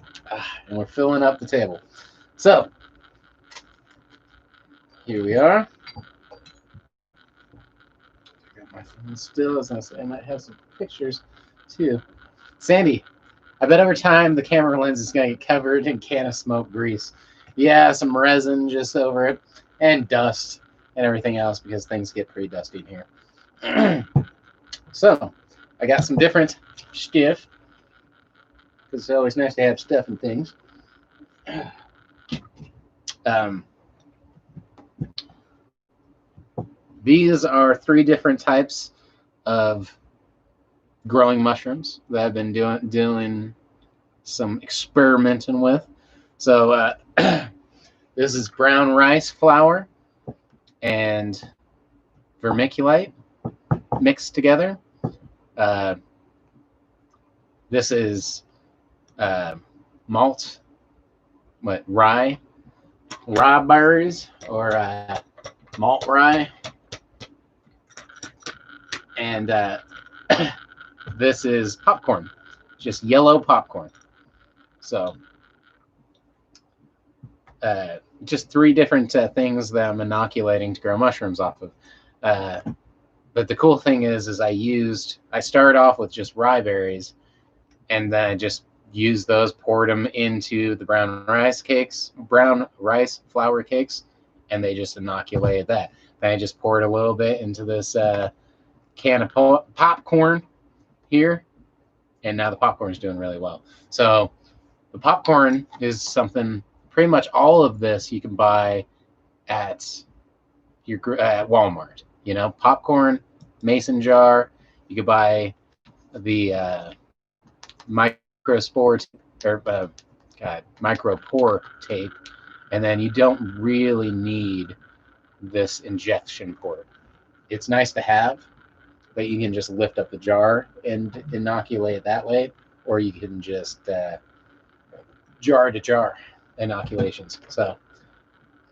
we're filling up the table. So, here we are. I got my phone still, as I say, I might have some pictures too. Sandy, I bet over time the camera lens is going to get covered in can of smoke grease. Yeah, some resin just over it, and dust and everything else, because things get pretty dusty in here. So, I got some different stuff, because it's always nice to have stuff and things. These are 3 different types of growing mushrooms that I've been doing some experimenting with. So this is brown rice flour and vermiculite mixed together. This is malt, rye berries, or malt rye, and this is popcorn, just yellow popcorn. So just 3 different things that I'm inoculating to grow mushrooms off of. But the cool thing is I started off with just rye berries, and then I just used those, poured them into the brown rice flour cakes, and they just inoculated that. Then I just poured a little bit into this can of popcorn here, and now the popcorn is doing really well. So the popcorn is something, pretty much all of this you can buy at your at Walmart. You know, popcorn, mason jar. You could buy the microspore or micropore tape, and then you don't really need this injection port. It's nice to have, but you can just lift up the jar and inoculate it that way, or you can just jar to jar inoculations. So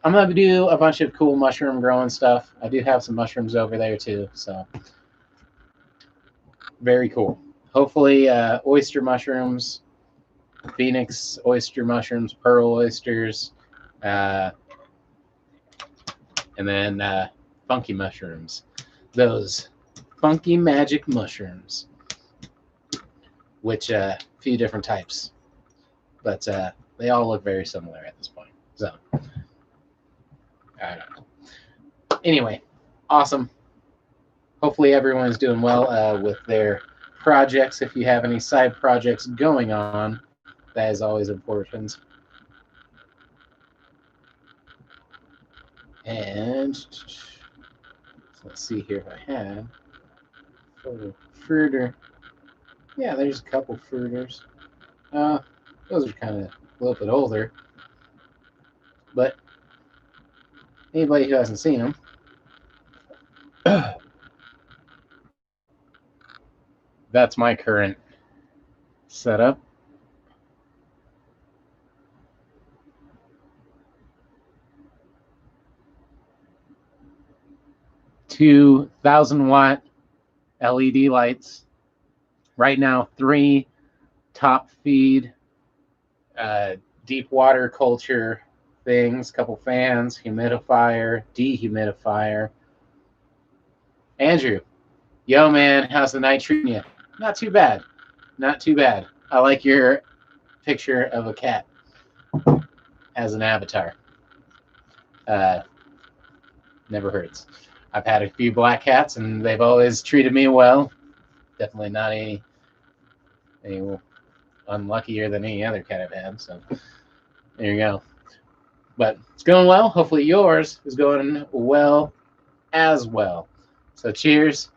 I'm gonna do a bunch of cool mushroom growing stuff. I do have some mushrooms over there too, so very cool. Hopefully, oyster mushrooms, Phoenix oyster mushrooms, pearl oysters, and then funky mushrooms. Those funky magic mushrooms, which a few different types, but they all look very similar at this point. So I don't know. Anyway, awesome. Hopefully everyone's doing well with their projects. If you have any side projects going on, that is always important. And let's see here if I have fruiter. Yeah, there's a couple fruiters. Those are kind of a little bit older, but anybody who hasn't seen them, that's my current setup. Two 1,000-watt LED lights. Right now, 3 top feed deep water culture things, couple fans, humidifier, dehumidifier. Andrew, yo man, how's the night treating you? Not too bad. Not too bad. I like your picture of a cat as an avatar. Never hurts. I've had a few black cats and they've always treated me well. Definitely not any unluckier than any other cat I've had. So there you go. But it's going well. Hopefully yours is going well as well. So cheers.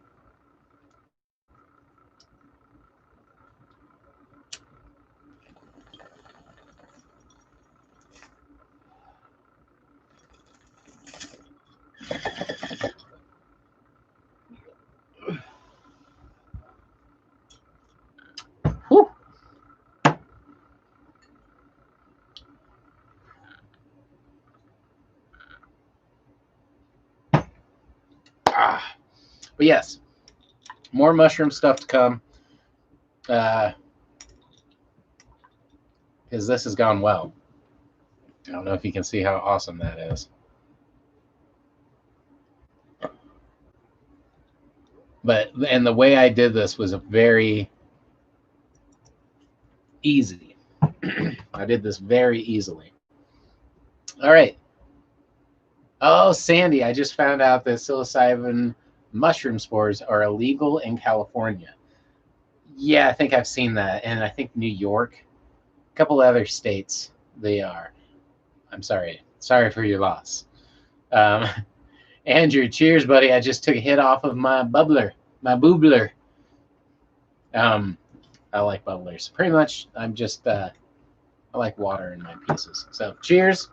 Whew. But yes, more mushroom stuff to come. Because this has gone well. I don't know if you can see how awesome that is. And the way I did this was very easy. I did this very easily. All right. Oh, Sandy, I just found out that psilocybin mushroom spores are illegal in California. Yeah, I think I've seen that. And I think New York, a couple other states, they are. I'm sorry. Sorry for your loss. Andrew, cheers, buddy. I just took a hit off of my bubbler, my boobler. I like bubblers. Pretty much, I like water in my pieces. So cheers.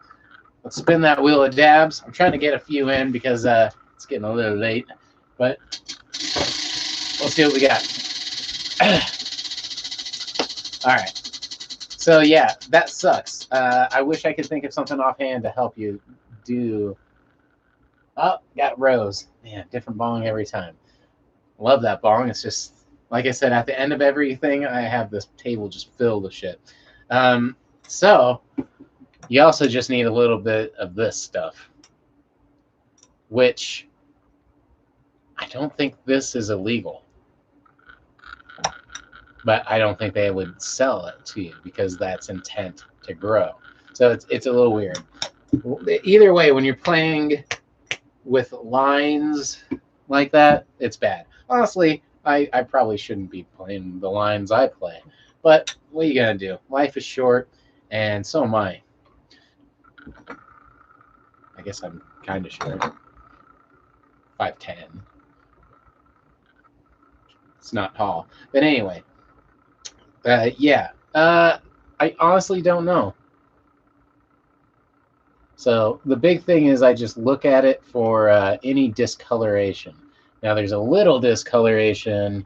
Let's spin that wheel of dabs. I'm trying to get a few in because it's getting a little late. But we'll see what we got. All right. So yeah, that sucks. I wish I could think of something offhand to help you do. Oh, got Rose. Man, different bong every time. Love that bong. It's just, like I said, at the end of everything, I have this table just filled with shit. So you also just need a little bit of this stuff, which I don't think this is illegal. But I don't think they would sell it to you because that's intent to grow. So it's a little weird. Either way, when you're playing with lines like that, it's bad. Honestly, I probably shouldn't be playing the lines I play. But what are you going to do? Life is short, and so am I. I guess I'm kind of short. 5'10". It's not tall. But anyway, yeah. I honestly don't know. So the big thing is I just look at it for any discoloration. Now there's a little discoloration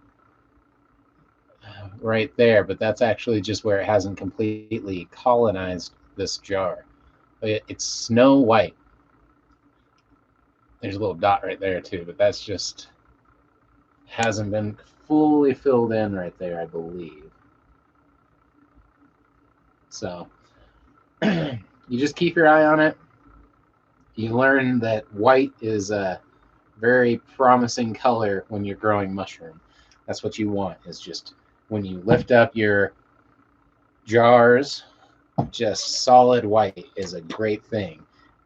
right there, but that's actually just where it hasn't completely colonized this jar. It's snow white. There's a little dot right there too, but that's just hasn't been fully filled in right there, I believe. So you just keep your eye on it. You learn that white is a very promising color when you're growing mushroom. That's what you want, is just when you lift up your jars, just solid white is a great thing.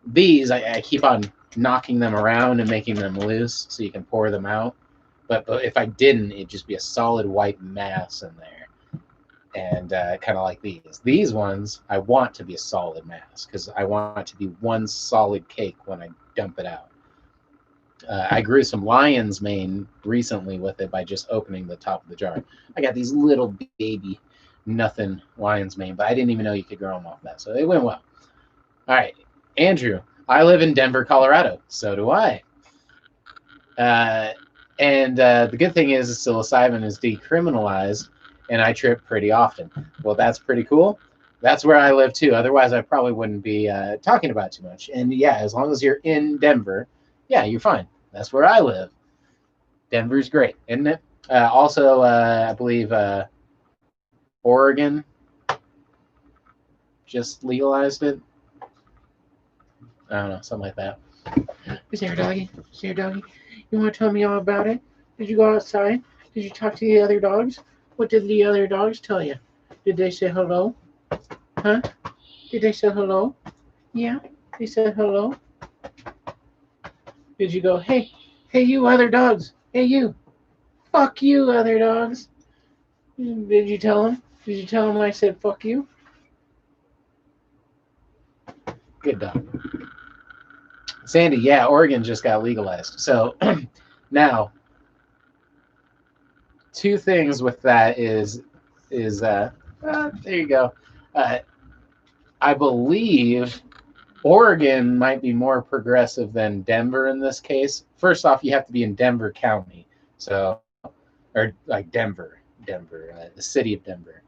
These, I keep on knocking them around and making them loose so you can pour them out. But if I didn't, it'd just be a solid white mass in there. And kind of like these. These ones, I want to be a solid mass because I want it to be one solid cake when I dump it out. I grew some lion's mane recently with it by just opening the top of the jar. I got these little baby nothing lion's mane, but I didn't even know you could grow them off that. So it went well. All right, Andrew, I live in Denver, Colorado. So do I. And the good thing is psilocybin is decriminalized, and I trip pretty often. Well, that's pretty cool. That's where I live too. Otherwise, I probably wouldn't be talking about too much. And yeah, as long as you're in Denver, yeah, you're fine. That's where I live. Denver's great, isn't it? Also, I believe Oregon just legalized it. I don't know, something like that. Is there a doggy? Is there a doggy? You want to tell me all about it? Did you go outside? Did you talk to the other dogs? What did the other dogs tell you? Did they say hello? Huh? Did they say hello? Yeah, they said hello. Did you go, hey, you other dogs? Hey, you. Fuck you, other dogs. Did you tell them? Did you tell them I said fuck you? Good dog. Sandy, yeah, Oregon just got legalized. So now, two things with that is there you go. I believe Oregon might be more progressive than Denver in this case. First off, you have to be in Denver County, so or like Denver, the city of Denver.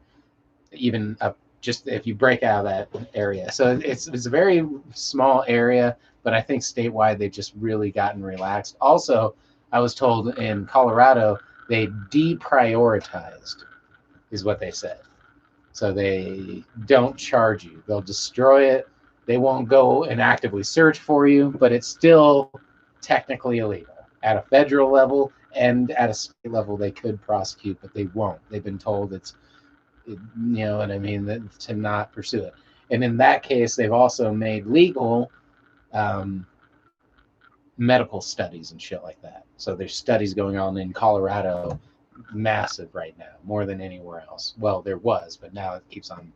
Even up, just if you break out of that area, so it's a very small area. But I think statewide they've just really gotten relaxed. Also, I was told in Colorado they deprioritized, is what they said. So they don't charge you. They'll destroy it. They won't go and actively search for you, but it's still technically illegal. At a federal level and at a state level, they could prosecute, but they won't. They've been told you know what I mean, that to not pursue it. And in that case, they've also made legal medical studies and shit like that. So there's studies going on in Colorado, massive right now, more than anywhere else. Well, there was, but now it keeps on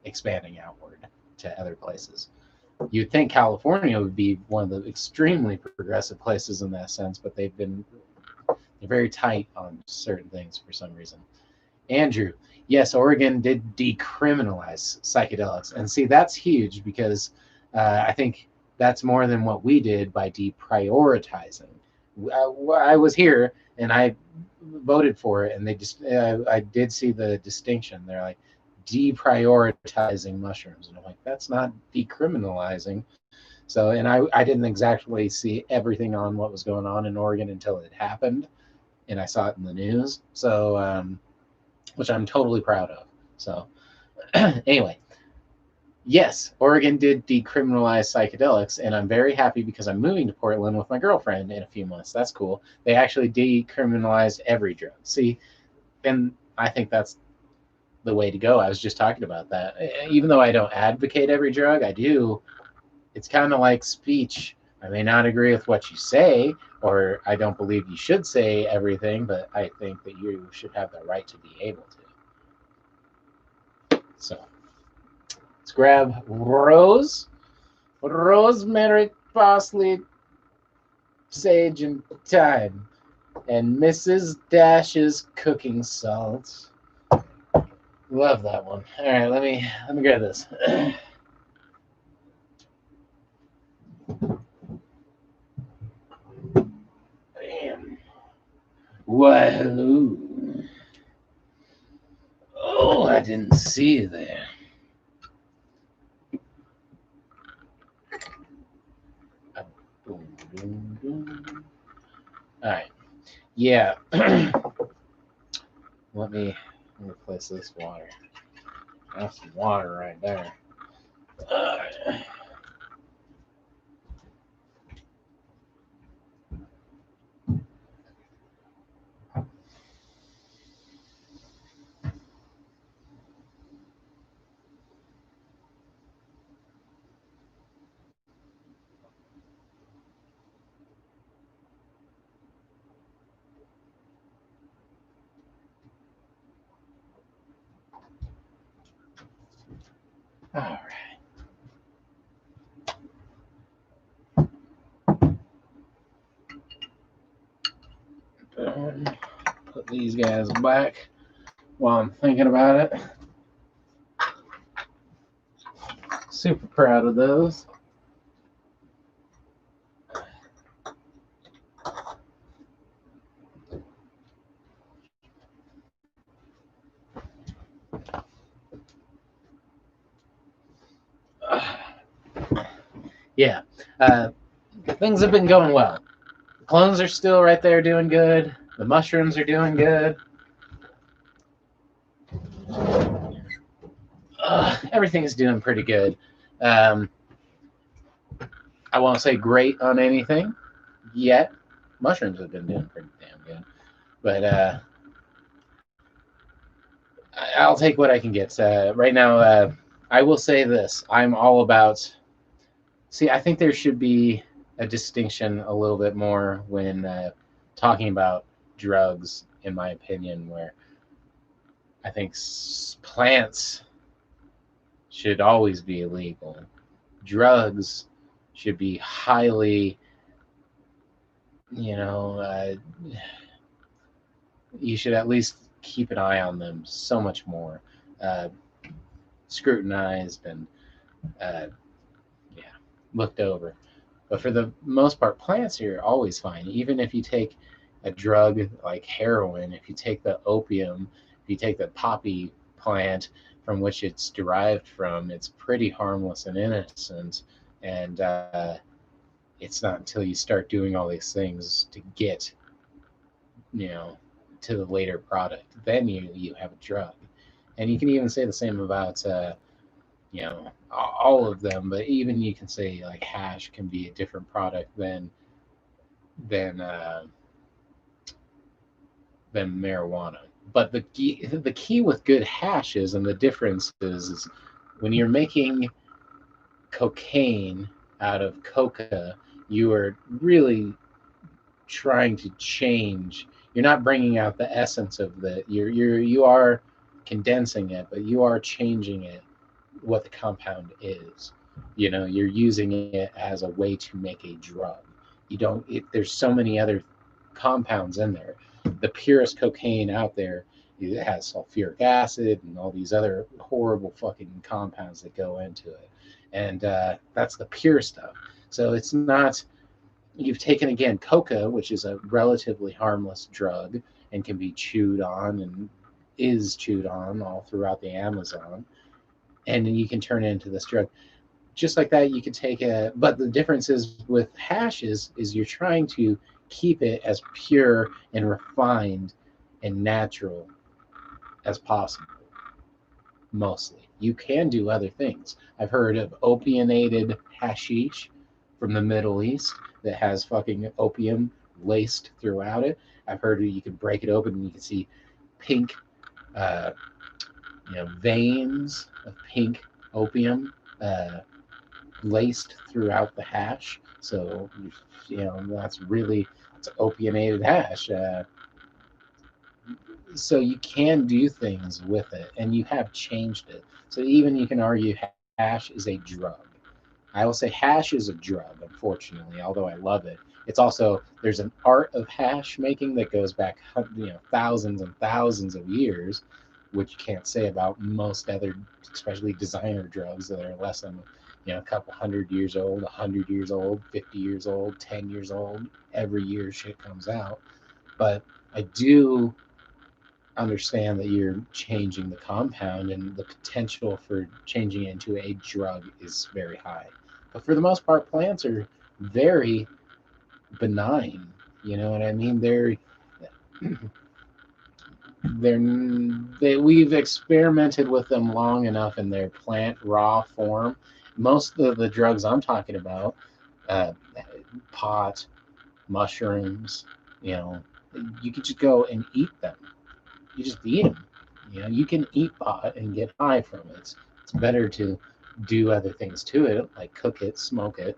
expanding outward to other places. You'd think California would be one of the extremely progressive places in that sense, but they're very tight on certain things for some reason. Andrew, yes, Oregon did decriminalize psychedelics. And see, that's huge because I think that's more than what we did by deprioritizing. I was here and I voted for it, and they just I did see the distinction. They're like deprioritizing mushrooms, and I'm like, that's not decriminalizing. So, and I didn't exactly see everything on what was going on in Oregon until it happened, and I saw it in the news. So, which I'm totally proud of. So, anyway, yes, Oregon did decriminalize psychedelics, and I'm very happy because I'm moving to Portland with my girlfriend in a few months. That's cool. They actually decriminalized every drug. See, and I think that's the way to go. I was just talking about that. Even though I don't advocate every drug, I do. It's kind of like speech. I may not agree with what you say, or I don't believe you should say everything, but I think that you should have the right to be able to. So let's grab rosemary, parsley, sage, and thyme. and Mrs. Dash's cooking salt. Love that one. All right, let me grab this. Bam. Why, hello. Oh, I didn't see you there. Boom, boom, boom. All right. Yeah. Let me replace this water. That's some water right there. All right. All right. Put these guys back while I'm thinking about it. Super proud of those. Yeah. Things have been going well. The clones are still right there doing good. The mushrooms are doing good. Everything's doing pretty good. I won't say great on anything yet. Mushrooms have been doing pretty damn good. But I'll take what I can get. Right now, I will say this. I'm all about. See, I think there should be a distinction a little bit more when talking about drugs, in my opinion, where I think plants should always be illegal. Drugs should be highly, you know, you should at least keep an eye on them so much more, uh, scrutinized and yeah, looked over. But for the most part, plants are always fine. Even if you take a drug like heroin, if you take the opium, if you take the poppy plant from which it's derived from, it's pretty harmless and innocent. And it's not until you start doing all these things to get, you know, to the later product, then you have a drug. And you can even say the same about you know, all of them, but even you can say like hash can be a different product than uh, than marijuana. But the key with good hashes and the difference is when you're making cocaine out of coca, you are really trying to change. You're not bringing out the essence of the. You are condensing it, but you are changing it what the compound is. You know, you're using it as a way to make a drug. You don't. There's so many other compounds in there. The purest cocaine out there, it has sulfuric acid and all these other horrible fucking compounds that go into it, and that's the pure stuff. So it's not. You've taken again coca, which is a relatively harmless drug and can be chewed on and is chewed on all throughout the Amazon, and then you can turn it into this drug just like that. You could take a, but the difference is with hashes is you're trying to keep it as pure and refined and natural as possible. Mostly you can do other things. I've heard of opiated hashish from the Middle East that has fucking opium laced throughout it. I've heard you can break it open and you can see pink uh, veins of pink opium laced throughout the hash. So, that's really, it's opiated hash. So you can do things with it, and you have changed it. So even you can argue hash is a drug. I will say hash is a drug, unfortunately, although I love it. It's also there's an art of hash making that goes back thousands and thousands of years, which you can't say about most other, especially designer drugs that are less than a couple 100 years old, 100 years old, 50 years old, 10 years old. Every year shit comes out, but I do understand that you're changing the compound and the potential for changing it into a drug is very high. But for the most part, plants are very benign. You know what I mean? They're we've experimented with them long enough in their plant raw form. Most of the drugs I'm talking about, uh, pot, mushrooms, you know, you could just go and eat them. You just eat them. You can eat pot and get high from it. It's better to do other things to it, like cook it, smoke it,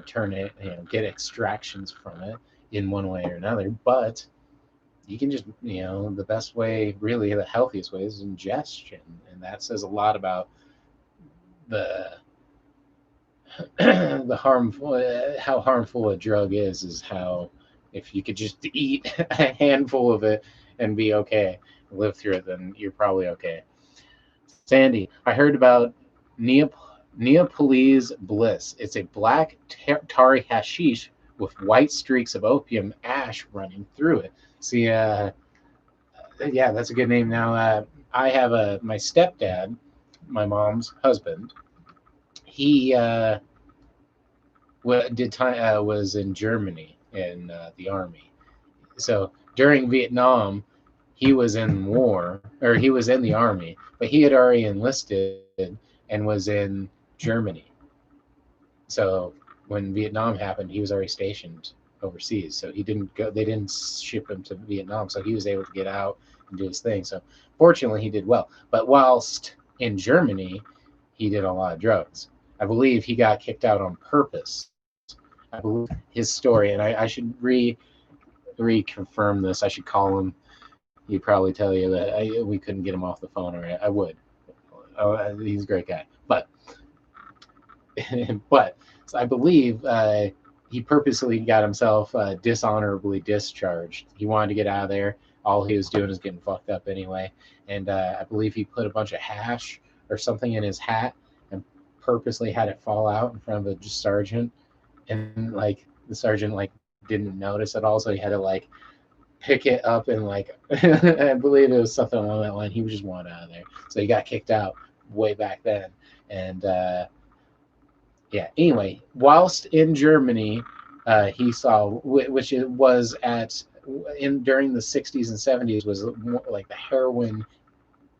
turn it, get extractions from it in one way or another. But you can just, the best way, really, the healthiest way is ingestion, and that says a lot about the the harmful, how harmful a drug is how if you could just eat a handful of it and be okay, live through it, then you're probably okay. Sandy, I heard about Neop- Neapolise Bliss. It's a black tarry hashish with white streaks of opium ash running through it. See, yeah, that's a good name. Now, I have my stepdad, my mom's husband. He was in Germany in the army. So during Vietnam, he was in war, or he was in the army, but he had already enlisted and was in Germany. So when Vietnam happened, he was already stationed overseas. So he didn't go. They didn't ship him to Vietnam, so he was able to get out and do his thing. So fortunately, he did well. But whilst in Germany, he did a lot of drugs. I believe he got kicked out on purpose. I believe his story, and I should reconfirm this. I should call him. He'd probably tell you that we couldn't get him off the phone, or I would. He's a great guy, but but so I believe he purposely got himself dishonorably discharged. He wanted to get out of there. All he was doing is getting fucked up anyway. And I believe he put a bunch of hash or something in his hat and purposely had it fall out in front of a sergeant. And like the sergeant didn't notice at all, so he had to pick it up and I believe it was something along that line. He was just wanted out of there, so he got kicked out way back then. And yeah. Anyway, whilst in Germany, he saw which it was at in during the 60s and 70s was like the heroin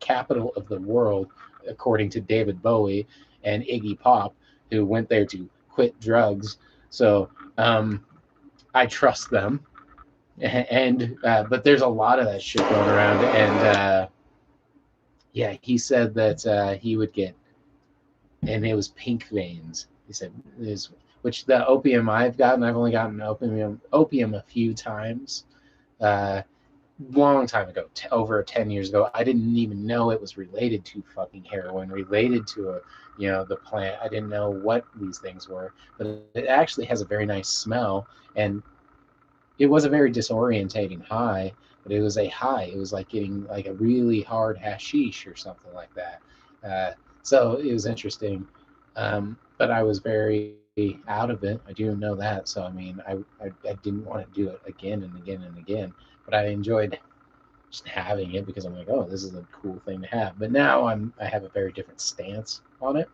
capital of the world, according to David Bowie and Iggy Pop, who went there to quit drugs. So I trust them, and but there's a lot of that shit going around, and yeah, he said that he would get, and it was pink veins. He said, "Is which the opium I've gotten. I've only gotten opium a few times, uh, long time ago, over 10 years ago. I didn't even know it was related to fucking heroin, related to the plant. I didn't know what these things were, but it actually has a very nice smell, and it was a very disorientating high, but it was a high. It was like getting like a really hard hashish or something like that. Uh, so it was interesting, but I was very out of it. I do know that. So I mean, I didn't want to do it again and again and again, but I enjoyed just having it because I'm like, oh, this is a cool thing to have. But now I have a very different stance on it.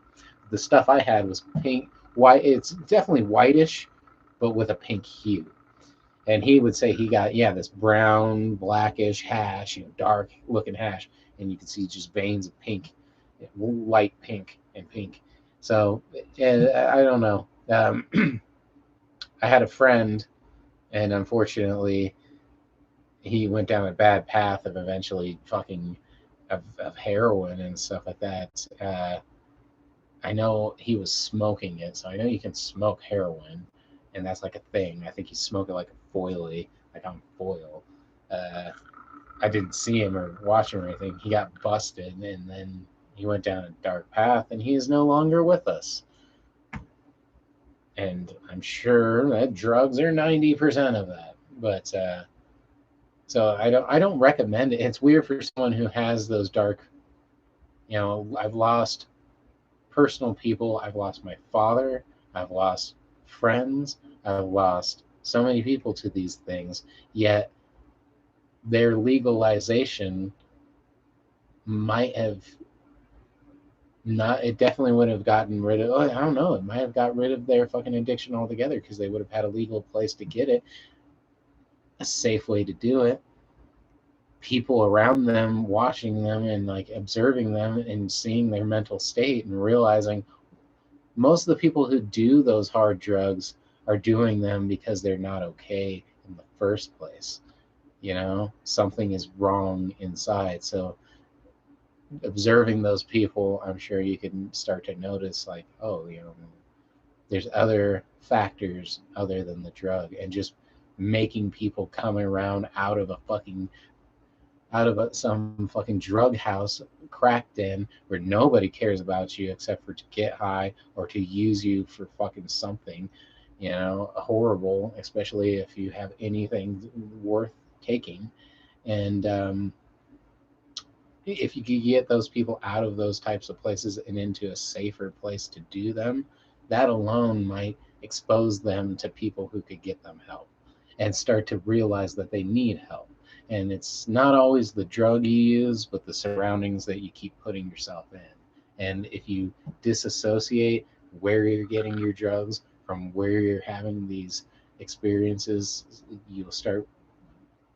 The stuff I had was pink, white. It's definitely whitish, but with a pink hue. And he would say he got, yeah, this brown blackish hash, dark looking hash, and you could see just veins of pink, light pink and pink. So and I don't know. I had a friend, and unfortunately he went down a bad path of eventually fucking of heroin and stuff like that. I know he was smoking it, so I know you can smoke heroin, and that's like a thing. I think he smoked it like a foily, like on foil. Uh, I didn't see him or watch him or anything. He got busted, and then he went down a dark path, and he is no longer with us. And I'm sure that drugs are 90% of that. But so I don't recommend it. It's weird for someone who has those dark, I've lost personal people. I've lost my father. I've lost friends. I've lost so many people to these things. Yet their legalization might have not, it definitely would have gotten rid of, I don't know, it might have got rid of their fucking addiction altogether because they would have had a legal place to get it, a safe way to do it, people around them watching them and like observing them and seeing their mental state and realizing most of the people who do those hard drugs are doing them because they're not okay in the first place. Something is wrong inside. So observing those people, I'm sure you can start to notice like, oh, there's other factors other than the drug, and just making people come around out of some fucking drug house, crack den, where nobody cares about you except for to get high or to use you for fucking something, horrible, especially if you have anything worth taking. And if you could get those people out of those types of places and into a safer place to do them, that alone might expose them to people who could get them help and start to realize that they need help. And it's not always the drug you use, but the surroundings that you keep putting yourself in. And if you disassociate where you're getting your drugs from where you're having these experiences, you'll start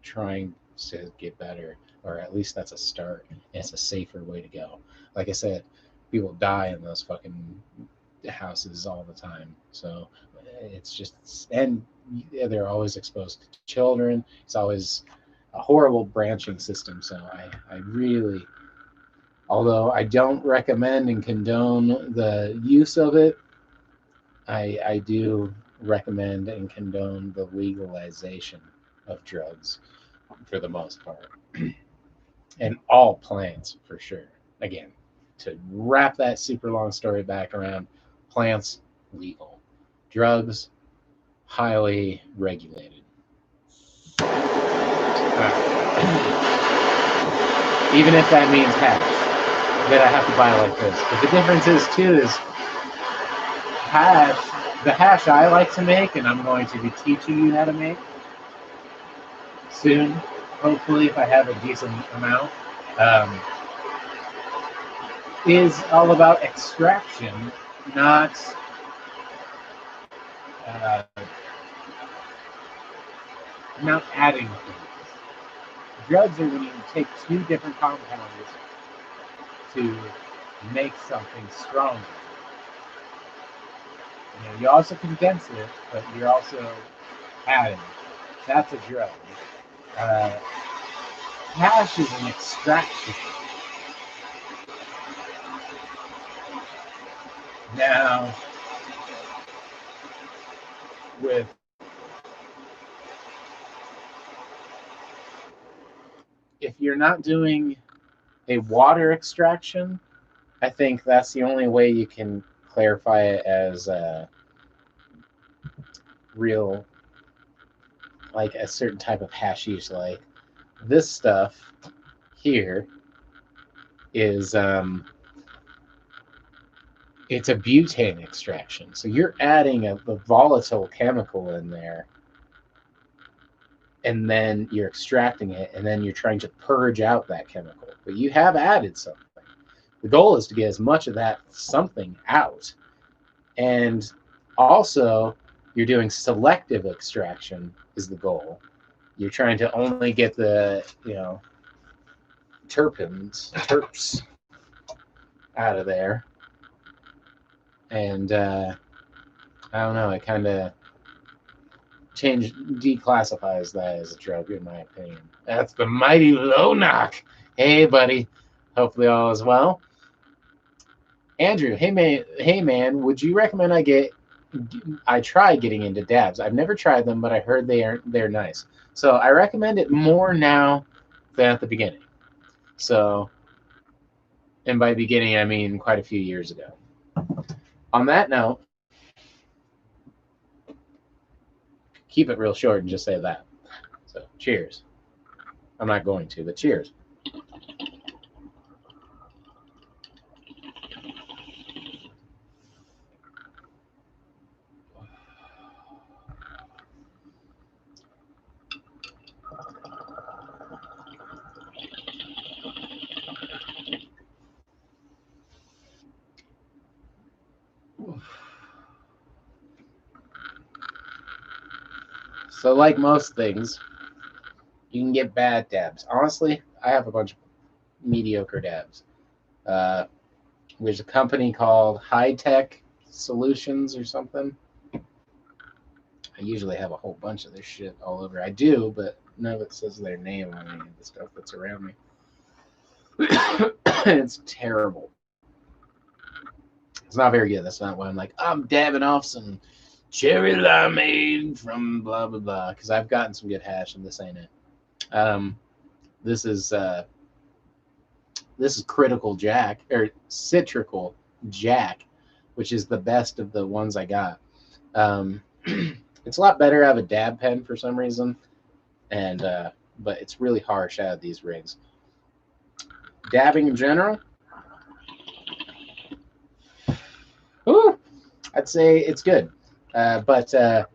trying to get better, or at least that's a start. And it's a safer way to go. Like I said, people die in those fucking houses all the time. So it's just, and they're always exposed to children. It's always a horrible branching system. So I really, although I don't recommend and condone the use of it, I do recommend and condone the legalization of drugs for the most part. And all plants for sure. Again, to wrap that super long story back around, plants legal, drugs highly regulated. Even if that means hash that I have to buy like this. But the difference is hash, the hash I like to make, and I'm going to be teaching you how to make soon, hopefully if I have a decent amount, is all about extraction, not adding things. Drugs are when you take two different compounds to make something stronger. You also condense it, but you're also adding. That's a drug. Hash is an extraction. Now, if you're not doing a water extraction, I think that's the only way you can clarify it as real, like a certain type of hashish. Like this stuff here is it's a butane extraction. So you're adding a volatile chemical in there, and then you're extracting it, and then you're trying to purge out that chemical. But you have added something. The goal is to get as much of that something out. And also, you're doing selective extraction is the goal. You're trying to only get the, terps out of there. And I don't know, it kind of declassifies that as a drug, in my opinion. That's the mighty low knock. Hey, buddy. Hopefully all is well. Andrew, hey man, would you recommend I try getting into dabs? I've never tried them, but I heard they're nice. So I recommend it more now than at the beginning. So, and by beginning I mean quite a few years ago. On that note, keep it real short and just say that. So cheers. I'm not going to, but cheers. So, like most things, you can get bad dabs. Honestly, I have a bunch of mediocre dabs. Uh, there's a company called High Tech Solutions or something. I usually have a whole bunch of this shit all over. I do, but none of it says their name on any of the stuff that's around me. It's terrible. It's not very good. That's not why I'm like, I'm dabbing off some cherry limeade from blah blah blah, because I've gotten some good hash and this ain't it. Um, this is Critical Jack or Citrical Jack, which is the best of the ones I got. It's a lot better out of a dab pen for some reason, and but it's really harsh out of these rings. Dabbing in general, ooh, I'd say it's good, but uh-oh,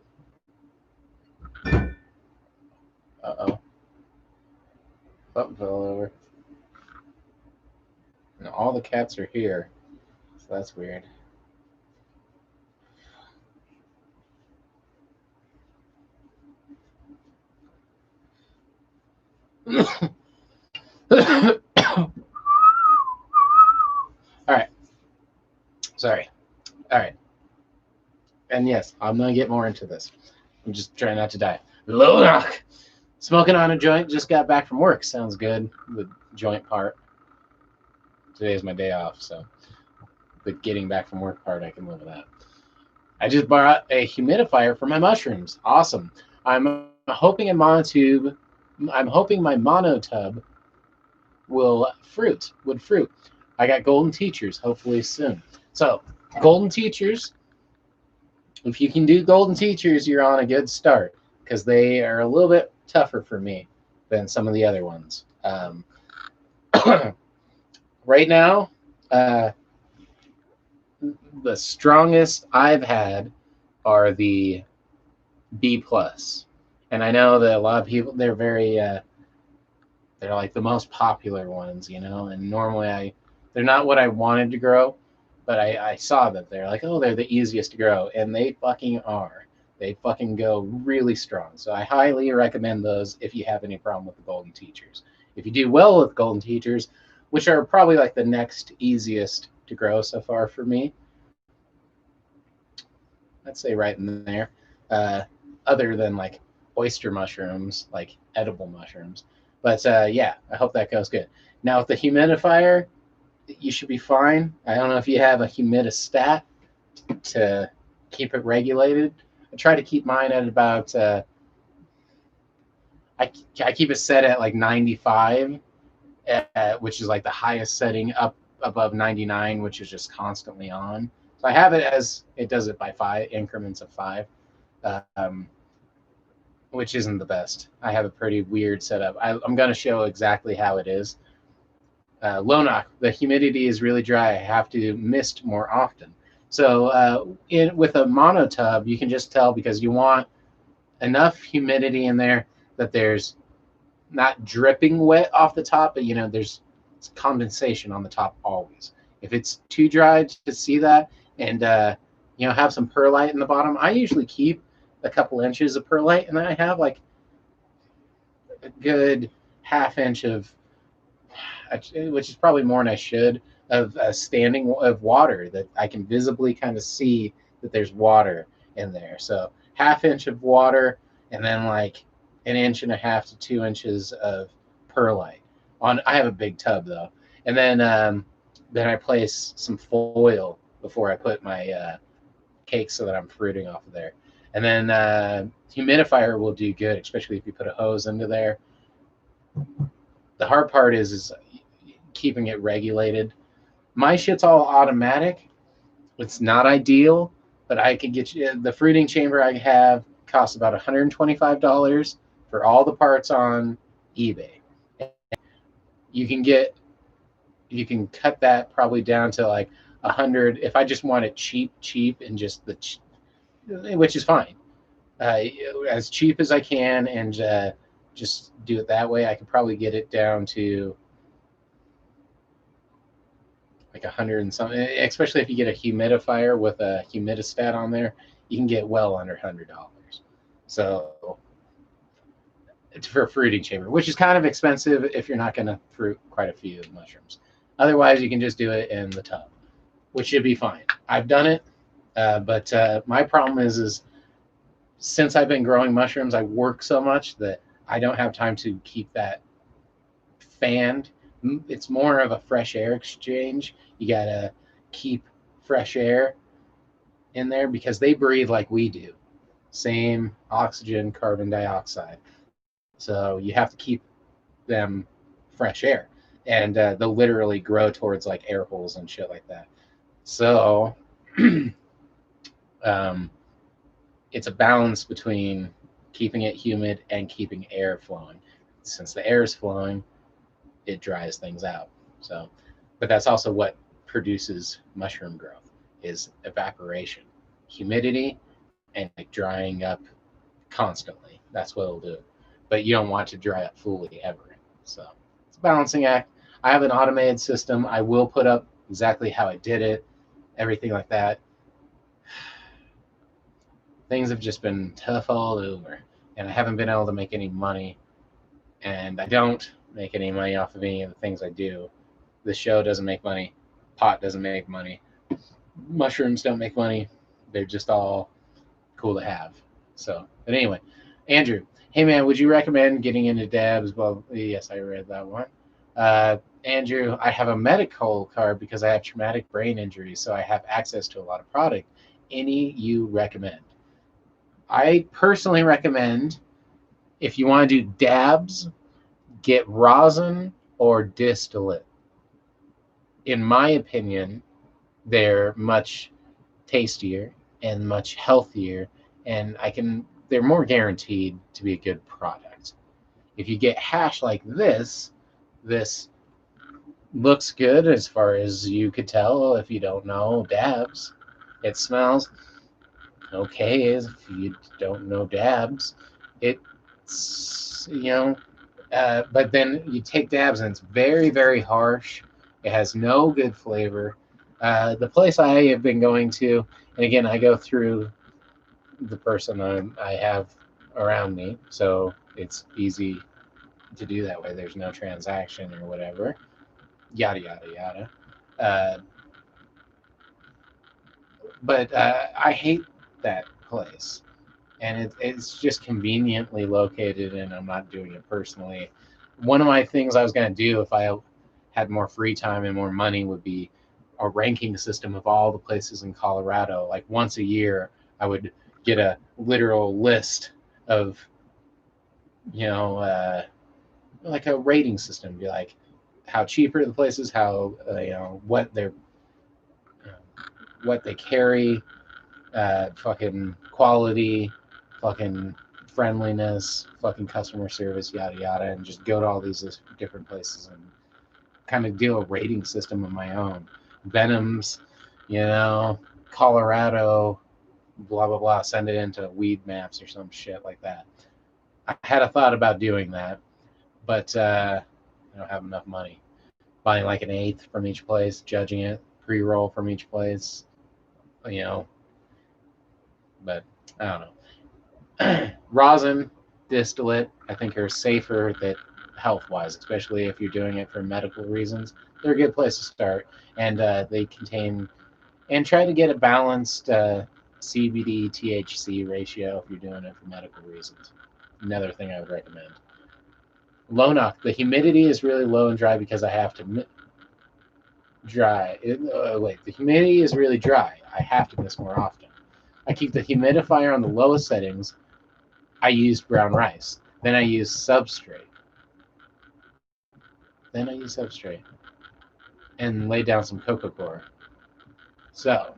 something fell over. And all the cats are here, so that's weird. All right, sorry. All right, and yes, I'm gonna get more into this. I'm just trying not to die. Lonak, smoking on a joint. Just got back from work. Sounds good. The joint part. Today is my day off, so the getting back from work part, I can live with that. I just bought a humidifier for my mushrooms. Awesome. I'm hoping a monotube. I'm hoping my monotub would fruit. I got golden teachers hopefully soon. So golden teachers. If you can do golden teachers, you're on a good start because they are a little bit tougher for me than some of the other ones. Right now, the strongest I've had are the B+. And I know that a lot of people, they're very, they're like the most popular ones, and normally they're not what I wanted to grow, but I saw that they're like, oh, they're the easiest to grow, and they fucking are. They fucking go really strong. So I highly recommend those if you have any problem with the golden teachers. If you do well with golden teachers, which are probably like the next easiest to grow so far for me, I'd say right in there. Other than like oyster mushrooms, like edible mushrooms. But yeah, I hope that goes good. Now with the humidifier, you should be fine. I don't know if you have a humidistat to keep it regulated. I try to keep mine at about, I keep it set at like 95, which is like the highest setting, up above 99, which is just constantly on. So I have it as, it does it by 5 increments of 5. Which isn't the best. I have a pretty weird setup. I'm going to show exactly how it is. Lonak, the humidity is really dry. I have to mist more often. So with a monotub, you can just tell because you want enough humidity in there that there's not dripping wet off the top, but there's condensation on the top always. If it's too dry to see that, and have some perlite in the bottom, I usually keep a couple inches of perlite, and then I have like a good ½ inch of, which is probably more than I should, of standing of water that I can visibly kind of see that there's water in there. So ½ inch of water, and then like 1.5 inches to 2 inches of perlite. I have a big tub though, and then I place some foil before I put my cake so that I'm fruiting off of there. And then humidifier will do good, especially if you put a hose into there. The hard part is keeping it regulated. My shit's all automatic. It's not ideal, but I could get you the fruiting chamber I have costs about $125 for all the parts on eBay. You can cut that probably down to like 100 if I just want it cheap and just which is fine. As cheap as I can, and just do it that way. I could probably get it down to like 100 and something, especially if you get a humidifier with a humidistat on there. You can get well under $100. So it's for a fruiting chamber, which is kind of expensive if you're not going to fruit quite a few mushrooms. Otherwise, you can just do it in the tub, which should be fine. I've done it, but my problem is since I've been growing mushrooms, I work so much that I don't have time to keep that fanned. It's more of a fresh air exchange. You gotta keep fresh air in there because they breathe like we do, same oxygen, carbon dioxide. So you have to keep them fresh air, and they'll literally grow towards like air holes and shit like that. So it's a balance between keeping it humid and keeping air flowing. Since the air is flowing, it dries things out. So, but that's also what produces mushroom growth is evaporation, humidity, and like drying up constantly. That's what it'll do. But you don't want to dry up fully ever. So it's a balancing act. I have an automated system. I will put up exactly how I did it, everything like that. Things have just been tough all over, and I haven't been able to make any money, and I don't make any money off of any of the things I do. The show doesn't make money. Pot doesn't make money. Mushrooms don't make money. They're just all cool to have. So, but anyway, Andrew, hey man, would you recommend getting into dabs? Well, yes, I read that one. Andrew, I have a medical card because I have traumatic brain injury, so I have access to a lot of product. Any you recommend? I personally recommend if you want to do dabs, get rosin or distillate. In my opinion, they're much tastier and much healthier, and they're more guaranteed to be a good product. If you get hash like this looks good as far as you could tell if you don't know dabs. It smells okay if you don't know dabs. It's, but then you take dabs and it's very, very harsh. It has no good flavor. The place I have been going to, and again, I go through the person I have around me, so it's easy to do that way. There's no transaction or whatever, yada, yada, yada. But I hate that place. And it's just conveniently located, and I'm not doing it personally. One of my things I was going to do if I had more free time and more money would be a ranking system of all the places in Colorado. Like once a year, I would get a literal list of, like a rating system. Be like, how cheap are the places? How what they carry, fucking quality, fucking friendliness, fucking customer service, yada yada, and just go to all these different places and kind of do a rating system of my own. Venoms, Colorado, blah blah blah. Send it into Weed Maps or some shit like that. I had a thought about doing that, but I don't have enough money. Buying like an eighth from each place, judging it, pre-roll from each place, but I don't know. Rosin, distillate, I think are safer that health-wise, especially if you're doing it for medical reasons. They're a good place to start, and they contain and try to get a balanced CBD THC ratio if you're doing it for medical reasons. Another thing I would recommend. Lonoc, the humidity is really low and dry because I have to the humidity is really dry. I have to mist more often. I keep the humidifier on the lowest settings. I use brown rice. Then I use substrate. And lay down some coco coir. So,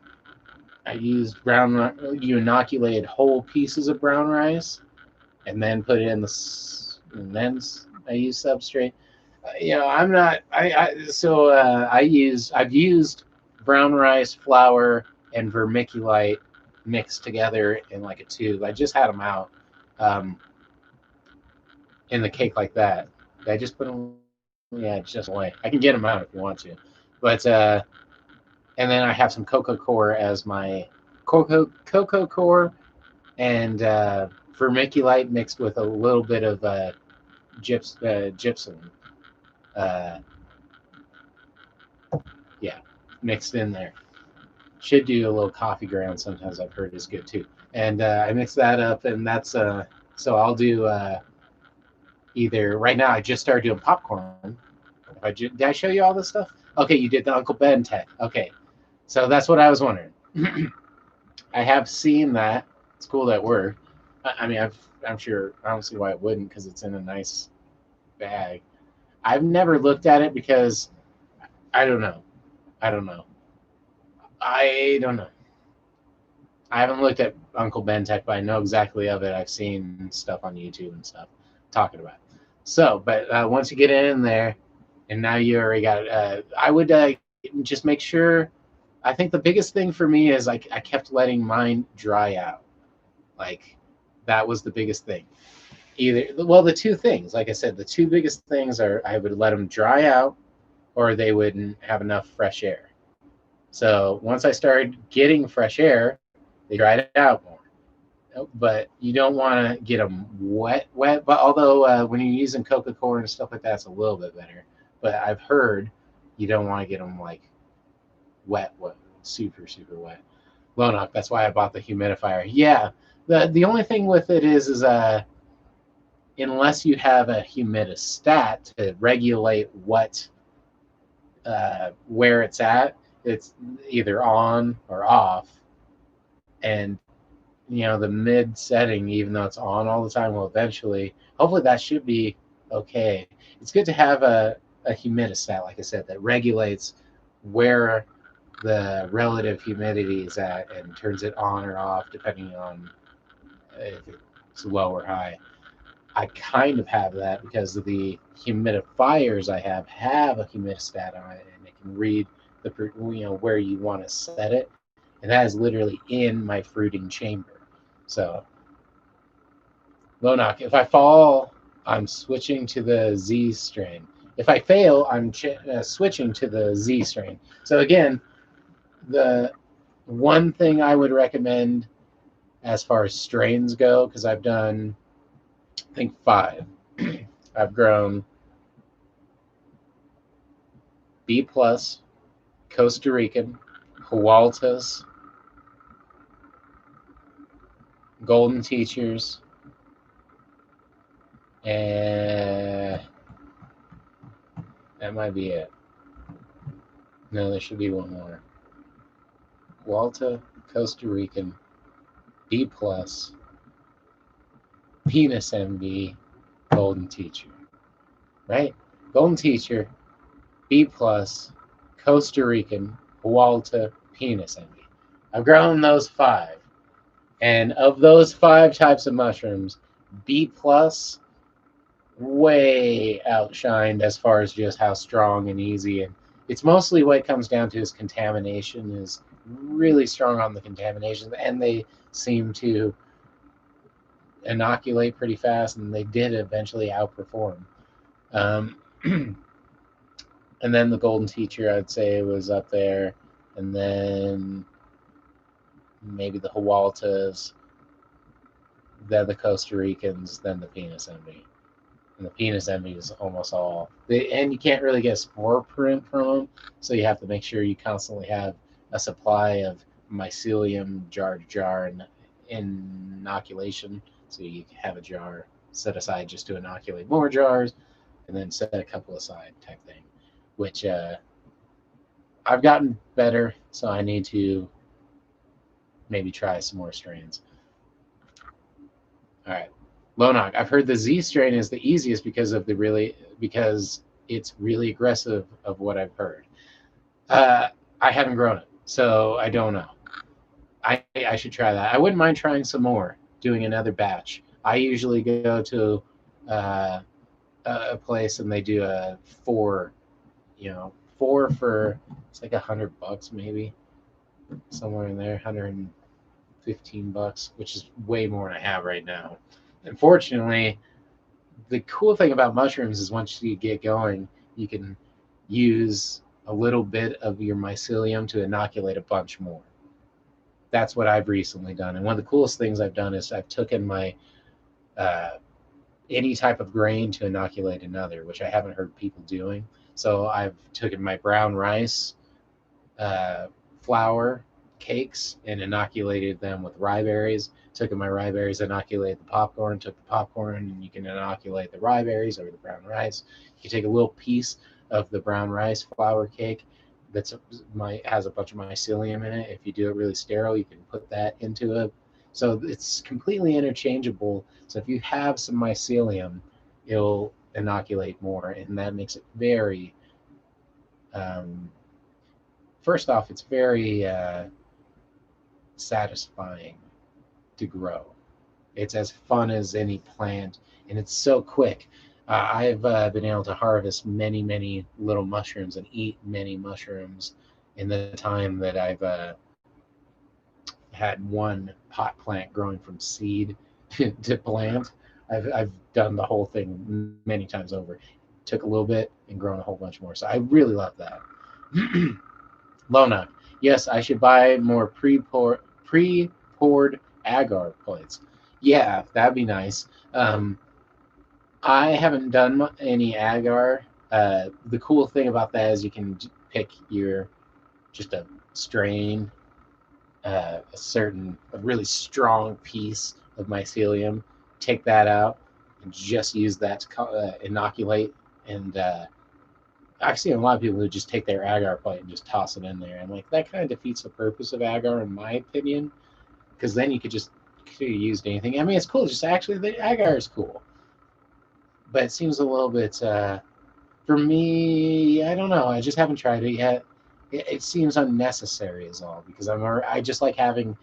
I used you inoculate whole pieces of brown rice and then put it in and then I use substrate. I'm not. I've used brown rice, flour, and vermiculite mixed together in like a tube. I just had them out in the cake like that. I just put them. Yeah, just away. I can get them out if you want to, but and then I have some cocoa core as my cocoa core and vermiculite mixed with a little bit of gypsum. Uh, yeah, mixed in there. Should do a little coffee ground sometimes. I've heard is good too. And I mix that up, and that's so I'll do either right now. I just started doing popcorn. Did I show you all this stuff? Okay, you did the Uncle Ben tech. Okay, so that's what I was wondering. I have seen that. It's cool that worked. I mean, I'm sure. I don't see why it wouldn't because it's in a nice bag. I've never looked at it because I don't know. I don't know. I don't know. I haven't looked at Uncle Ben Tech, but I know exactly of it. I've seen stuff on YouTube and stuff talking about it. So, but once you get in there, and now you already got it, I would just make sure. I think the biggest thing for me is I kept letting mine dry out. Like that was the biggest thing. The two things, like I said, the two biggest things are I would let them dry out, or they wouldn't have enough fresh air. So once I started getting fresh air, they dried it out more. But you don't want to get them wet. But although when you're using cocoa core and stuff like that, it's a little bit better. But I've heard you don't want to get them like wet, super wet. Lonoc. That's why I bought the humidifier. Yeah. The only thing with it is unless you have a humidistat to regulate where it's at, it's either on or off. And the mid setting, even though it's on all the time, will eventually, hopefully that should be okay. It's good to have a humidistat, like I said, that regulates where the relative humidity is at and turns it on or off depending on if it's low or high. I kind of have that because of the humidifiers I have a humidistat on it, and it can read the where you want to set it, and that is literally in my fruiting chamber. So, Lonoc, if I fall, I'm switching to the Z strain. If I fail, I'm switching to the Z strain. So again, the one thing I would recommend as far as strains go, because I've done, I think 5. I've grown B plus, Costa Rican, Hualtas, Golden Teachers, and that might be it. No, there should be one more. Hualta, Costa Rican, B plus, Penis MB, Golden Teacher. Right? Golden Teacher, B plus, Costa Rican, Hualta, Penis MB. I've grown those 5. And of those 5 types of mushrooms, B plus way outshined as far as just how strong and easy. And it's mostly what it comes down to is contamination is really strong on the contamination, and they seem to inoculate pretty fast, and they did eventually outperform. And then the Golden Teacher, I'd say, was up there, and then maybe the Hualtas, then the Costa Ricans, then the Penis Envy. And the Penis Envy is almost all. And you can't really get spore print from them, so you have to make sure you constantly have a supply of mycelium jar to jar and inoculation. So you have a jar set aside just to inoculate more jars, and then set a couple aside type thing, which I've gotten better, so I need to maybe try some more strains. All right. Lonoc, I've heard the Z strain is the easiest because it's really aggressive of what I've heard. I haven't grown it, so I don't know. I should try that. I wouldn't mind trying some more, doing another batch. I usually go to uh, a place and they do a four, four for it's like $100 maybe, somewhere in there, $115, which is way more than I have right now. Unfortunately, the cool thing about mushrooms is once you get going, you can use a little bit of your mycelium to inoculate a bunch more. That's what I've recently done. And one of the coolest things I've done is I've taken my uh, any type of grain to inoculate another, which I haven't heard people doing. So I've taken my brown rice uh, flour cakes and inoculated them with rye berries. Took my rye berries, inoculated the popcorn, took the popcorn, and you can inoculate the rye berries over the brown rice. You take a little piece of the brown rice flour cake has a bunch of mycelium in it. If you do it really sterile, you can put that into it. So it's completely interchangeable. So if you have some mycelium, it'll inoculate more, and that makes it very um, first off, it's very satisfying to grow. It's as fun as any plant, and it's so quick. I've been able to harvest many, many little mushrooms and eat many mushrooms in the time that I've had one pot plant growing from seed to plant. I've done the whole thing many times over. Took a little bit and grown a whole bunch more. So I really love that. Lona, yes, I should buy more pre-poured agar plates. Yeah, that'd be nice. I haven't done any agar. The cool thing about that is you can pick your just a strain, a really strong piece of mycelium, take that out, and just use that to inoculate. And I've seen a lot of people who just take their agar plate and just toss it in there. And like that kind of defeats the purpose of agar, in my opinion, because then you could have used anything. I mean, it's cool. Just actually, the agar is cool, but it seems a little bit. For me, I don't know. I just haven't tried it yet. It seems unnecessary, is all, because I just like having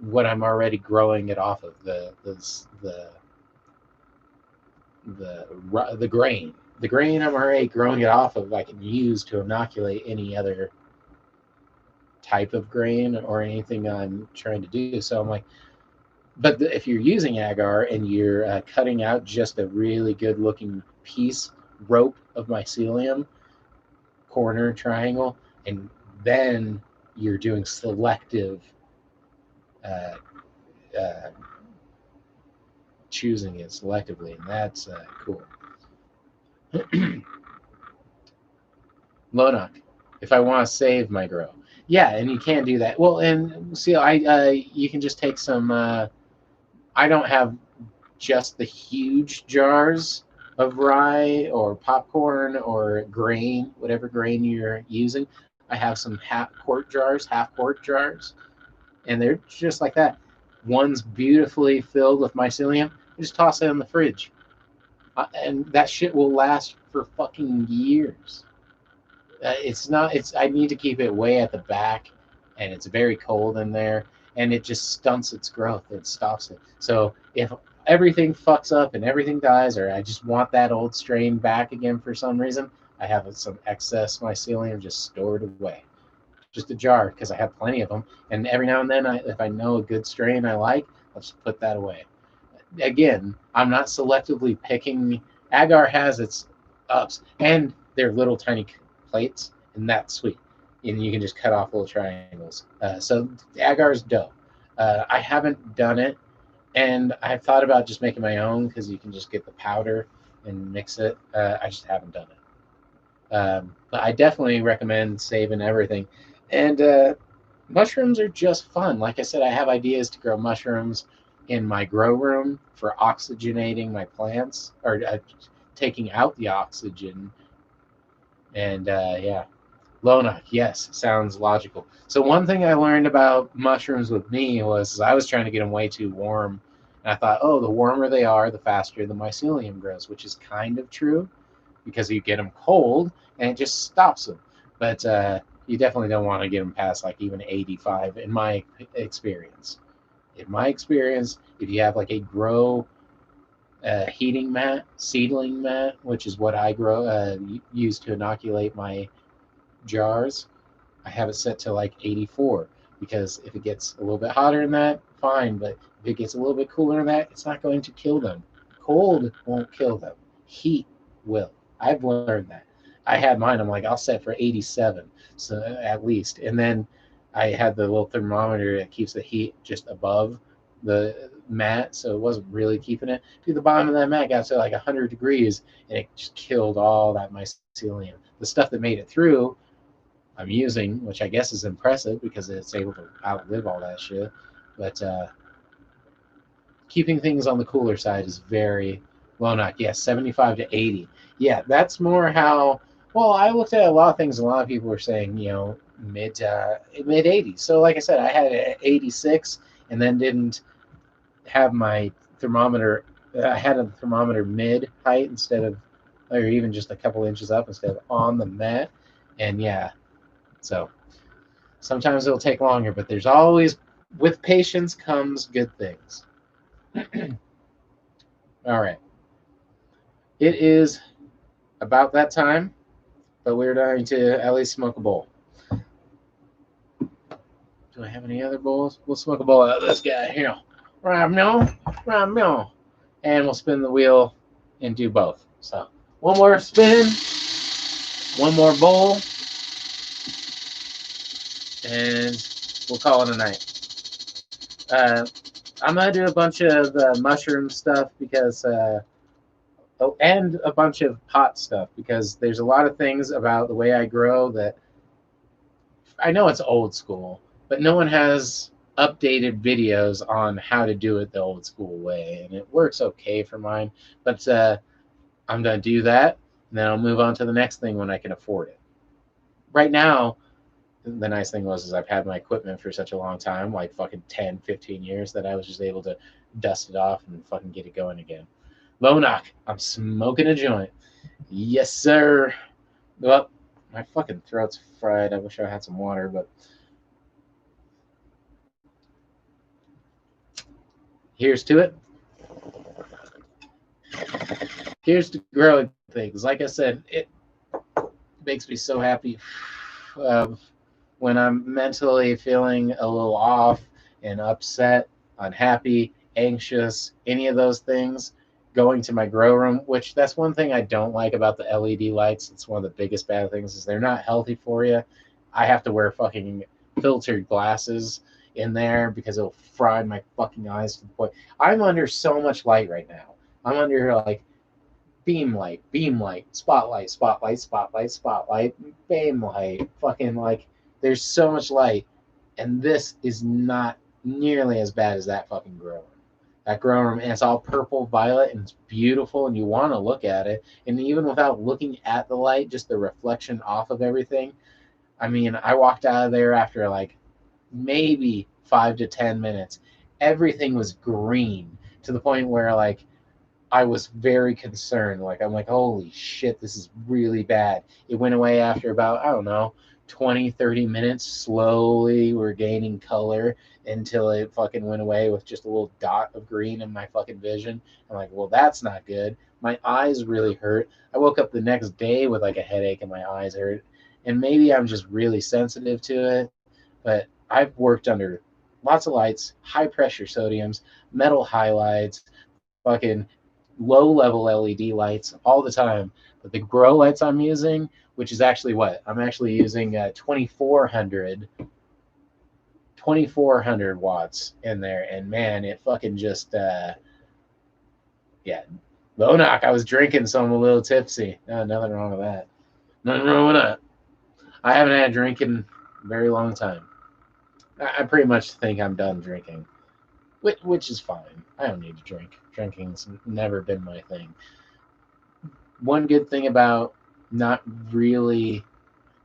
what I'm already growing it off of the grain. The grain I'm already growing it off of, I can use to inoculate any other type of grain or anything I'm trying to do. So I'm like, but if you're using agar and you're cutting out just a really good looking rope of mycelium, corner triangle, and then you're doing selective uh, uh, choosing it selectively, and that's cool. Monarch, if I want to save my grow, yeah, and you can do that. Well, and see, you can just take some. I don't have just the huge jars of rye or popcorn or grain, whatever grain you're using. I have some half quart jars, and they're just like that. One's beautifully filled with mycelium. You just toss it in the fridge, and that shit will last for fucking years. It's not. It's. I need to keep it way at the back, and it's very cold in there, and it just stunts its growth. It stops it. So if everything fucks up and everything dies, or I just want that old strain back again for some reason, I have some excess mycelium just stored away, just a jar, because I have plenty of them. And every now and then, if I know a good strain I like, I'll just put that away. Again, I'm not selectively picking. Agar has its ups, and they're little tiny plates, and that's sweet. And you can just cut off little triangles. So agar is dope. I haven't done it, and I've thought about just making my own because you can just get the powder and mix it. I just haven't done it. But I definitely recommend saving everything. And mushrooms are just fun. Like I said, I have ideas to grow mushrooms in my grow room for oxygenating my plants, or taking out the oxygen. And yeah, Lona, yes, sounds logical. So one thing I learned about mushrooms with me was I was trying to get them way too warm. And I thought, oh, the warmer they are, the faster the mycelium grows, which is kind of true because you get them cold and it just stops them. But You definitely don't want to get them past like even 85 in my experience. In my experience, if you have like a grow heating mat, seedling mat, which is what I use to inoculate my jars, I have it set to like 84 because if it gets a little bit hotter than that, fine. But if it gets a little bit cooler than that, it's not going to kill them. Cold won't kill them. Heat will. I've learned that. I had mine. I'm like, I'll set for 87, so at least. And then I had the little thermometer that keeps the heat just above the mat, so it wasn't really keeping it. Dude, the bottom of that mat got to like 100 degrees, and it just killed all that mycelium. The stuff that made it through I'm using, which I guess is impressive because it's able to outlive all that shit. But keeping things on the cooler side is very well not. Yes, 75 to 80. Yeah, that's more how. Well, I looked at a lot of things. A lot of people were saying, mid 80s. So, like I said, I had it at 86, and then didn't have my thermometer. I had a thermometer mid height instead of, or even just a couple inches up instead of on the mat. And yeah, so sometimes it'll take longer, but there's always, with patience comes good things. All right. It is about that time, but we're going to at least smoke a bowl. Do I have any other bowls? We'll smoke a bowl out of this guy here. Right now. And we'll spin the wheel and do both. So one more spin, one more bowl, and we'll call it a night. I'm going to do a bunch of mushroom stuff because and a bunch of pot stuff because there's a lot of things about the way I grow that I know it's old school, but no one has updated videos on how to do it the old school way, and it works okay for mine. But I'm gonna do that, and then I'll move on to the next thing when I can afford it. Right now, the nice thing was is I've had my equipment for such a long time, like fucking 10, 15 years, that I was just able to dust it off and fucking get it going again. Lonak, I'm smoking a joint. Yes, sir. Well, my fucking throat's fried. I wish I had some water, but here's to it. Here's to growing things. Like I said, it makes me so happy when I'm mentally feeling a little off and upset, unhappy, anxious, any of those things. Going to my grow room, which that's one thing I don't like about the LED lights. It's one of the biggest bad things is they're not healthy for you. I have to wear fucking filtered glasses in there because it'll fry my fucking eyes to the point. I'm under so much light right now. I'm under like beam light, spotlight, spotlight, spotlight, spotlight, beam light, fucking like there's so much light, and this is not nearly as bad as that fucking grow room. That grow room, and it's all purple violet, and it's beautiful, and you want to look at it, and even without looking at the light, just the reflection off of everything. I mean, I walked out of there after like maybe 5 to 10 minutes. Everything was green to the point where like I was very concerned. Like, I'm like, holy shit, this is really bad. It went away after about, I don't know, 20, 30 minutes. Slowly, we're gaining color until it fucking went away with just a little dot of green in my fucking vision. I'm like, well, that's not good. My eyes really hurt. I woke up the next day with like a headache and my eyes hurt. And maybe I'm just really sensitive to it. But I've worked under lots of lights, high pressure sodiums, metal highlights, fucking low level LED lights all the time. But the grow lights I'm using, which is actually what? I'm actually using 2400 watts in there. And man, it fucking just, yeah. Lonak, I was drinking, so I'm a little tipsy. No, nothing wrong with that. Nothing wrong with that. I haven't had a drink in a very long time. I pretty much think I'm done drinking, which is fine. I don't need to drink. Drinking's never been my thing. One good thing about not really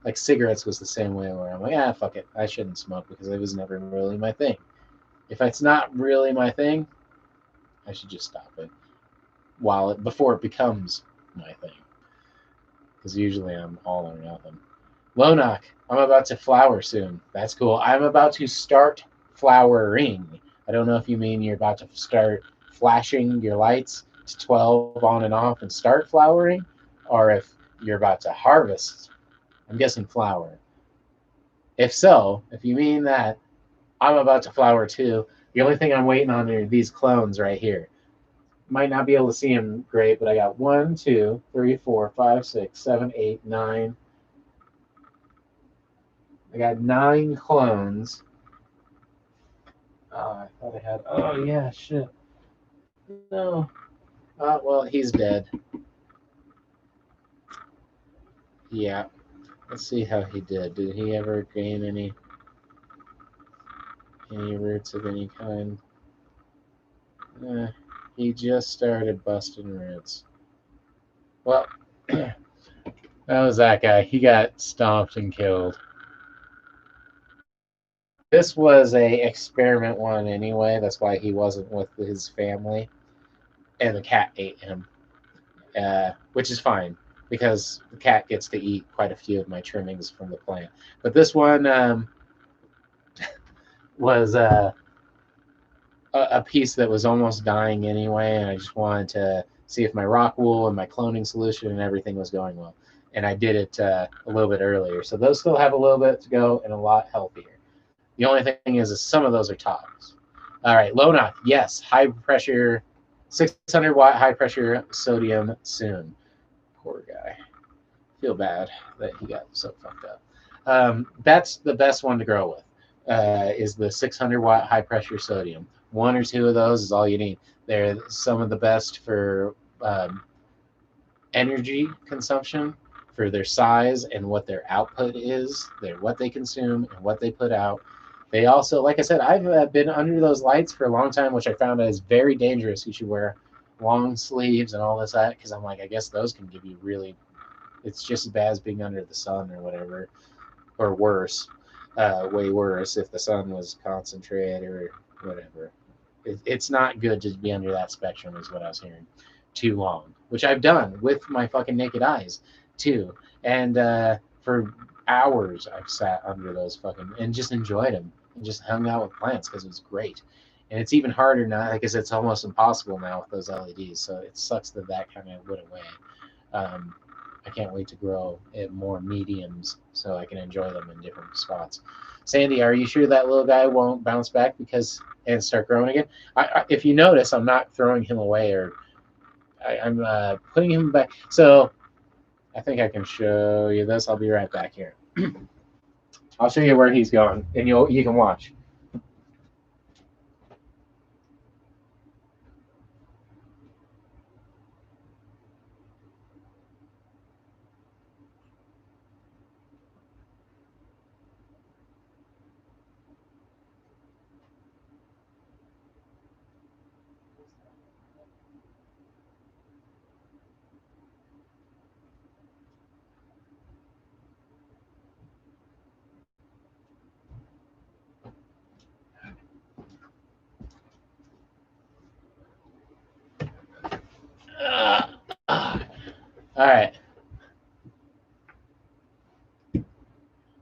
like cigarettes was the same way where I'm like, fuck it. I shouldn't smoke because it was never really my thing. If it's not really my thing, I should just stop it before it becomes my thing. Because usually I'm all or nothing. Lonoc, I'm about to flower soon. That's cool. I'm about to start flowering. I don't know if you mean you're about to start flashing your lights to 12 on and off and start flowering, or if you're about to harvest. I'm guessing flower. If so, if you mean that, I'm about to flower too. The only thing I'm waiting on are these clones right here. Might not be able to see them great, but I got 1, 2, 3, 4, 5, 6, 7, 8, 9. I got 9 clones. Oh, I thought I had. Oh yeah, shit. No. Well, he's dead. Yeah. Let's see how he did. Did he ever gain any roots of any kind? He just started busting roots. Well, that was that guy. He got stomped and killed. This was a experiment one anyway. That's why he wasn't with his family, and the cat ate him, which is fine because the cat gets to eat quite a few of my trimmings from the plant. But this one was a piece that was almost dying anyway, and I just wanted to see if my rock wool and my cloning solution and everything was going well. And I did it a little bit earlier. So those still have a little bit to go and a lot healthier. The only thing is some of those are tops. All right, Lonoc, yes, high pressure, 600 watt high pressure sodium soon. Poor guy. Feel bad that he got so fucked up. That's the best one to grow with, is the 600 watt high pressure sodium. 1 or 2 of those is all you need. They're some of the best for energy consumption, for their size and what their output is, what they consume and what they put out. They also, like I said, I've been under those lights for a long time, which I found is very dangerous. You should wear long sleeves and all this, because I'm like, I guess those can give you really, it's just as bad as being under the sun or whatever, or worse, way worse if the sun was concentrated or whatever. It's not good to be under that spectrum, is what I was hearing, too long, which I've done with my fucking naked eyes too. And for hours I've sat under those fucking and just enjoyed them and just hung out with plants because it was great. And it's even harder now because it's almost impossible now with those LEDs. So it sucks that kind of went away. I can't wait to grow it more mediums so I can enjoy them in different spots. Sandy, are you sure that little guy won't bounce back and start growing again? If you notice, I'm not throwing him away, or I'm putting him back. So I think I can show you this. I'll be right back here. I'll show you where he's going, and you can watch. All right.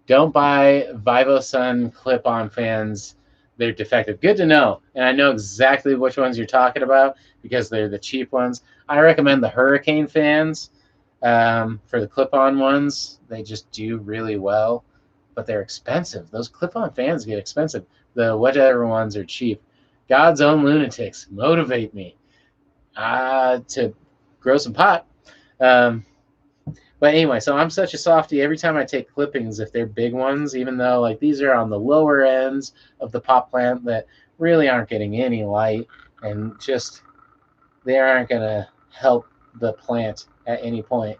Don't buy VivoSun clip-on fans. They're defective. Good to know. And I know exactly which ones you're talking about because they're the cheap ones. I recommend the Hurricane fans for the clip-on ones. They just do really well, but they're expensive. Those clip-on fans get expensive. The whatever ones are cheap. God's own lunatics motivate me to grow some pot. But anyway, so I'm such a softie. Every time I take clippings, if they're big ones, even though like these are on the lower ends of the pot plant that really aren't getting any light and just they aren't going to help the plant at any point.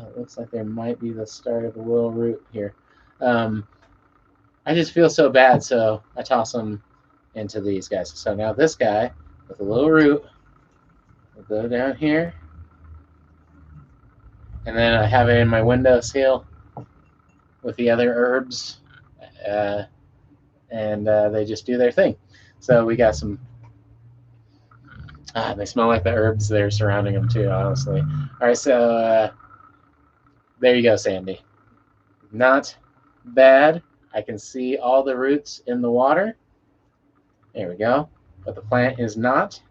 It looks like there might be the start of a little root here. I just feel so bad, so I toss them into these guys. So now this guy with a little root will go down here. And then I have it in my windowsill with the other herbs, and they just do their thing. So we got some. They smell like the herbs that are surrounding them too, honestly. All right, so there you go, Sandy. Not bad. I can see all the roots in the water. There we go. But the plant is not.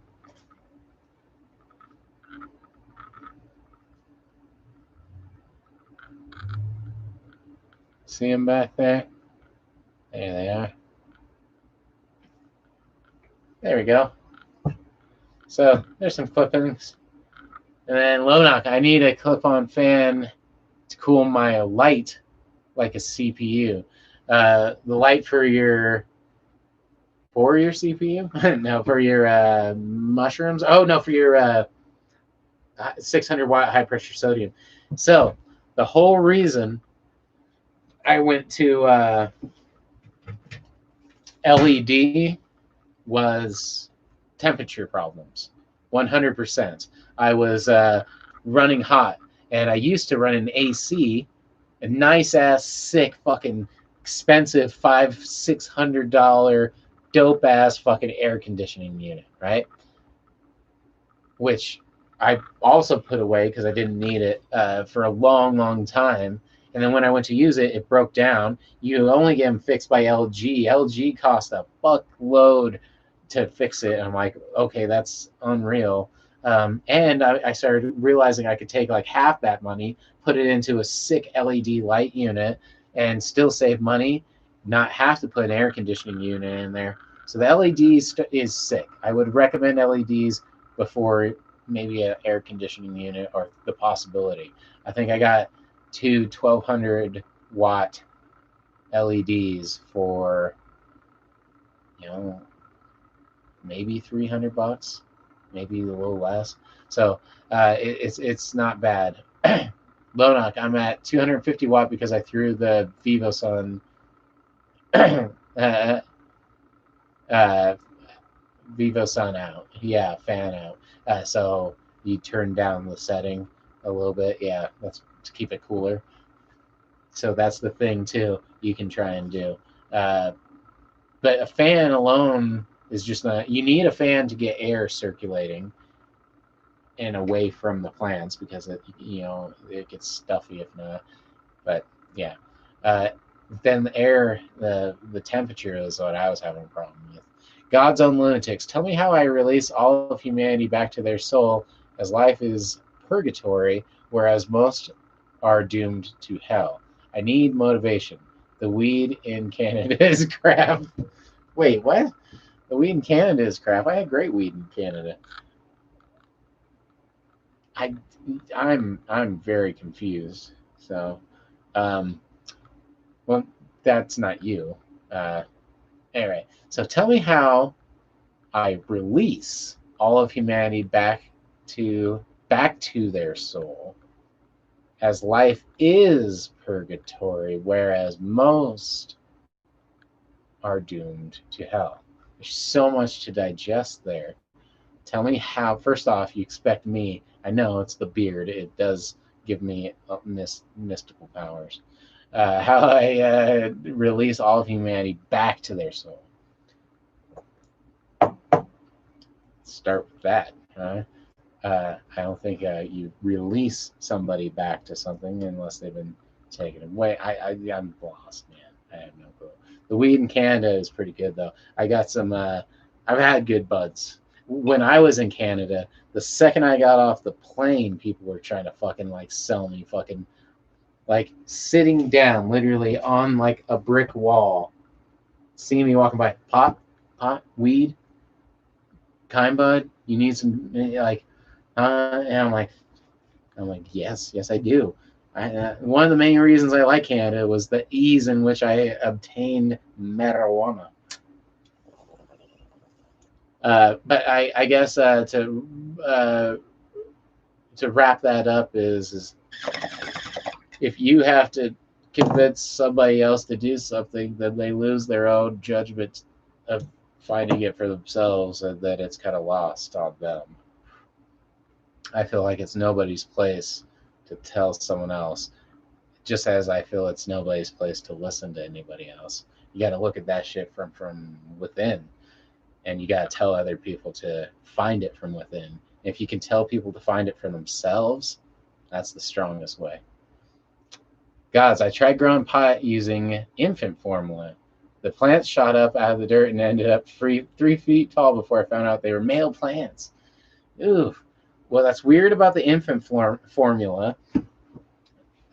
See them back there? There they are. There we go. So there's some clippings. And then Lonok, I need a clip-on fan to cool my light like a CPU. The light for your CPU? No, for your mushrooms. Oh no, for your 600 watt high pressure sodium. So the whole reason I went to LED was temperature problems. 100%. I was running hot, and I used to run an AC, a nice ass, sick, fucking expensive $500-600 dope ass fucking air conditioning unit, right? Which I also put away because I didn't need it for a long, long time. And then when I went to use it, it broke down. You only get them fixed by LG. LG cost a fuckload to fix it. And I'm like, okay, that's unreal. And I started realizing I could take like half that money, put it into a sick LED light unit, and still save money, not have to put an air conditioning unit in there. So the LEDs is sick. I would recommend LEDs before maybe an air conditioning unit or the possibility. I think I got two 1200 watt LEDs for, maybe $300, maybe a little less. So it's not bad. Lonok, I'm at 250 watt because I threw the VivoSun VivoSun out. Yeah, fan out. So you turn down the setting a little bit. Yeah, that's to keep it cooler. So that's the thing too. You can try and do. But a fan alone is just not. You need a fan to get air circulating and away from the plants because it gets stuffy if not. But yeah, then the air, the temperature is what I was having a problem with. God's own lunatics. Tell me how I release all of humanity back to their soul, as life is purgatory, whereas most are doomed to hell. I need motivation. The weed in Canada is crap. Wait, what? The weed in Canada is crap. I had great weed in Canada. I, I'm very confused. So, um, well, that's not you. Uh, anyway, so tell me how I release all of humanity back to their soul, as life is purgatory, whereas most are doomed to hell. There's so much to digest there. Tell me how. First off, you expect me. I know it's the beard. It does give me mystical powers. How I release all of humanity back to their soul. Start with that. Huh? I don't think you release somebody back to something unless they've been taken away. I'm lost, man. I have no clue. The weed in Canada is pretty good though. I got some. I've had good buds. When I was in Canada, the second I got off the plane, people were trying to fucking like sell me fucking like sitting down literally on like a brick wall, seeing me walking by. Pot, weed, kind bud. You need some like, and I'm like, yes, I do. One of the main reasons I like Canada was the ease in which I obtained marijuana. But I guess to wrap that up is if you have to convince somebody else to do something, then they lose their own judgment of finding it for themselves, and then it's kind of lost on them. I feel like it's nobody's place to tell someone else, just as I feel it's nobody's place to listen to anybody else. You got to look at that shit from within, and you got to tell other people to find it from within. If you can tell people to find it for themselves, that's the strongest way. Gods, I tried growing pot using infant formula. The plants shot up out of the dirt and ended up 3 feet tall before I found out they were male plants. Ooh. Well, that's weird about the infant formula.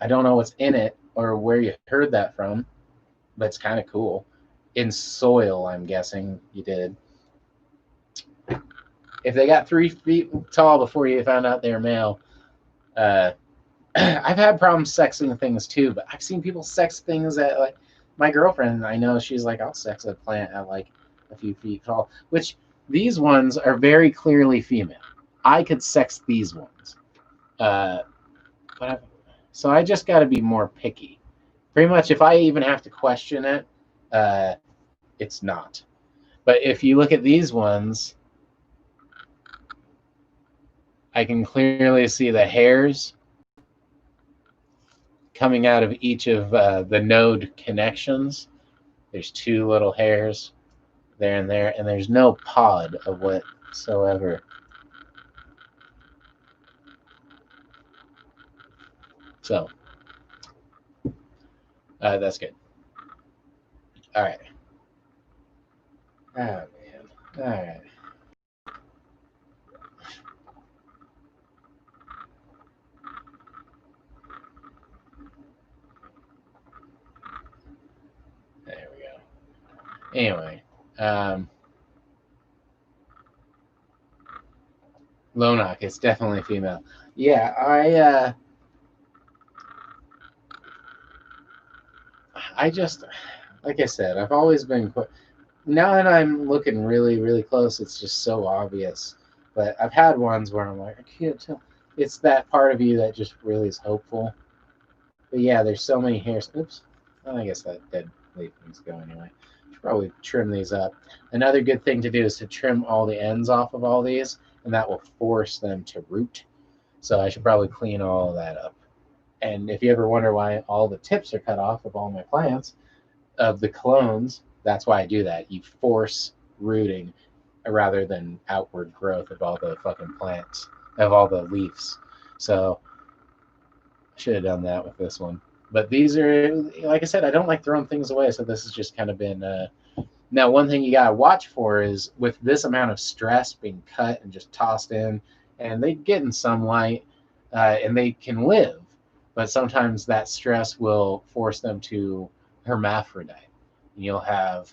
I don't know what's in it or where you heard that from, but it's kind of cool. In soil, I'm guessing you did. If they got 3 feet tall before you found out they were male, I've had problems sexing things too, but I've seen people sex things at like my girlfriend. I know she's like, I'll sex a plant at like a few feet tall, which these ones are very clearly female. I could sex these ones, but so I just got to be more picky. Pretty much, if I even have to question it, it's not. But if you look at these ones, I can clearly see the hairs coming out of each of the node connections. There's 2 little hairs there, and there's no pod of whatsoever. So that's good. All right. Oh, man. All right. There we go. Anyway, Lonok is definitely female. Yeah, I just, like I said, I've always been. Now that I'm looking really, really close, it's just so obvious. But I've had ones where I'm like, I can't tell. It's that part of you that just really is hopeful. But yeah, there's so many hairs. Oops. Well, I guess that dead leaf needs to go anyway. Should probably trim these up. Another good thing to do is to trim all the ends off of all these, and that will force them to root. So I should probably clean all of that up. And if you ever wonder why all the tips are cut off of all my plants, of the clones, that's why I do that. You force rooting rather than outward growth of all the fucking plants, of all the leaves. So I should have done that with this one. But these are, like I said, I don't like throwing things away. So this has just kind of been. Now, one thing you got to watch for is with this amount of stress being cut and just tossed in, and they get in sunlight and they can live, but sometimes that stress will force them to hermaphrodite. You'll have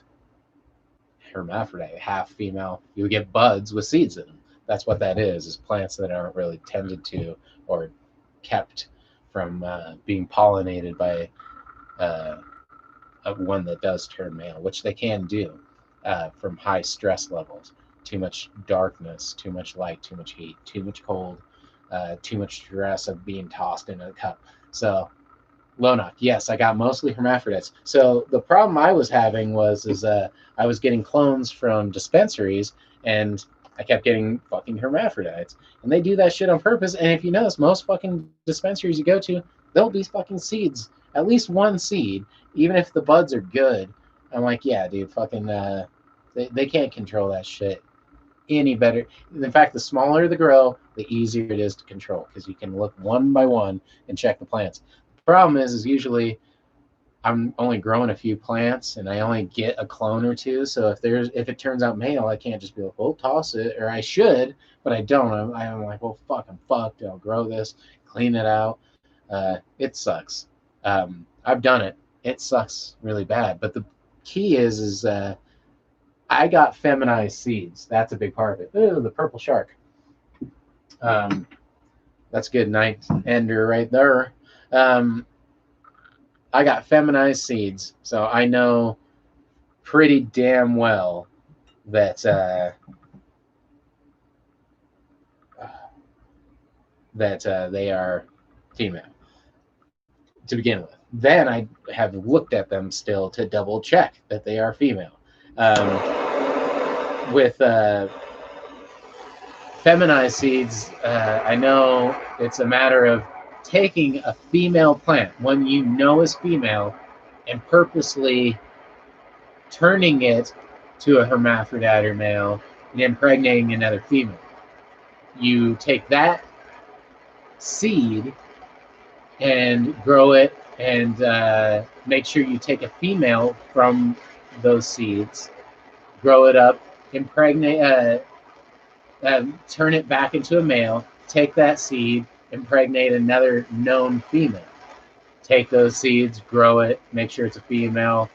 hermaphrodite, half female. You'll get buds with seeds in them. That's what that is plants that aren't really tended to or kept from being pollinated by one that does turn male, which they can do from high stress levels. Too much darkness, too much light, too much heat, too much cold, too much stress of being tossed in a cup. So Lonok, yes, I got mostly hermaphrodites. So the problem I was having was I was getting clones from dispensaries, and I kept getting fucking hermaphrodites. And they do that shit on purpose. And if you notice, most fucking dispensaries you go to, there'll be fucking seeds, at least one seed, even if the buds are good. I'm like, yeah, dude, fucking, they can't control that shit any better. In fact, the smaller the grow, the easier it is to control because you can look one by one and check the plants. The problem is usually I'm only growing a few plants and I only get a clone or two. So if it turns out male, I can't just be like, well, toss it, or I should, but I don't. I'm like, well, fuck, I'm fucked. I'll grow this, clean it out. It sucks. I've done it. It sucks really bad. But the key is I got feminized seeds. That's a big part of it. Ooh, the purple shark. That's good night ender right there. I got feminized seeds, so I know pretty damn well that they are female to begin with. Then I have looked at them still to double check that they are female. With feminized seeds, I know it's a matter of taking a female plant, one you know is female, and purposely turning it to a hermaphrodite or male and impregnating another female. You take that seed and grow it and make sure you take a female from those seeds, grow it up, impregnate, turn it back into a male, take that seed, impregnate another known female. Take those seeds, grow it, make sure it's a female,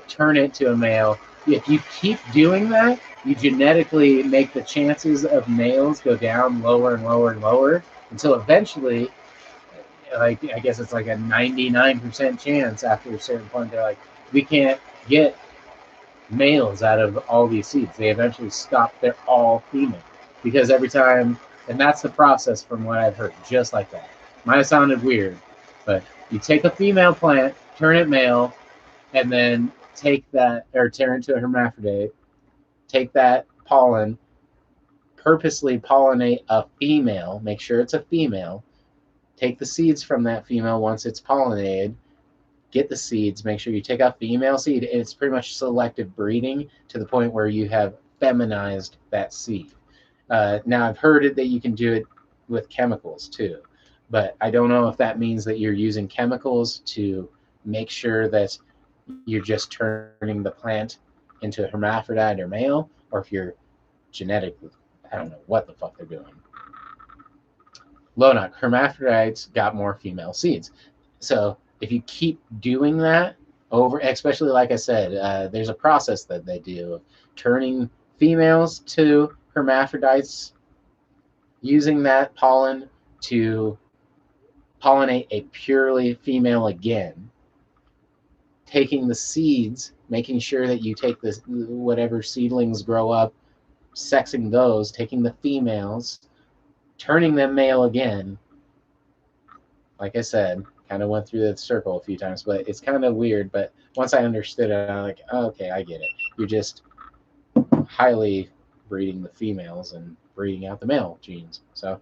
turn it to a male. If you keep doing that, you genetically make the chances of males go down lower and lower and lower until eventually, like I guess it's like a 99% chance after a certain point, they're like, we can't get males out of all these seeds. They eventually stop. They're all female because every time, and that's the process from what I've heard, just like that. Might have sounded weird, but you take a female plant, turn it male, and then take that, or turn it into a hermaphrodite, take that pollen, purposely pollinate a female, make sure it's a female, take the seeds from that female once it's pollinated, get the seeds, make sure you take a female seed. It's pretty much selective breeding to the point where you have feminized that seed. Now, I've heard it that you can do it with chemicals too, but I don't know if that means that you're using chemicals to make sure that you're just turning the plant into a hermaphrodite or male, or if you're genetically, I don't know what the fuck they're doing. Lonok, hermaphrodites got more female seeds. So if you keep doing that over, especially like I said, there's a process that they do of turning females to hermaphrodites, using that pollen to pollinate a purely female again, taking the seeds, making sure that you take this whatever seedlings grow up, sexing those, taking the females, turning them male again. Like I said, kind of went through the circle a few times, but it's kind of weird. But once I understood it, I'm like, oh, okay, I get it. You're just highly breeding the females and breeding out the male genes. So,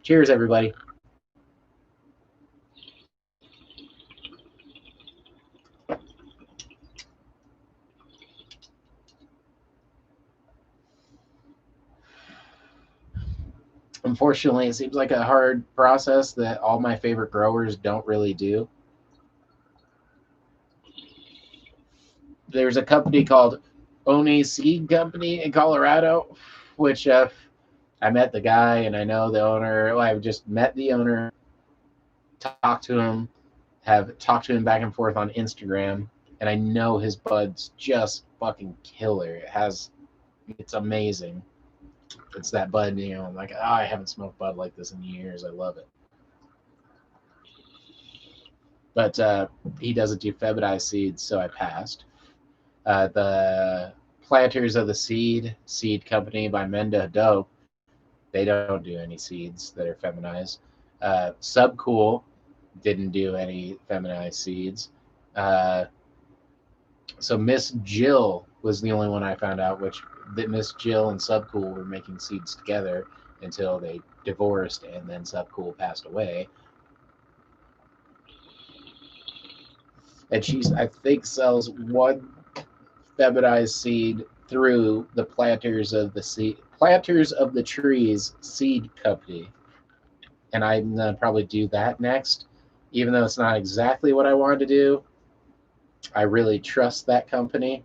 cheers, everybody. Unfortunately, it seems like a hard process that all my favorite growers don't really do. There's a company called Oni Seed Company in Colorado, which I met the guy and I know the owner. Well, I've just met the owner, talked to him, have talked to him back and forth on Instagram, and I know his bud's just fucking killer. It's amazing. It's that bud, I'm like, oh, I haven't smoked bud like this in years. I love it. But he doesn't do feminized seeds, so I passed. The Planters of the Seed Company by Menda Dope, they don't do any seeds that are feminized. Subcool didn't do any feminized seeds. So Miss Jill was the only one I found out, which that Miss Jill and Subcool were making seeds together until they divorced and then Subcool passed away. And she's, I think, sells one feminized seed through the Planters of the Trees Seed Company. And I'm gonna probably do that next, even though it's not exactly what I wanted to do. I really trust that company,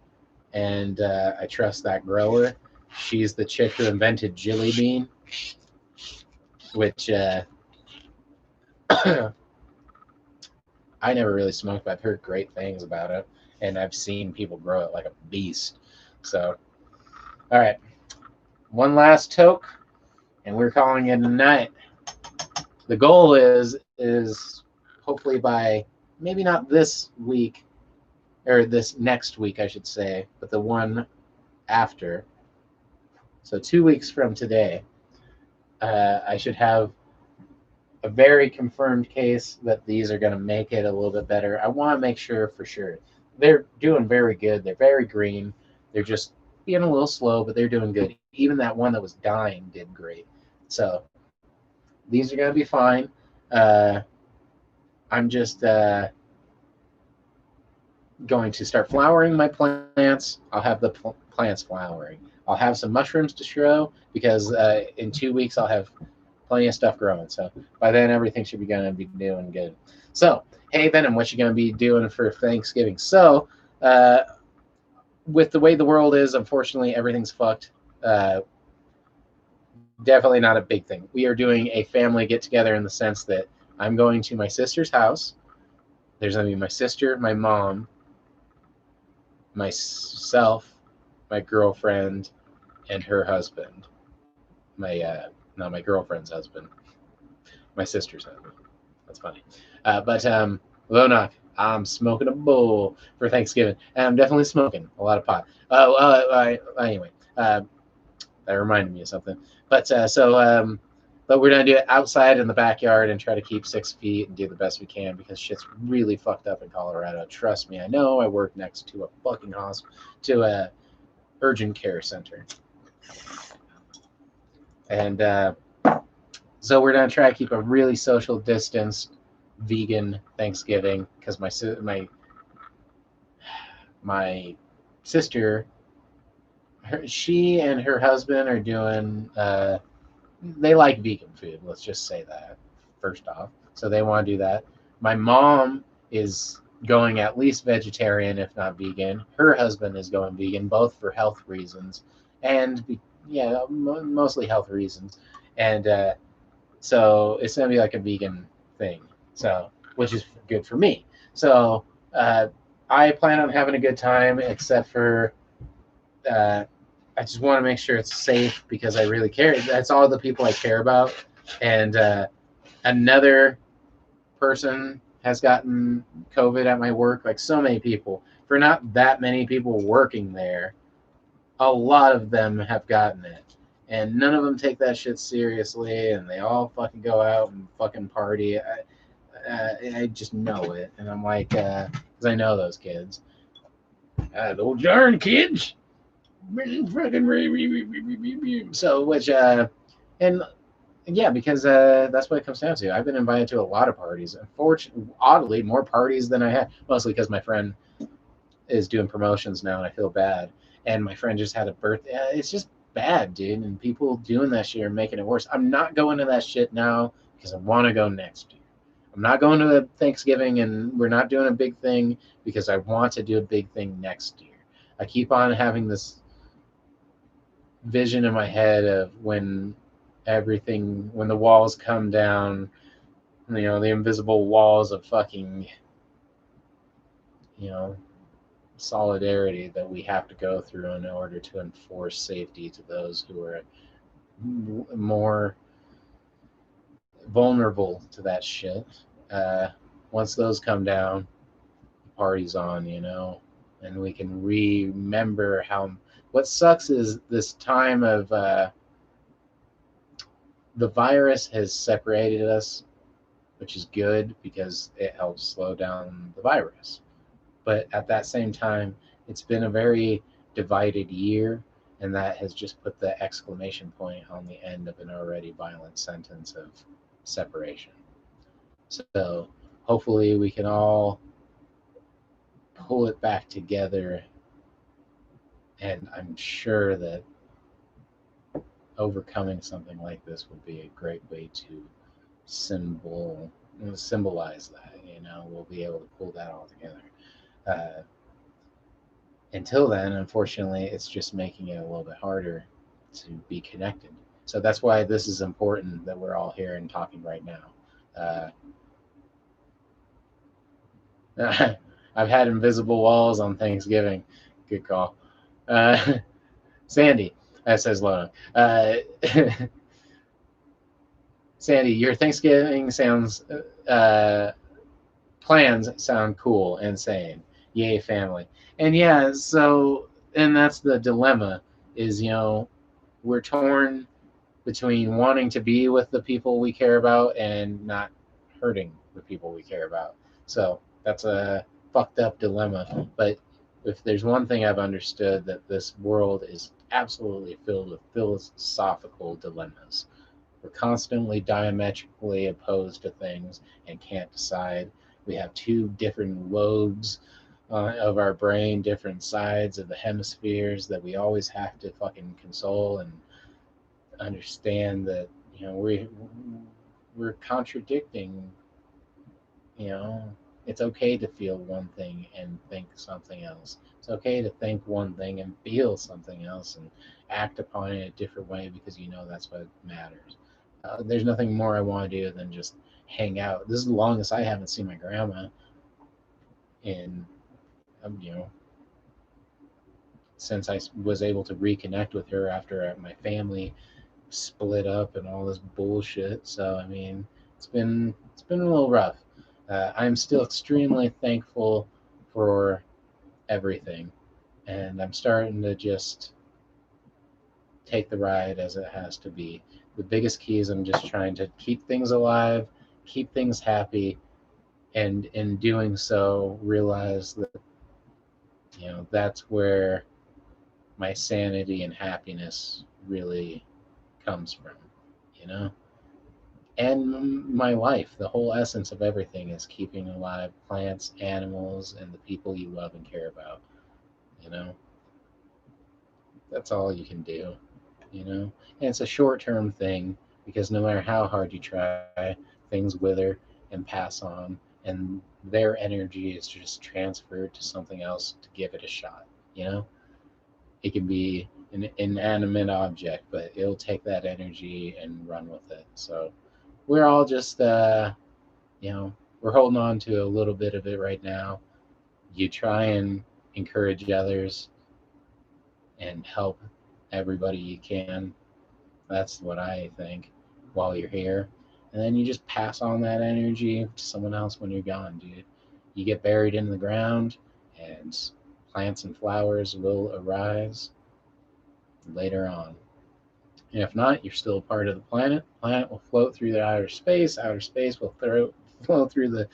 and I trust that grower. She's the chick who invented Jilly Bean, which I never really smoked, but I've heard great things about it, and I've seen people grow it like a beast. So, all right, one last toke, and we're calling it a night. The goal is hopefully by maybe not this week, or this next week, I should say, but the one after. So 2 weeks from today, I should have a very confirmed case that these are going to make it a little bit better. I want to make sure for sure. They're doing very good. They're very green. They're just being a little slow, but they're doing good. Even that one that was dying did great. So these are going to be fine. I'm just going to start flowering my plants. I'll have the plants flowering. I'll have some mushrooms to show because in 2 weeks I'll have plenty of stuff growing. So by then, everything should be going to be doing good. So, hey, Venom, what you going to be doing for Thanksgiving? So, with the way the world is, unfortunately, everything's fucked. Uh, Definitely not a big thing. We are doing a family get together in the sense that I'm going to my sister's house. There's going to be my sister, my mom, myself, my girlfriend, and her husband. Not my girlfriend's husband, my sister's husband. That's funny. But low knock. I'm smoking a bowl for Thanksgiving, and I'm definitely smoking a lot of pot. Anyway, that reminded me of something. But we're gonna do it outside in the backyard and try to keep 6 feet and do the best we can because shit's really fucked up in Colorado. Trust me, I know. I work next to a fucking hospital, to a urgent care center, and so we're gonna try to keep a really social distance, vegan Thanksgiving because my sister, she and her husband are doing. They like vegan food. Let's just say that first off. So they want to do that. My mom is going at least vegetarian, if not vegan. Her husband is going vegan, both for health reasons, and yeah, mostly health reasons. And so it's gonna be like a vegan thing. So which is good for me. So I plan on having a good time, except for uh, I just want to make sure it's safe because I really care. That's all the people I care about. And another person has gotten COVID at my work, like so many people. For not that many people working there, a lot of them have gotten it. And none of them take that shit seriously, and they all fucking go out and fucking party. I just know it. And I'm like, because I know those kids. Those darn kids. So, and yeah, because that's what it comes down to. I've been invited to a lot of parties. Unfortunately, oddly, more parties than I had, mostly because my friend is doing promotions now, and I feel bad. And my friend just had a birthday. It's just bad, dude. And people doing that shit are making it worse. I'm not going to that shit now because I want to go next year. I'm not going to a Thanksgiving, and we're not doing a big thing because I want to do a big thing next year. I keep on having this vision in my head of when the walls come down, the invisible walls of fucking, you know, solidarity that we have to go through in order to enforce safety to those who are more vulnerable to that shit. Once those come down, the party's on, and we can remember how. What sucks is this time of the virus has separated us, which is good because it helps slow down the virus. But at that same time, it's been a very divided year, and that has just put the exclamation point on the end of an already violent sentence of separation. So hopefully we can all pull it back together, and I'm sure that overcoming something like this would be a great way to symbolize that. We'll be able to pull that all together. Uh, until then, unfortunately, it's just making it a little bit harder to be connected. So that's why this is important that we're all here and talking right now. I've had invisible walls on Thanksgiving. Good call. Sandy, that says Lona. Sandy, your Thanksgiving plans sound cool and sane. Yay, family. And yeah, and that's the dilemma is, we're torn between wanting to be with the people we care about and not hurting the people we care about. So that's a fucked up dilemma. But if there's one thing I've understood, that this world is absolutely filled with philosophical dilemmas. We're constantly diametrically opposed to things and can't decide. We have two different lobes of our brain, different sides of the hemispheres that we always have to fucking console and understand that, you know, we're contradicting. You know, it's okay to feel one thing and think something else. It's okay to think one thing and feel something else and act upon it a different way because you know that's what matters. There's nothing more I want to do than just hang out. This is the longest I haven't seen my grandma in, you know, since I was able to reconnect with her after my family split up and all this bullshit. So I mean, it's been a little rough. I'm still extremely thankful for everything, and I'm starting to just take the ride as it has to be. The biggest key is I'm just trying to keep things alive, keep things happy, and in doing so, realize that that's where my sanity and happiness really comes from. You know. And my life, the whole essence of everything is keeping alive plants, animals, and the people you love and care about. You know, that's all you can do. And it's a short term thing because no matter how hard you try, things wither and pass on, and their energy is just transferred to something else to give it a shot. You know, it can be an inanimate object, but it'll take that energy and run with it. So we're all just you know, we're holding on to a little bit of it right now. You try and encourage others and help everybody you can. That's what I think while you're here. And then you just pass on that energy to someone else when you're gone, dude. You get buried in the ground, and plants and flowers will arise later on. And if not, you're still a part of the planet. The planet will float through the outer space. Outer space will flow through the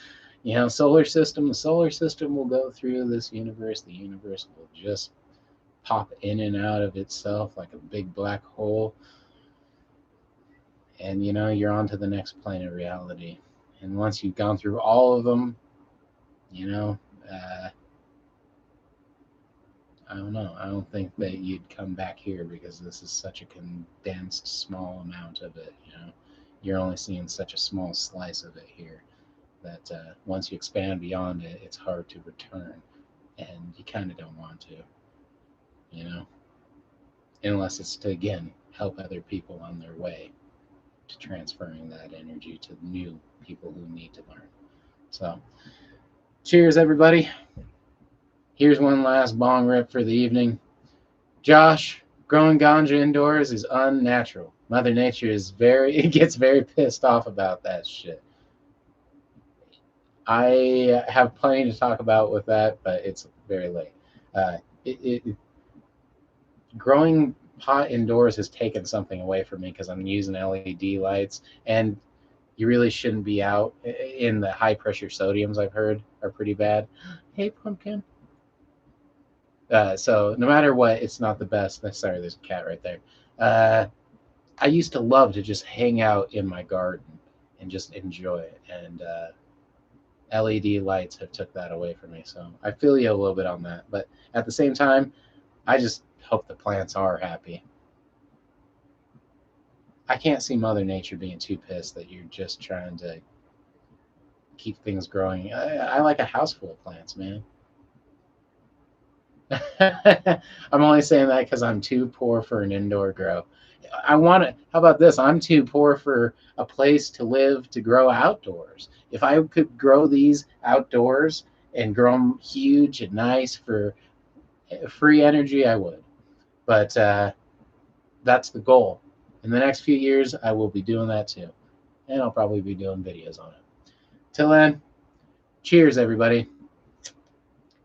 solar system. The solar system will go through this universe. The universe will just pop in and out of itself like a big black hole. And you're on to the next plane of reality. And once you've gone through all of them, you know, uh, I don't know. I don't think that you'd come back here because this is such a condensed, small amount of it. You're only seeing such a small slice of it here that once you expand beyond it, it's hard to return, and you kind of don't want to, you know, unless it's to again help other people on their way to transferring that energy to new people who need to learn. So, cheers, everybody. Here's one last bong rip for the evening. Josh, growing ganja indoors is unnatural. Mother Nature it gets very pissed off about that shit. I have plenty to talk about with that, but it's very late. Uh, Growing pot indoors has taken something away from me because I'm using LED lights, and you really shouldn't be out in the high pressure sodiums. I've heard are pretty bad. Hey, pumpkin. So no matter what, it's not the best. Sorry, there's a cat right there. I used to love to just hang out in my garden and just enjoy it, and LED lights have took that away from me. So I feel you a little bit on that, but at the same time, I just hope the plants are happy. I can't see Mother Nature being too pissed that you're just trying to keep things growing. I like a house full of plants, man. I'm only saying that because I'm too poor for an indoor grow. I want to. How about this? I'm too poor for a place to live to grow outdoors. If I could grow these outdoors and grow them huge and nice for free energy, I would. But that's the goal. In the next few years, I will be doing that too, and I'll probably be doing videos on it. Till then, cheers, everybody.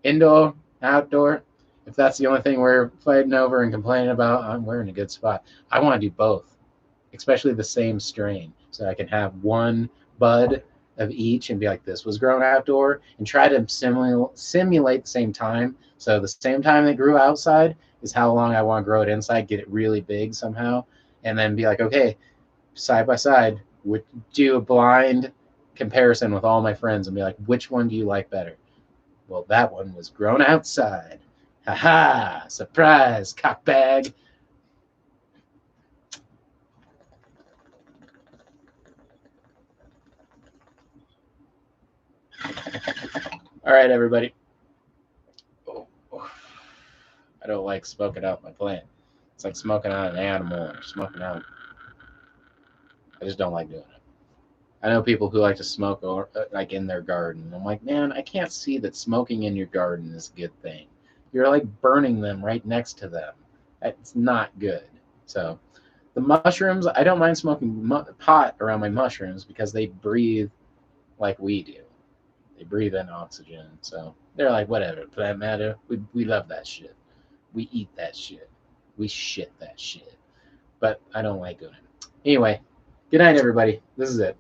Indoor, outdoor. If that's the only thing we're fighting over and complaining about, we're in a good spot. I want to do both, especially the same strain, so I can have one bud of each and be like, this was grown outdoor, and try to simulate the same time. So the same time they grew outside is how long I want to grow it inside, get it really big somehow, and then be like, okay, side by side, do a blind comparison with all my friends and be like, which one do you like better? Well, that one was grown outside. Ha ha! Surprise, cockbag. All right, everybody. Oh, I don't like smoking out my plant. It's like smoking out an animal or smoking out. I just don't like doing it. I know people who like to smoke or like in their garden. I'm like, man, I can't see that smoking in your garden is a good thing. You're like burning them right next to them. It's not good. So the mushrooms, I don't mind smoking pot around my mushrooms because they breathe like we do. They breathe in oxygen. So they're like, whatever, plant matter. We love that shit. We eat that shit. We shit that shit. But I don't like doing it. Anyway, good night, everybody. This is it.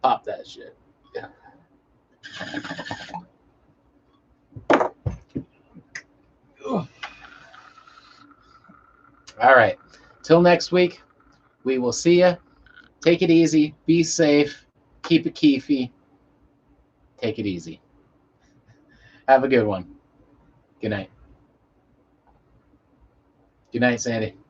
Pop that shit. Yeah. All right. Till next week, we will see you. Take it easy. Be safe. Keep it keefy. Take it easy. Have a good one. Good night. Good night, Sandy.